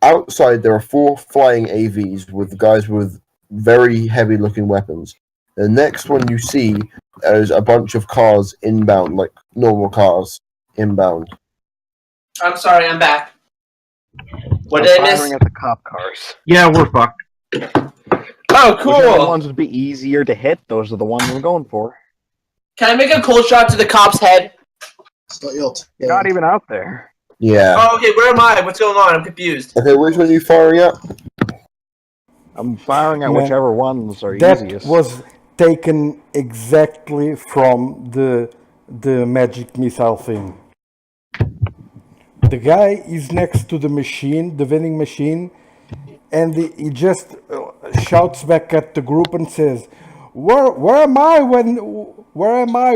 outside there are 4 flying AVs with guys with very heavy-looking weapons. The next one you see is a bunch of cars inbound, like normal cars inbound. I'm sorry, I'm back. What They're did I miss? firing at the cop cars. yeah, we're fucked. Oh, Whichever cool. ones would be easier to hit, those are the ones we're going for. Can I make a cold shot to the cop's head? You're not even out there. Yeah. Oh, okay, where am I? What's going on? I'm confused. Okay, which one are you firing at? I'm firing at Man, whichever ones are That easiest. was taken exactly from the magic missile thing. The guy is next to the machine, the vending machine, and he just shouts back at the group and says, "Where am I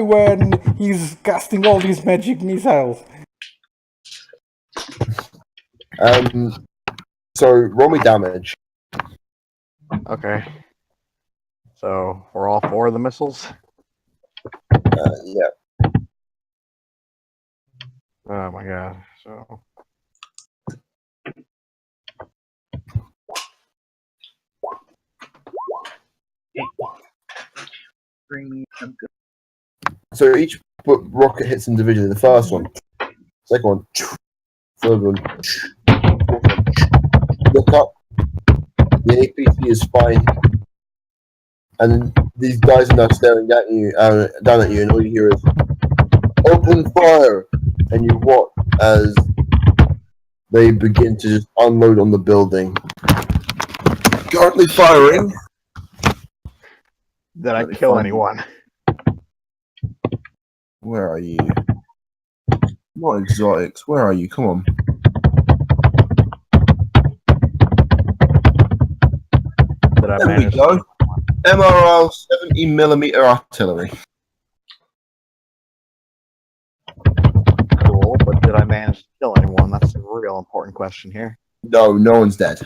when he's casting all these magic missiles?" So roll me damage. Okay. So, we're all 4 of the missiles? Yeah. Oh my god. So. So each rocket hits individually. The first one, second one, third one. Look up. The APC is fine, and these guys are now staring at you, down at you, and all you hear is "Open fire!" And you watch as they begin to just unload on the building. Currently firing. Did I kill anyone? Where are you? What exotics? Where are you? Come on. Did I There we manage go. MRL 70mm artillery. Cool, but did I manage to kill anyone? That's a real important question here. No, no one's dead.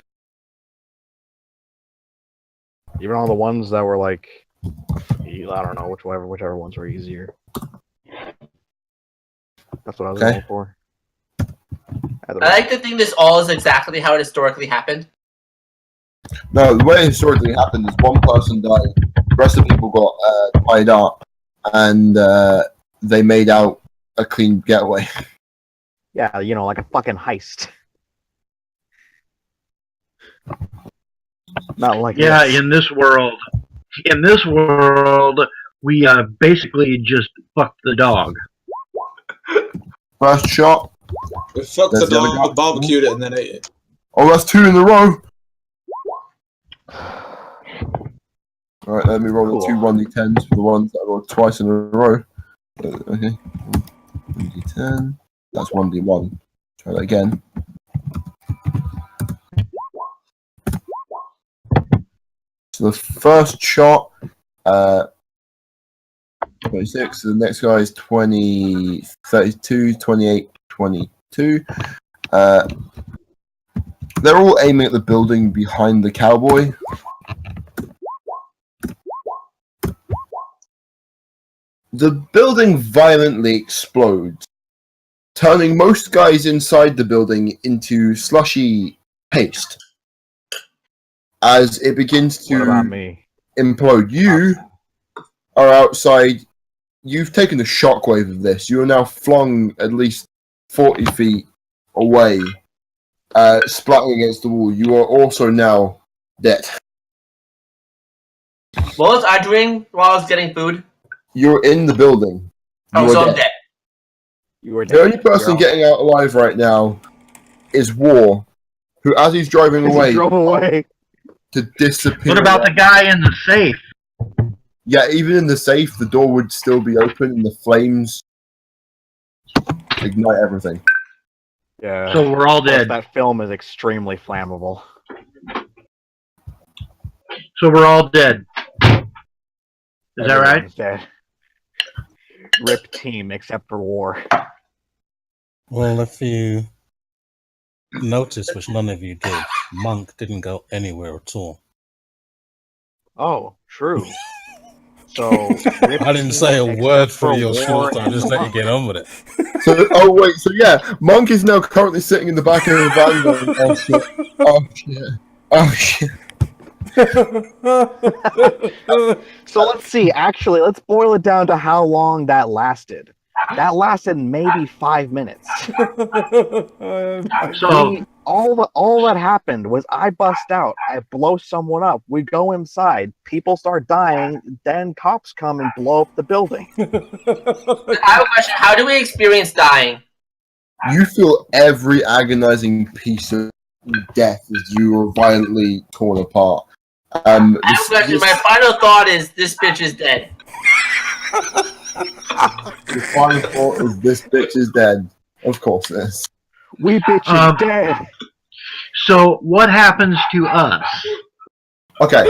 Even all the ones that were like, I don't know, whichever ones were easier. That's what I was going for. I like to think this all is exactly how it historically happened. No, the way it historically happened is one person died, the rest of the people got tied up, and they made out a clean getaway. Yeah, you know, like a fucking heist. Not like Yeah, this. in this world, we basically just fucked the dog. First shot. We fucked There's the the other dog, guy. barbecued it, and then ate it. Oh, that's 2 in a row. Alright, let me roll the 2 1d10s for the ones that I rolled twice in a row. Okay. 1d10. That's 1d1. Try that again. So the first shot, 26. So the next guy is 20, 32, 28, 22. They're all aiming at the building behind the cowboy. The building violently explodes, turning most guys inside the building into slushy paste. As it begins What about to me? implode, you are outside you've taken the shockwave of this. You are now flung at least 40 feet away, splatting against the wall. You are also now dead. What was I doing while I was getting food? You're in the building. Oh, You so are I'm dead. You were The only person getting out alive right now is War, who, as he's driving He away, drove away. to disappear. What about the guy in the safe? Yeah, even in the safe, the door would still be open, and the flames ignite everything. Yeah. So we're all Plus, dead. that film is extremely flammable. So we're all dead. Is that right? Everyone's dead. Rip team, except for War. Well, if you notice, which none of you did, Monk didn't go anywhere at all. Oh, true. So Rip I didn't team say a except word for your War short, so I and just let you Monk. get on with it. So, so yeah, Monk is now currently sitting in the back of the van going, oh shit, oh shit, oh shit. So let's see. Actually, let's boil it down to how long that lasted. That lasted maybe 5 minutes. So All that happened was I bust out, I blow someone up, we go inside, people start dying, then cops come and blow up the building. I have a question. How do we experience dying? You feel every agonizing piece of death as you are violently torn apart. I have a question. My final thought is this bitch is dead. The final thought is this bitch is dead. Of course it is. We bitch is dead. So what happens to us? Okay,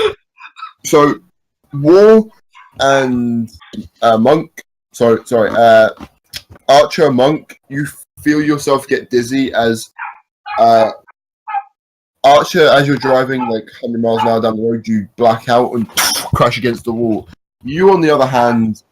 so War and Monk, Archer, Monk, you feel yourself get dizzy as Archer, as you're driving like 100 miles an hour down the road, you black out and crash against the wall. You, on the other hand,